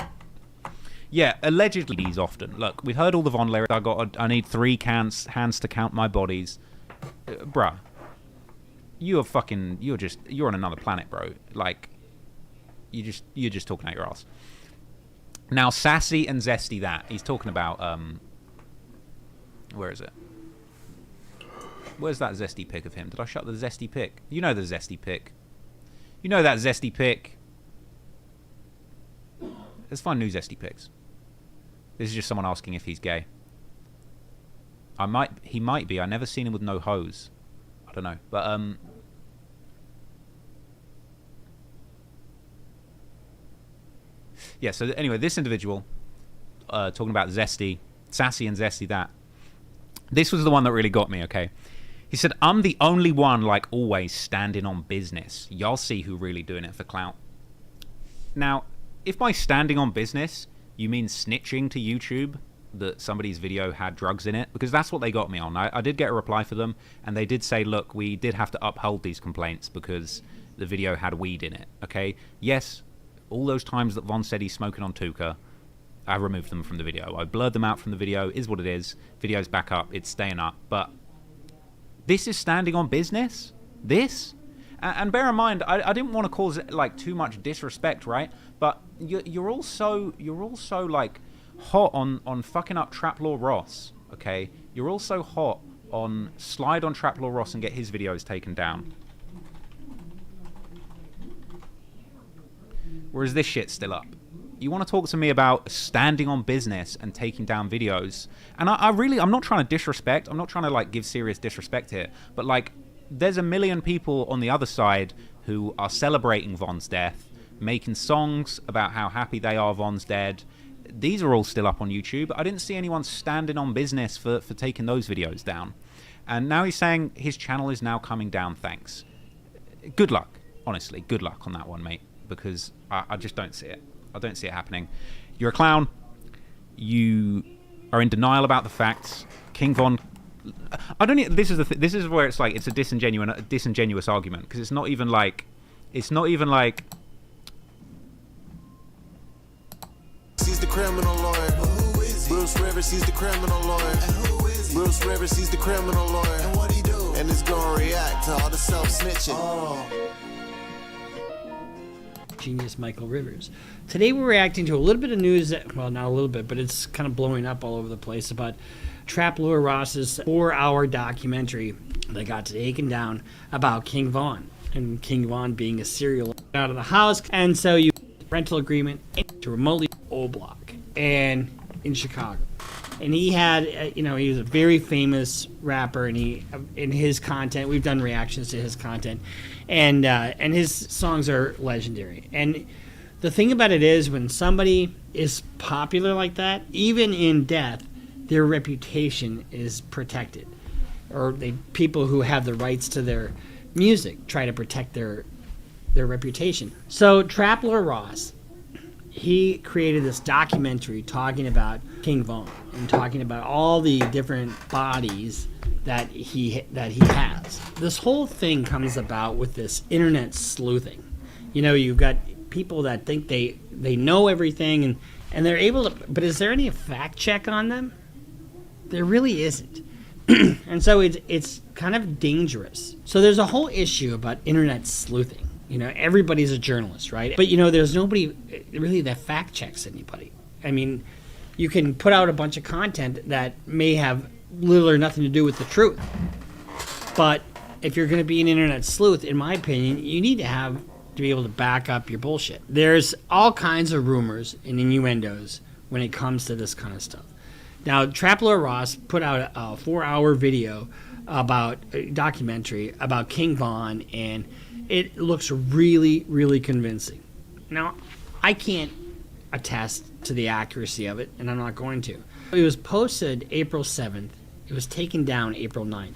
Yeah, allegedly he's often. Look, we've heard all the Von lyrics. I need 3 hands to count my bodies. Bruh. You're on another planet, bro. Like, you're just talking out your ass. Now, Sassy and Zesty that. He's talking about, where is it? Where's that Zesty pic of him? Did I shut the Zesty pic? You know the Zesty pic. You know that Zesty pic. Let's find new Zesty pics. This is just someone asking if he's gay. He might be. I never seen him with no hose. I don't know. But, yeah, so anyway, this individual, talking about Zesty, Sassy and Zesty that. This was the one that really got me, okay? He said, I'm the only one, like always, standing on business. Y'all see who really doing it for clout. Now, if by standing on business, you mean snitching to YouTube that somebody's video had drugs in it, because that's what they got me on. I did get a reply for them, and they did say, look, we did have to uphold these complaints because the video had weed in it, okay? Yes, all those times that Von said he's smoking on Tuka, I removed them from the video. I blurred them out from the video, is what it is. Video's back up, it's staying up, but this is standing on business? This? And bear in mind, I didn't want to cause like too much disrespect, right? But you're also like hot on fucking up Traplaw Ross, okay? You're also hot on slide on Traplaw Ross and get his videos taken down. Whereas this shit's still up. You want to talk to me about standing on business and taking down videos, and I'm not trying to disrespect. I'm not trying to like give serious disrespect here, but like, there's a million people on the other side who are celebrating Von's death, making songs about how happy they are Von's dead. These are all still up on YouTube. I didn't see anyone standing on business for taking those videos down. And now he's saying his channel is now coming down, thanks. Good luck, honestly. Good luck on that one, mate, because I just don't see it. I don't see it happening. You're a clown. You are in denial about the facts. King Von... I don't. This is where it's like it's a disingenuous argument, because it's not even like He's the criminal lawyer. Bruce Rivers, he's the criminal lawyer. Bruce Rivers, he's the criminal lawyer. And what he do? And it's gonna react to all the self-snitching. Genius Michael Rivers. Today we're reacting to a little bit of news that, well, not a little bit, but it's kind of blowing up all over the place about Traplaw Ross's 4-hour documentary that got taken down about King Von, and King Von being a serial out of the house, and so you rental agreement to remotely old block and in Chicago. And he had, he was a very famous rapper, and in his content, we've done reactions to his content, and his songs are legendary. And the thing about it is, when somebody is popular like that, even in death, their reputation is protected, or people who have the rights to their music try to protect their reputation. So Traplaw Ross he created this documentary talking about King Von and talking about all the different bodies that he has. This whole thing comes about with this internet sleuthing. You know, you've got people that think they know everything and they're able to, but is there any fact check on them? There really isn't. And so it's kind of dangerous. So there's a whole issue about internet sleuthing. You know, everybody's a journalist, right? But, you know, there's nobody really that fact checks anybody. I mean, you can put out a bunch of content that may have little or nothing to do with the truth. But if you're going to be an internet sleuth, in my opinion, you need to be able to back up your bullshit. There's all kinds of rumors and innuendos when it comes to this kind of stuff. Now, Trapler Ross put out a 4-hour video about a documentary about King Von, and it looks really, really convincing. Now, I can't attest to the accuracy of it, and I'm not going to. It was posted April 7th. It was taken down April 9th.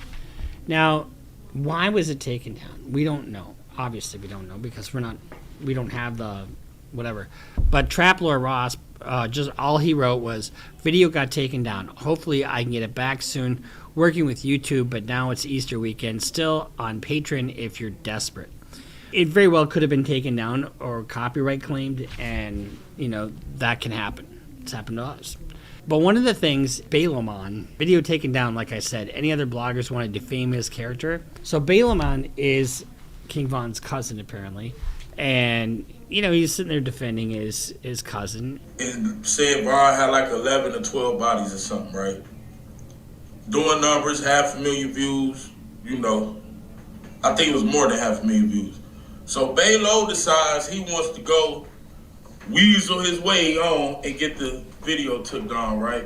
Now, why was it taken down? We don't know. Obviously, we don't know because we don't have the whatever. But Trapler Ross, just all he wrote was, video got taken down. Hopefully, I can get it back soon. Working with YouTube, but now it's Easter weekend. Still on Patreon if you're desperate. It very well could have been taken down or copyright claimed, and, you know, that can happen. It's happened to us. But one of the things, Bailamon, video taken down, like I said, any other bloggers want to defame his character. So Bailamon is King Von's cousin, apparently. And, you know, he's sitting there defending his cousin. And said Von had like 11 or 12 bodies or something, right? Doing numbers, 500,000 views, you know. I think it was more than 500,000 views. So Baylo decides he wants to go weasel his way on and get the video took down, right?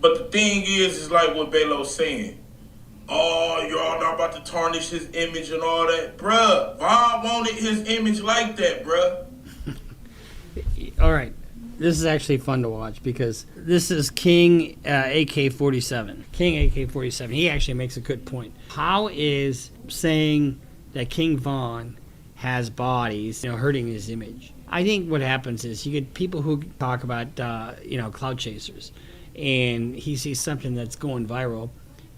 But the thing is like what Baylo's saying. Oh, y'all not about to tarnish his image and all that. Bruh, Von wanted his image like that, bruh. All right. This is actually fun to watch because this is King AK-47. King AK-47. He actually makes a good point. How is saying that King Von has bodies, you know, hurting his image? I think what happens is you get people who talk about, you know, cloud chasers, and he sees something that's going viral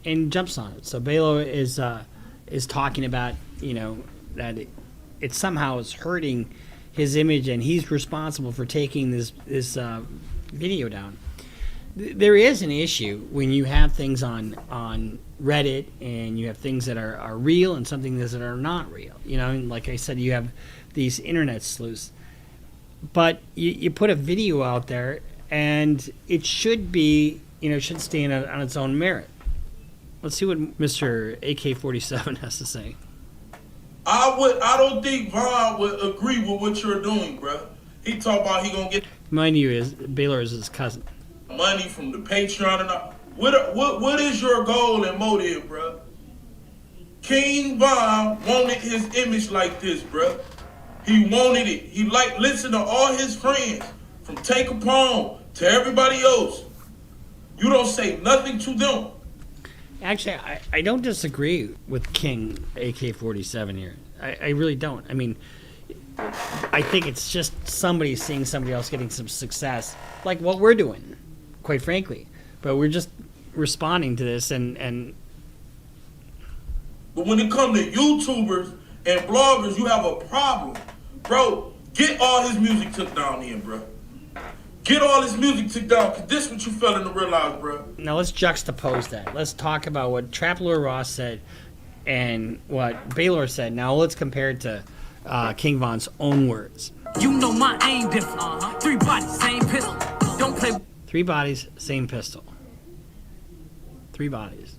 and jumps on it. So Balo is talking about, you know, that it somehow is hurting his image, and he's responsible for taking this video down. There is an issue when you have things on Reddit and you have things that are real and some things that are not real. You know, and like I said, you have these internet sleuths. But you put a video out there, and it should be, you know, should stand on its own merit. Let's see what Mr. AK-47 has to say. I don't think Von would agree with what you're doing, bro. He talk about he gonna get mind you, Baylor is his cousin. Money from the Patreon and all. What is your goal and motive, bro? King Von wanted his image like this, bro. He wanted it. He listened to all his friends, from Take Capone to everybody else. You don't say nothing to them. Actually, I don't disagree with King AK-47 here. I really don't. I mean, I think it's just somebody seeing somebody else getting some success, like what we're doing, quite frankly. But we're just responding to this and But when it comes to YouTubers and bloggers, you have a problem. Bro, get all his music took down in, bro. Get all his music took down, because this is what you fell to realize, bro. Now let's juxtapose that. Let's talk about what Trapler Ross said and what Baylor said. Now let's compare it to King Von's own words. You know my aim different. 3 bodies, same pistol. Don't play. 3 bodies, same pistol. 3 bodies.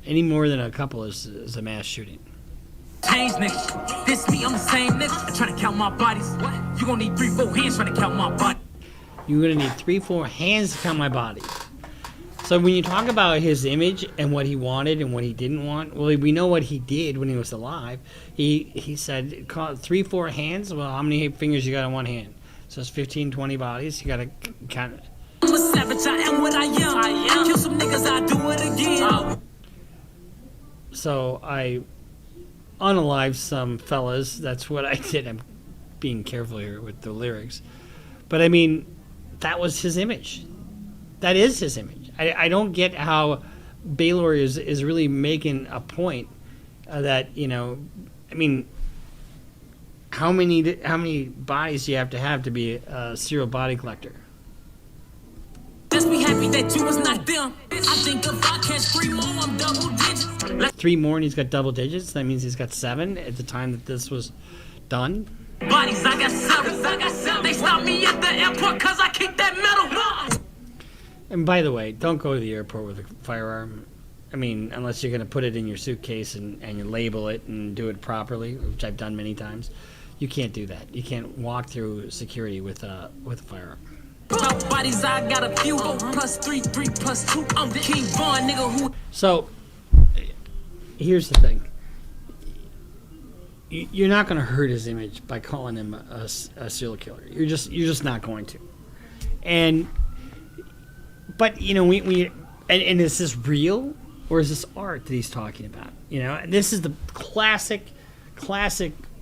Any more than a couple is a mass shooting. Change niggas. This me, I'm the same nigga. Trying to count my bodies. What? You gonna need 3-4 hands trying to count my body. You're gonna need 3-4 hands to count my body. So when you talk about his image and what he wanted and what he didn't want, well, we know what he did when he was alive. He said 3-4 hands. Well, how many fingers you got on one hand? So it's 15, 20 bodies. You gotta count it. I'm a savage, I am what I am. Kill some niggas, I do it again. So I unalived some fellas. That's what I did. I'm being careful here with the lyrics. But I mean, that was his image. That is his image. I don't get how Baylor is really making a point that, you know, I mean, how many bodies do you have to be a serial body collector? Just be happy that you was not them. I think if I catch 3 more, I'm double digits. 3 more and he's got double digits. That means he's got 7 at the time that this was done. Bodies, I got 7. They stopped me at the airport cause I kicked that metal wall. And by the way, don't go to the airport with a firearm. I mean, unless you're going to put it in your suitcase and you label it and do it properly, which I've done many times. You can't do that. You can't walk through security with a firearm. Bodies, I got a few. 3 + 2. I'm the King Von, nigga who. So, here's the thing. You're not going to hurt his image by calling him a serial killer. You're just not going to. But you know, and is this real or is this art that he's talking about? You know, and this is the classic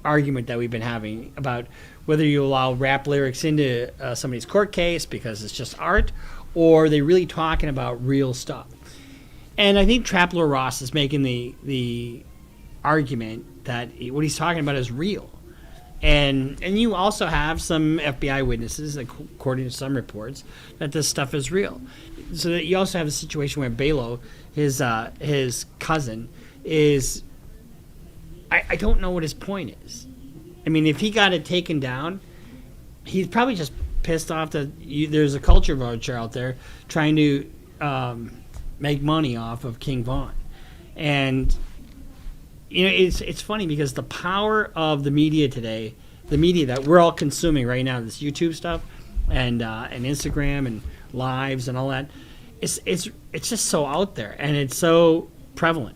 argument that we've been having about whether you allow rap lyrics into somebody's court case because it's just art, or are they really talking about real stuff? And I think Trap Lord Ross is making the argument that what he's talking about is real. And you also have some FBI witnesses, according to some reports, that this stuff is real. So that you also have a situation where Belo, his cousin, is... I don't know what his point is. I mean, if he got it taken down, he's probably just pissed off that there's a culture vulture out there trying to make money off of King Von. And... you know, it's funny because the power of the media today, the media that we're all consuming right now, this YouTube stuff and Instagram and lives and all that, it's just so out there and it's so prevalent.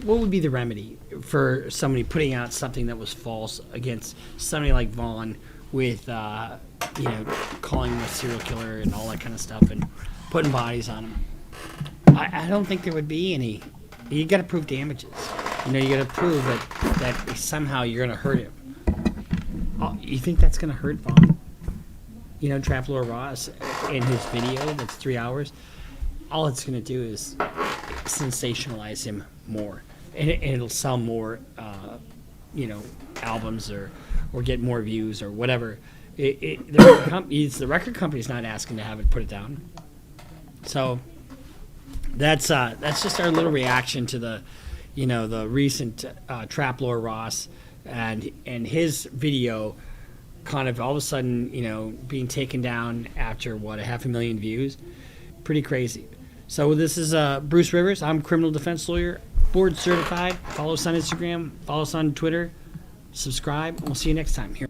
What would be the remedy for somebody putting out something that was false against somebody like Vaughn with you know, calling him a serial killer and all that kind of stuff and putting bodies on him? I don't think there would be any. You got to prove damages. You know, you got to prove that somehow you're going to hurt him. You think that's going to hurt Vaughn? You know, Trap Lord Ross in his video that's 3 hours, all it's going to do is sensationalize him more, and it'll sell more, you know, albums or get more views or whatever. The record company's not asking to have it put it down. So that's just our little reaction to the, you know, the recent Trap Lord Ross and his video kind of all of a sudden, you know, being taken down after, what, 500,000 views? Pretty crazy. So this is Bruce Rivers. I'm criminal defense lawyer, board certified. Follow us on Instagram. Follow us on Twitter. Subscribe. And we'll see you next time here.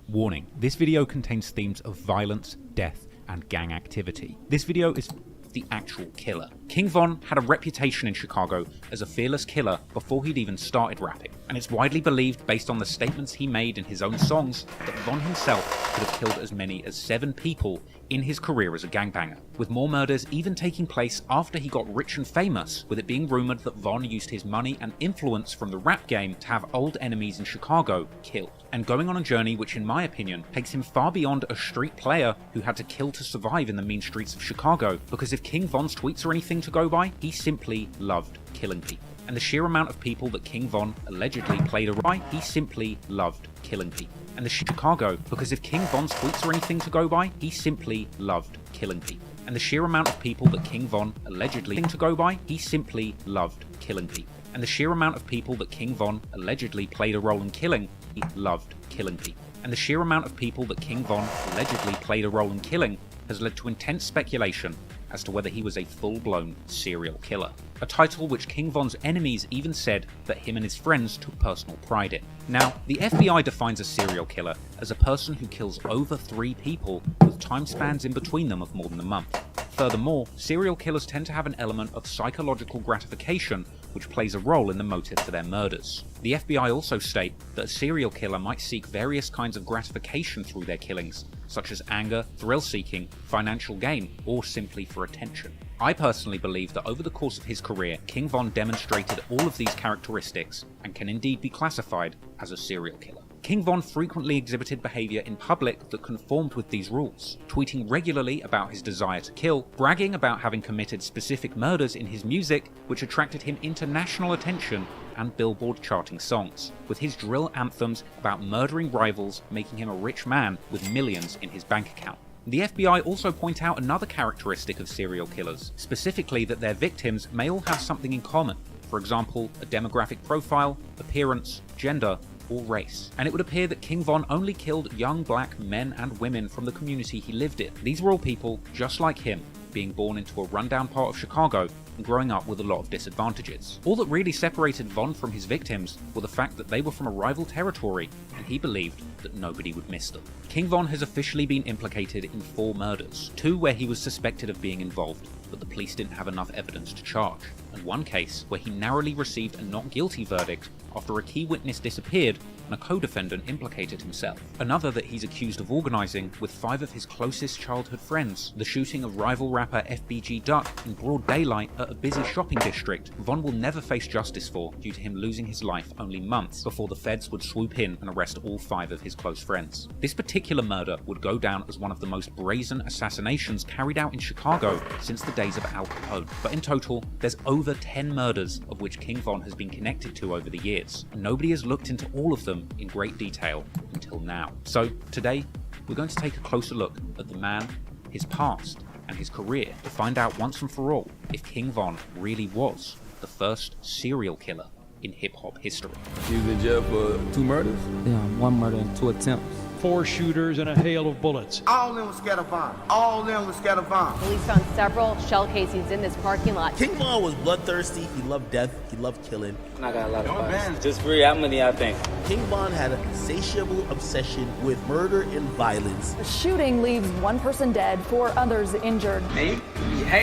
Warning, this video contains themes of violence, death, and gang activity. This video is the actual killer. King Von had a reputation in Chicago as a fearless killer before he'd even started rapping, and it's widely believed, based on the statements he made in his own songs, that Von himself could have killed as many as 7 people in his career as a gangbanger, with more murders even taking place after he got rich and famous, with it being rumoured that Von used his money and influence from the rap game to have old enemies in Chicago killed, and going on a journey which, in my opinion, takes him far beyond a street player who had to kill to survive in the mean streets of Chicago, because if King Von's tweets are anything to go by, he simply loved killing people. And the sheer amount of people that King Von allegedly played a role, he simply loved killing people. And the Chicago, because if King Von's tweets are anything to go by, he simply loved killing people. And the sheer amount of people that King Von allegedly to go by, he simply loved killing people. And the sheer amount of people that King Von allegedly played a role in killing, he loved killing people. And the sheer amount of people that King Von allegedly played a role in killing has led to intense speculation as to whether he was a full-blown serial killer. A title which King Von's enemies even said that him and his friends took personal pride in. Now, the FBI defines a serial killer as a person who kills over 3 people with time spans in between them of more than a month. Furthermore, serial killers tend to have an element of psychological gratification which plays a role in the motive for their murders. The FBI also state that a serial killer might seek various kinds of gratification through their killings, such as anger, thrill-seeking, financial gain, or simply for attention. I personally believe that over the course of his career, King Von demonstrated all of these characteristics and can indeed be classified as a serial killer. King Von frequently exhibited behavior in public that conformed with these rules, tweeting regularly about his desire to kill, bragging about having committed specific murders in his music, which attracted him international attention and Billboard charting songs, with his drill anthems about murdering rivals making him a rich man with millions in his bank account. The FBI also point out another characteristic of serial killers, specifically that their victims may all have something in common, for example, a demographic profile, appearance, gender, or race. And it would appear that King Von only killed young black men and women from the community he lived in. These were all people just like him, being born into a rundown part of Chicago and growing up with a lot of disadvantages. All that really separated Von from his victims were the fact that they were from a rival territory, and he believed that nobody would miss them. King Von has officially been implicated in 4 murders, 2 where he was suspected of being involved, but the police didn't have enough evidence to charge, and 1 case where he narrowly received a not guilty verdict after a key witness disappeared and a co-defendant implicated himself. Another that he's accused of organising with 5 of his closest childhood friends, the shooting of rival rapper FBG Duck in broad daylight at a busy shopping district. Von will never face justice for, due to him losing his life only months before the feds would swoop in and arrest all 5 of his close friends. This particular murder would go down as one of the most brazen assassinations carried out in Chicago since the days of Al Capone. But in total, there's over 10 murders of which King Von has been connected to over the years. Nobody has looked into all of them in great detail until now. So today, we're going to take a closer look at the man, his past, and his career to find out once and for all if King Von really was the first serial killer in hip-hop history. He was in jail for 2 murders? Yeah, 1 murder and 2 attempts. 4 shooters and a hail of bullets. All of them was Scattervine. All of them was Scattervine. Police found several shell casings in this parking lot. King Von was bloodthirsty. He loved death. He loved killing. I got a lot of fights. Just for how many I think? King Von had a insatiable obsession with murder and violence. The shooting leaves 1 person dead, 4 others injured. Hey,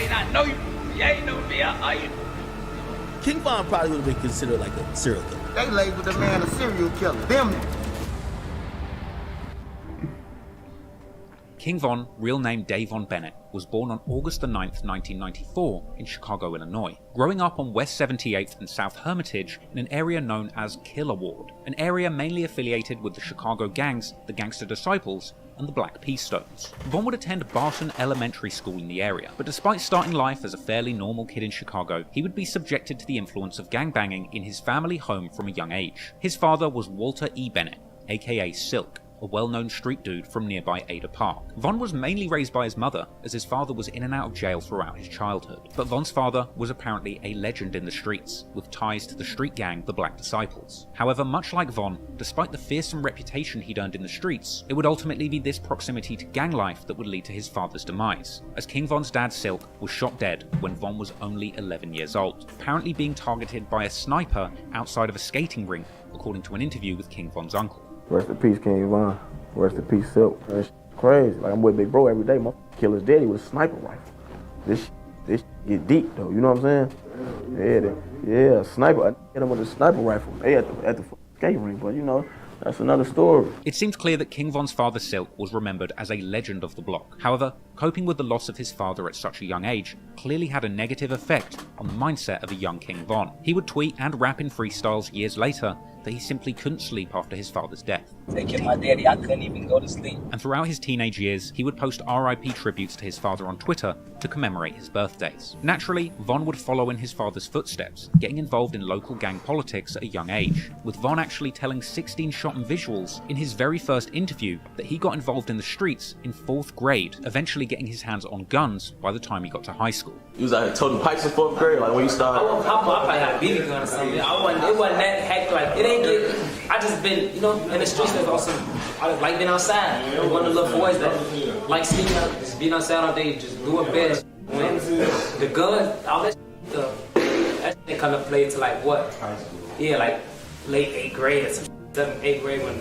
I know you. You ain't know me. Are you? King Von probably would have been considered like a serial killer. They labeled the man a serial killer. Them. King Von, real name Davon Bennett, was born on August 9, 1994 in Chicago, Illinois, growing up on West 78th and South Hermitage in an area known as Killer Ward, an area mainly affiliated with the Chicago gangs, the Gangster Disciples, and the Black Peace Stones. Von would attend Barton Elementary School in the area, but despite starting life as a fairly normal kid in Chicago, he would be subjected to the influence of gangbanging in his family home from a young age. His father was Walter E. Bennett, aka Silk, a well-known street dude from nearby Ada Park. Von was mainly raised by his mother, as his father was in and out of jail throughout his childhood. But Von's father was apparently a legend in the streets, with ties to the street gang, the Black Disciples. However, much like Von, despite the fearsome reputation he'd earned in the streets, it would ultimately be this proximity to gang life that would lead to his father's demise, as King Von's dad Silk was shot dead when Von was only 11 years old, apparently being targeted by a sniper outside of a skating rink, according to an interview with King Von's uncle. Rest in peace, King Von. Rest in peace, Silk. That's crazy. Like, I'm with Big Bro every day. My kill his daddy with a sniper rifle. This get deep, though. You know what I'm saying? Yeah, sniper. I hit him with a sniper rifle. They at the skate rink, but you know, that's another story. It seems clear that King Von's father Silk was remembered as a legend of the block. However, coping with the loss of his father at such a young age clearly had a negative effect on the mindset of a young King Von. He would tweet and rap in freestyles years later that he simply couldn't sleep after his father's death. Taking my daddy, I couldn't even go to sleep. And throughout his teenage years, he would post RIP tributes to his father on Twitter to commemorate his birthdays. Naturally, Von would follow in his father's footsteps, getting involved in local gang politics at a young age, with Von actually telling 16-shot and visuals in his very first interview that he got involved in the streets in 4th grade, eventually getting his hands on guns by the time he got to high school. You was out here toting pipes in 4th grade, like when you started? I probably had a BB gun or something. It wasn't that heck, like, it ain't get, I just been, you know, in the streets. There's also, I like being outside. You know, one of the little boys that like sleeping out, just being outside all day, just doing bed. When the gun, all that shit come to play to like what? High school. Yeah, like late 8th grade or some 7th, 8th grade when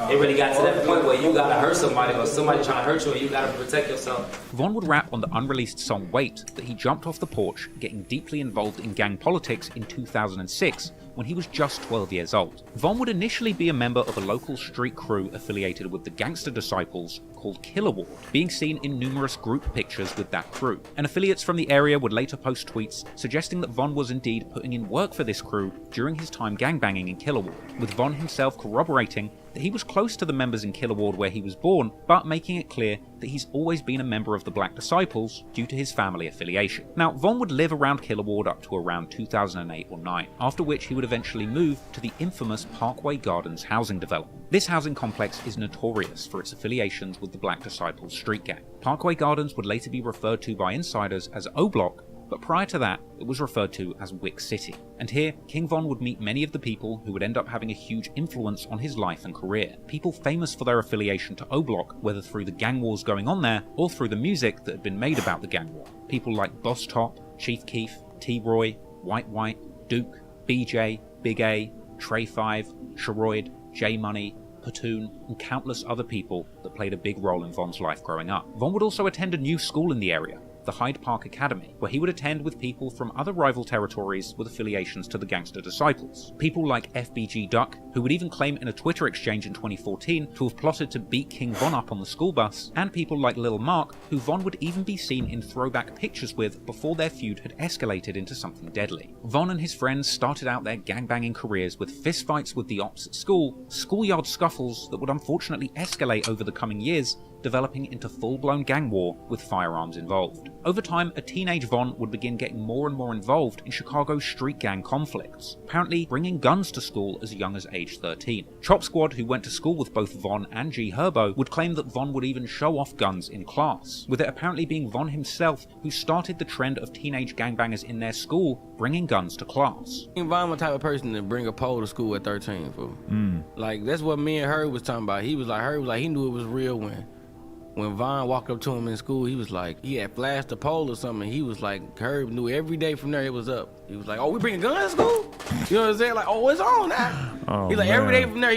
it really got to that point where you gotta hurt somebody or somebody trying to hurt you and you gotta protect yourself. Von would rap on the unreleased song Wait that he jumped off the porch, getting deeply involved in gang politics in 2006 when he was just 12 years old. Von would initially be a member of a local street crew affiliated with the Gangster Disciples called Killer Ward, being seen in numerous group pictures with that crew. And affiliates from the area would later post tweets suggesting that Von was indeed putting in work for this crew during his time gangbanging in Killer Ward, with Von himself corroborating that he was close to the members in Killer Ward where he was born, but making it clear that he's always been a member of the Black Disciples due to his family affiliation. Now, Von would live around Killer Ward up to around 2008 or 9, after which he would eventually move to the infamous Parkway Gardens housing development. This housing complex is notorious for its affiliations with the Black Disciples street gang. Parkway Gardens would later be referred to by insiders as O-Block, but prior to that, it was referred to as Wick City. And here, King Von would meet many of the people who would end up having a huge influence on his life and career. People famous for their affiliation to O-Block, whether through the gang wars going on there, or through the music that had been made about the gang war. People like Boss Top, Chief Keef, T-Roy, White, Duke, BJ, Big A, Trey 5, Sharoid, J-Money, Platoon, and countless other people that played a big role in Von's life growing up. Von would also attend a new school in the area, the Hyde Park Academy, where he would attend with people from other rival territories with affiliations to the Gangster Disciples. People like FBG Duck, who would even claim in a Twitter exchange in 2014 to have plotted to beat King Von up on the school bus, and people like Lil Mark, who Von would even be seen in throwback pictures with before their feud had escalated into something deadly. Von and his friends started out their gangbanging careers with fistfights with the ops at school, schoolyard scuffles that would unfortunately escalate over the coming years, developing into full-blown gang war with firearms involved. Over time, a teenage Von would begin getting more and more involved in Chicago's street gang conflicts, apparently bringing guns to school as young as age 13. Chop Squad, who went to school with both Von and G Herbo, would claim that Von would even show off guns in class, with it apparently being Von himself who started the trend of teenage gangbangers in their school bringing guns to class. Von was the type of person to bring a pole to school at 13, fool. Like, that's what me and Herb was talking about. He knew it was real when Von walked up to him in school. He was like, he had flashed a pole or something. He was like, Herb knew every day from there it was up. He was like, oh, we bringing guns to school? You know what I'm saying? Like, oh, it's on now. He's like, every day from there,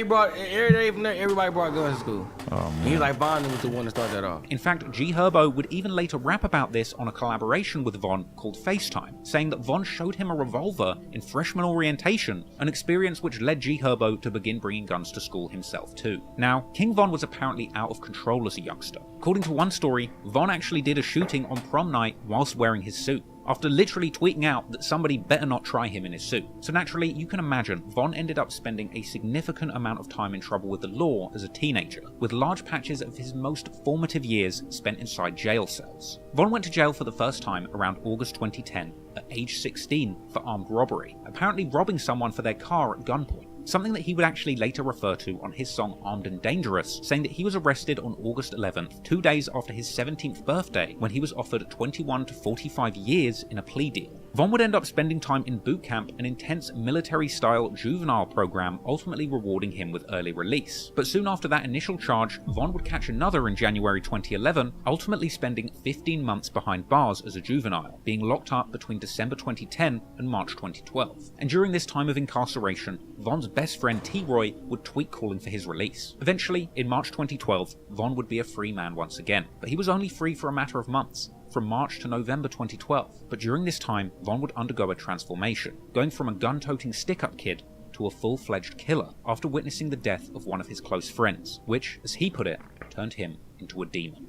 everybody brought guns to school. And he was like, Von was the one to start that off. In fact, G Herbo would even later rap about this on a collaboration with Von called FaceTime, saying that Von showed him a revolver in freshman orientation, an experience which led G Herbo to begin bringing guns to school himself too. Now, King Von was apparently out of control as a youngster. According to one story, Von actually did a shooting on prom night whilst wearing his suit, after literally tweeting out that somebody better not try him in his suit. So naturally, you can imagine, Von ended up spending a significant amount of time in trouble with the law as a teenager, with large patches of his most formative years spent inside jail cells. Von went to jail for the first time around August 2010, at age 16, for armed robbery, apparently robbing someone for their car at gunpoint. Something that he would actually later refer to on his song Armed and Dangerous, saying that he was arrested on August 11th, 2 days after his 17th birthday, when he was offered 21 to 45 years in a plea deal. Von would end up spending time in boot camp, an intense military-style juvenile program, ultimately rewarding him with early release. But soon after that initial charge, Von would catch another in January 2011, ultimately spending 15 months behind bars as a juvenile, being locked up between December 2010 and March 2012. And during this time of incarceration, Von's best friend T-Roy would tweet calling for his release. Eventually, in March 2012, Von would be a free man once again, but he was only free for a matter of months, from March to November 2012. But during this time, Von would undergo a transformation, going from a gun-toting stick-up kid to a full-fledged killer after witnessing the death of one of his close friends, which, as he put it, turned him into a demon.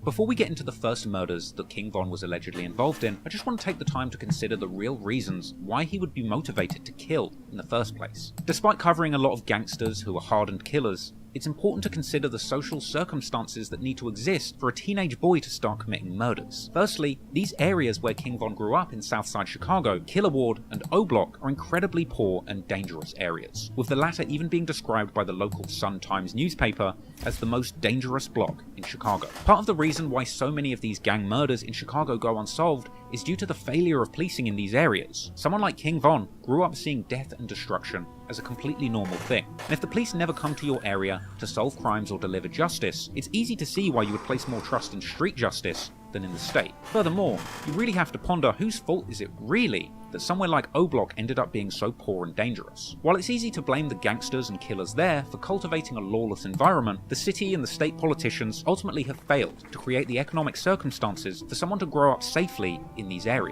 Before we get into the first murders that King Von was allegedly involved in, I just want to take the time to consider the real reasons why he would be motivated to kill in the first place. Despite covering a lot of gangsters who are hardened killers, it's important to consider the social circumstances that need to exist for a teenage boy to start committing murders. Firstly, these areas where King Von grew up in Southside Chicago, Killer Ward and O-Block, are incredibly poor and dangerous areas, with the latter even being described by the local Sun-Times newspaper as the most dangerous block in Chicago. Part of the reason why so many of these gang murders in Chicago go unsolved is due to the failure of policing in these areas. Someone like King Von grew up seeing death and destruction as a completely normal thing. And if the police never come to your area to solve crimes or deliver justice, it's easy to see why you would place more trust in street justice than in the state. Furthermore, you really have to ponder whose fault is it really that somewhere like O-Block ended up being so poor and dangerous. While it's easy to blame the gangsters and killers there for cultivating a lawless environment, the city and the state politicians ultimately have failed to create the economic circumstances for someone to grow up safely in these areas.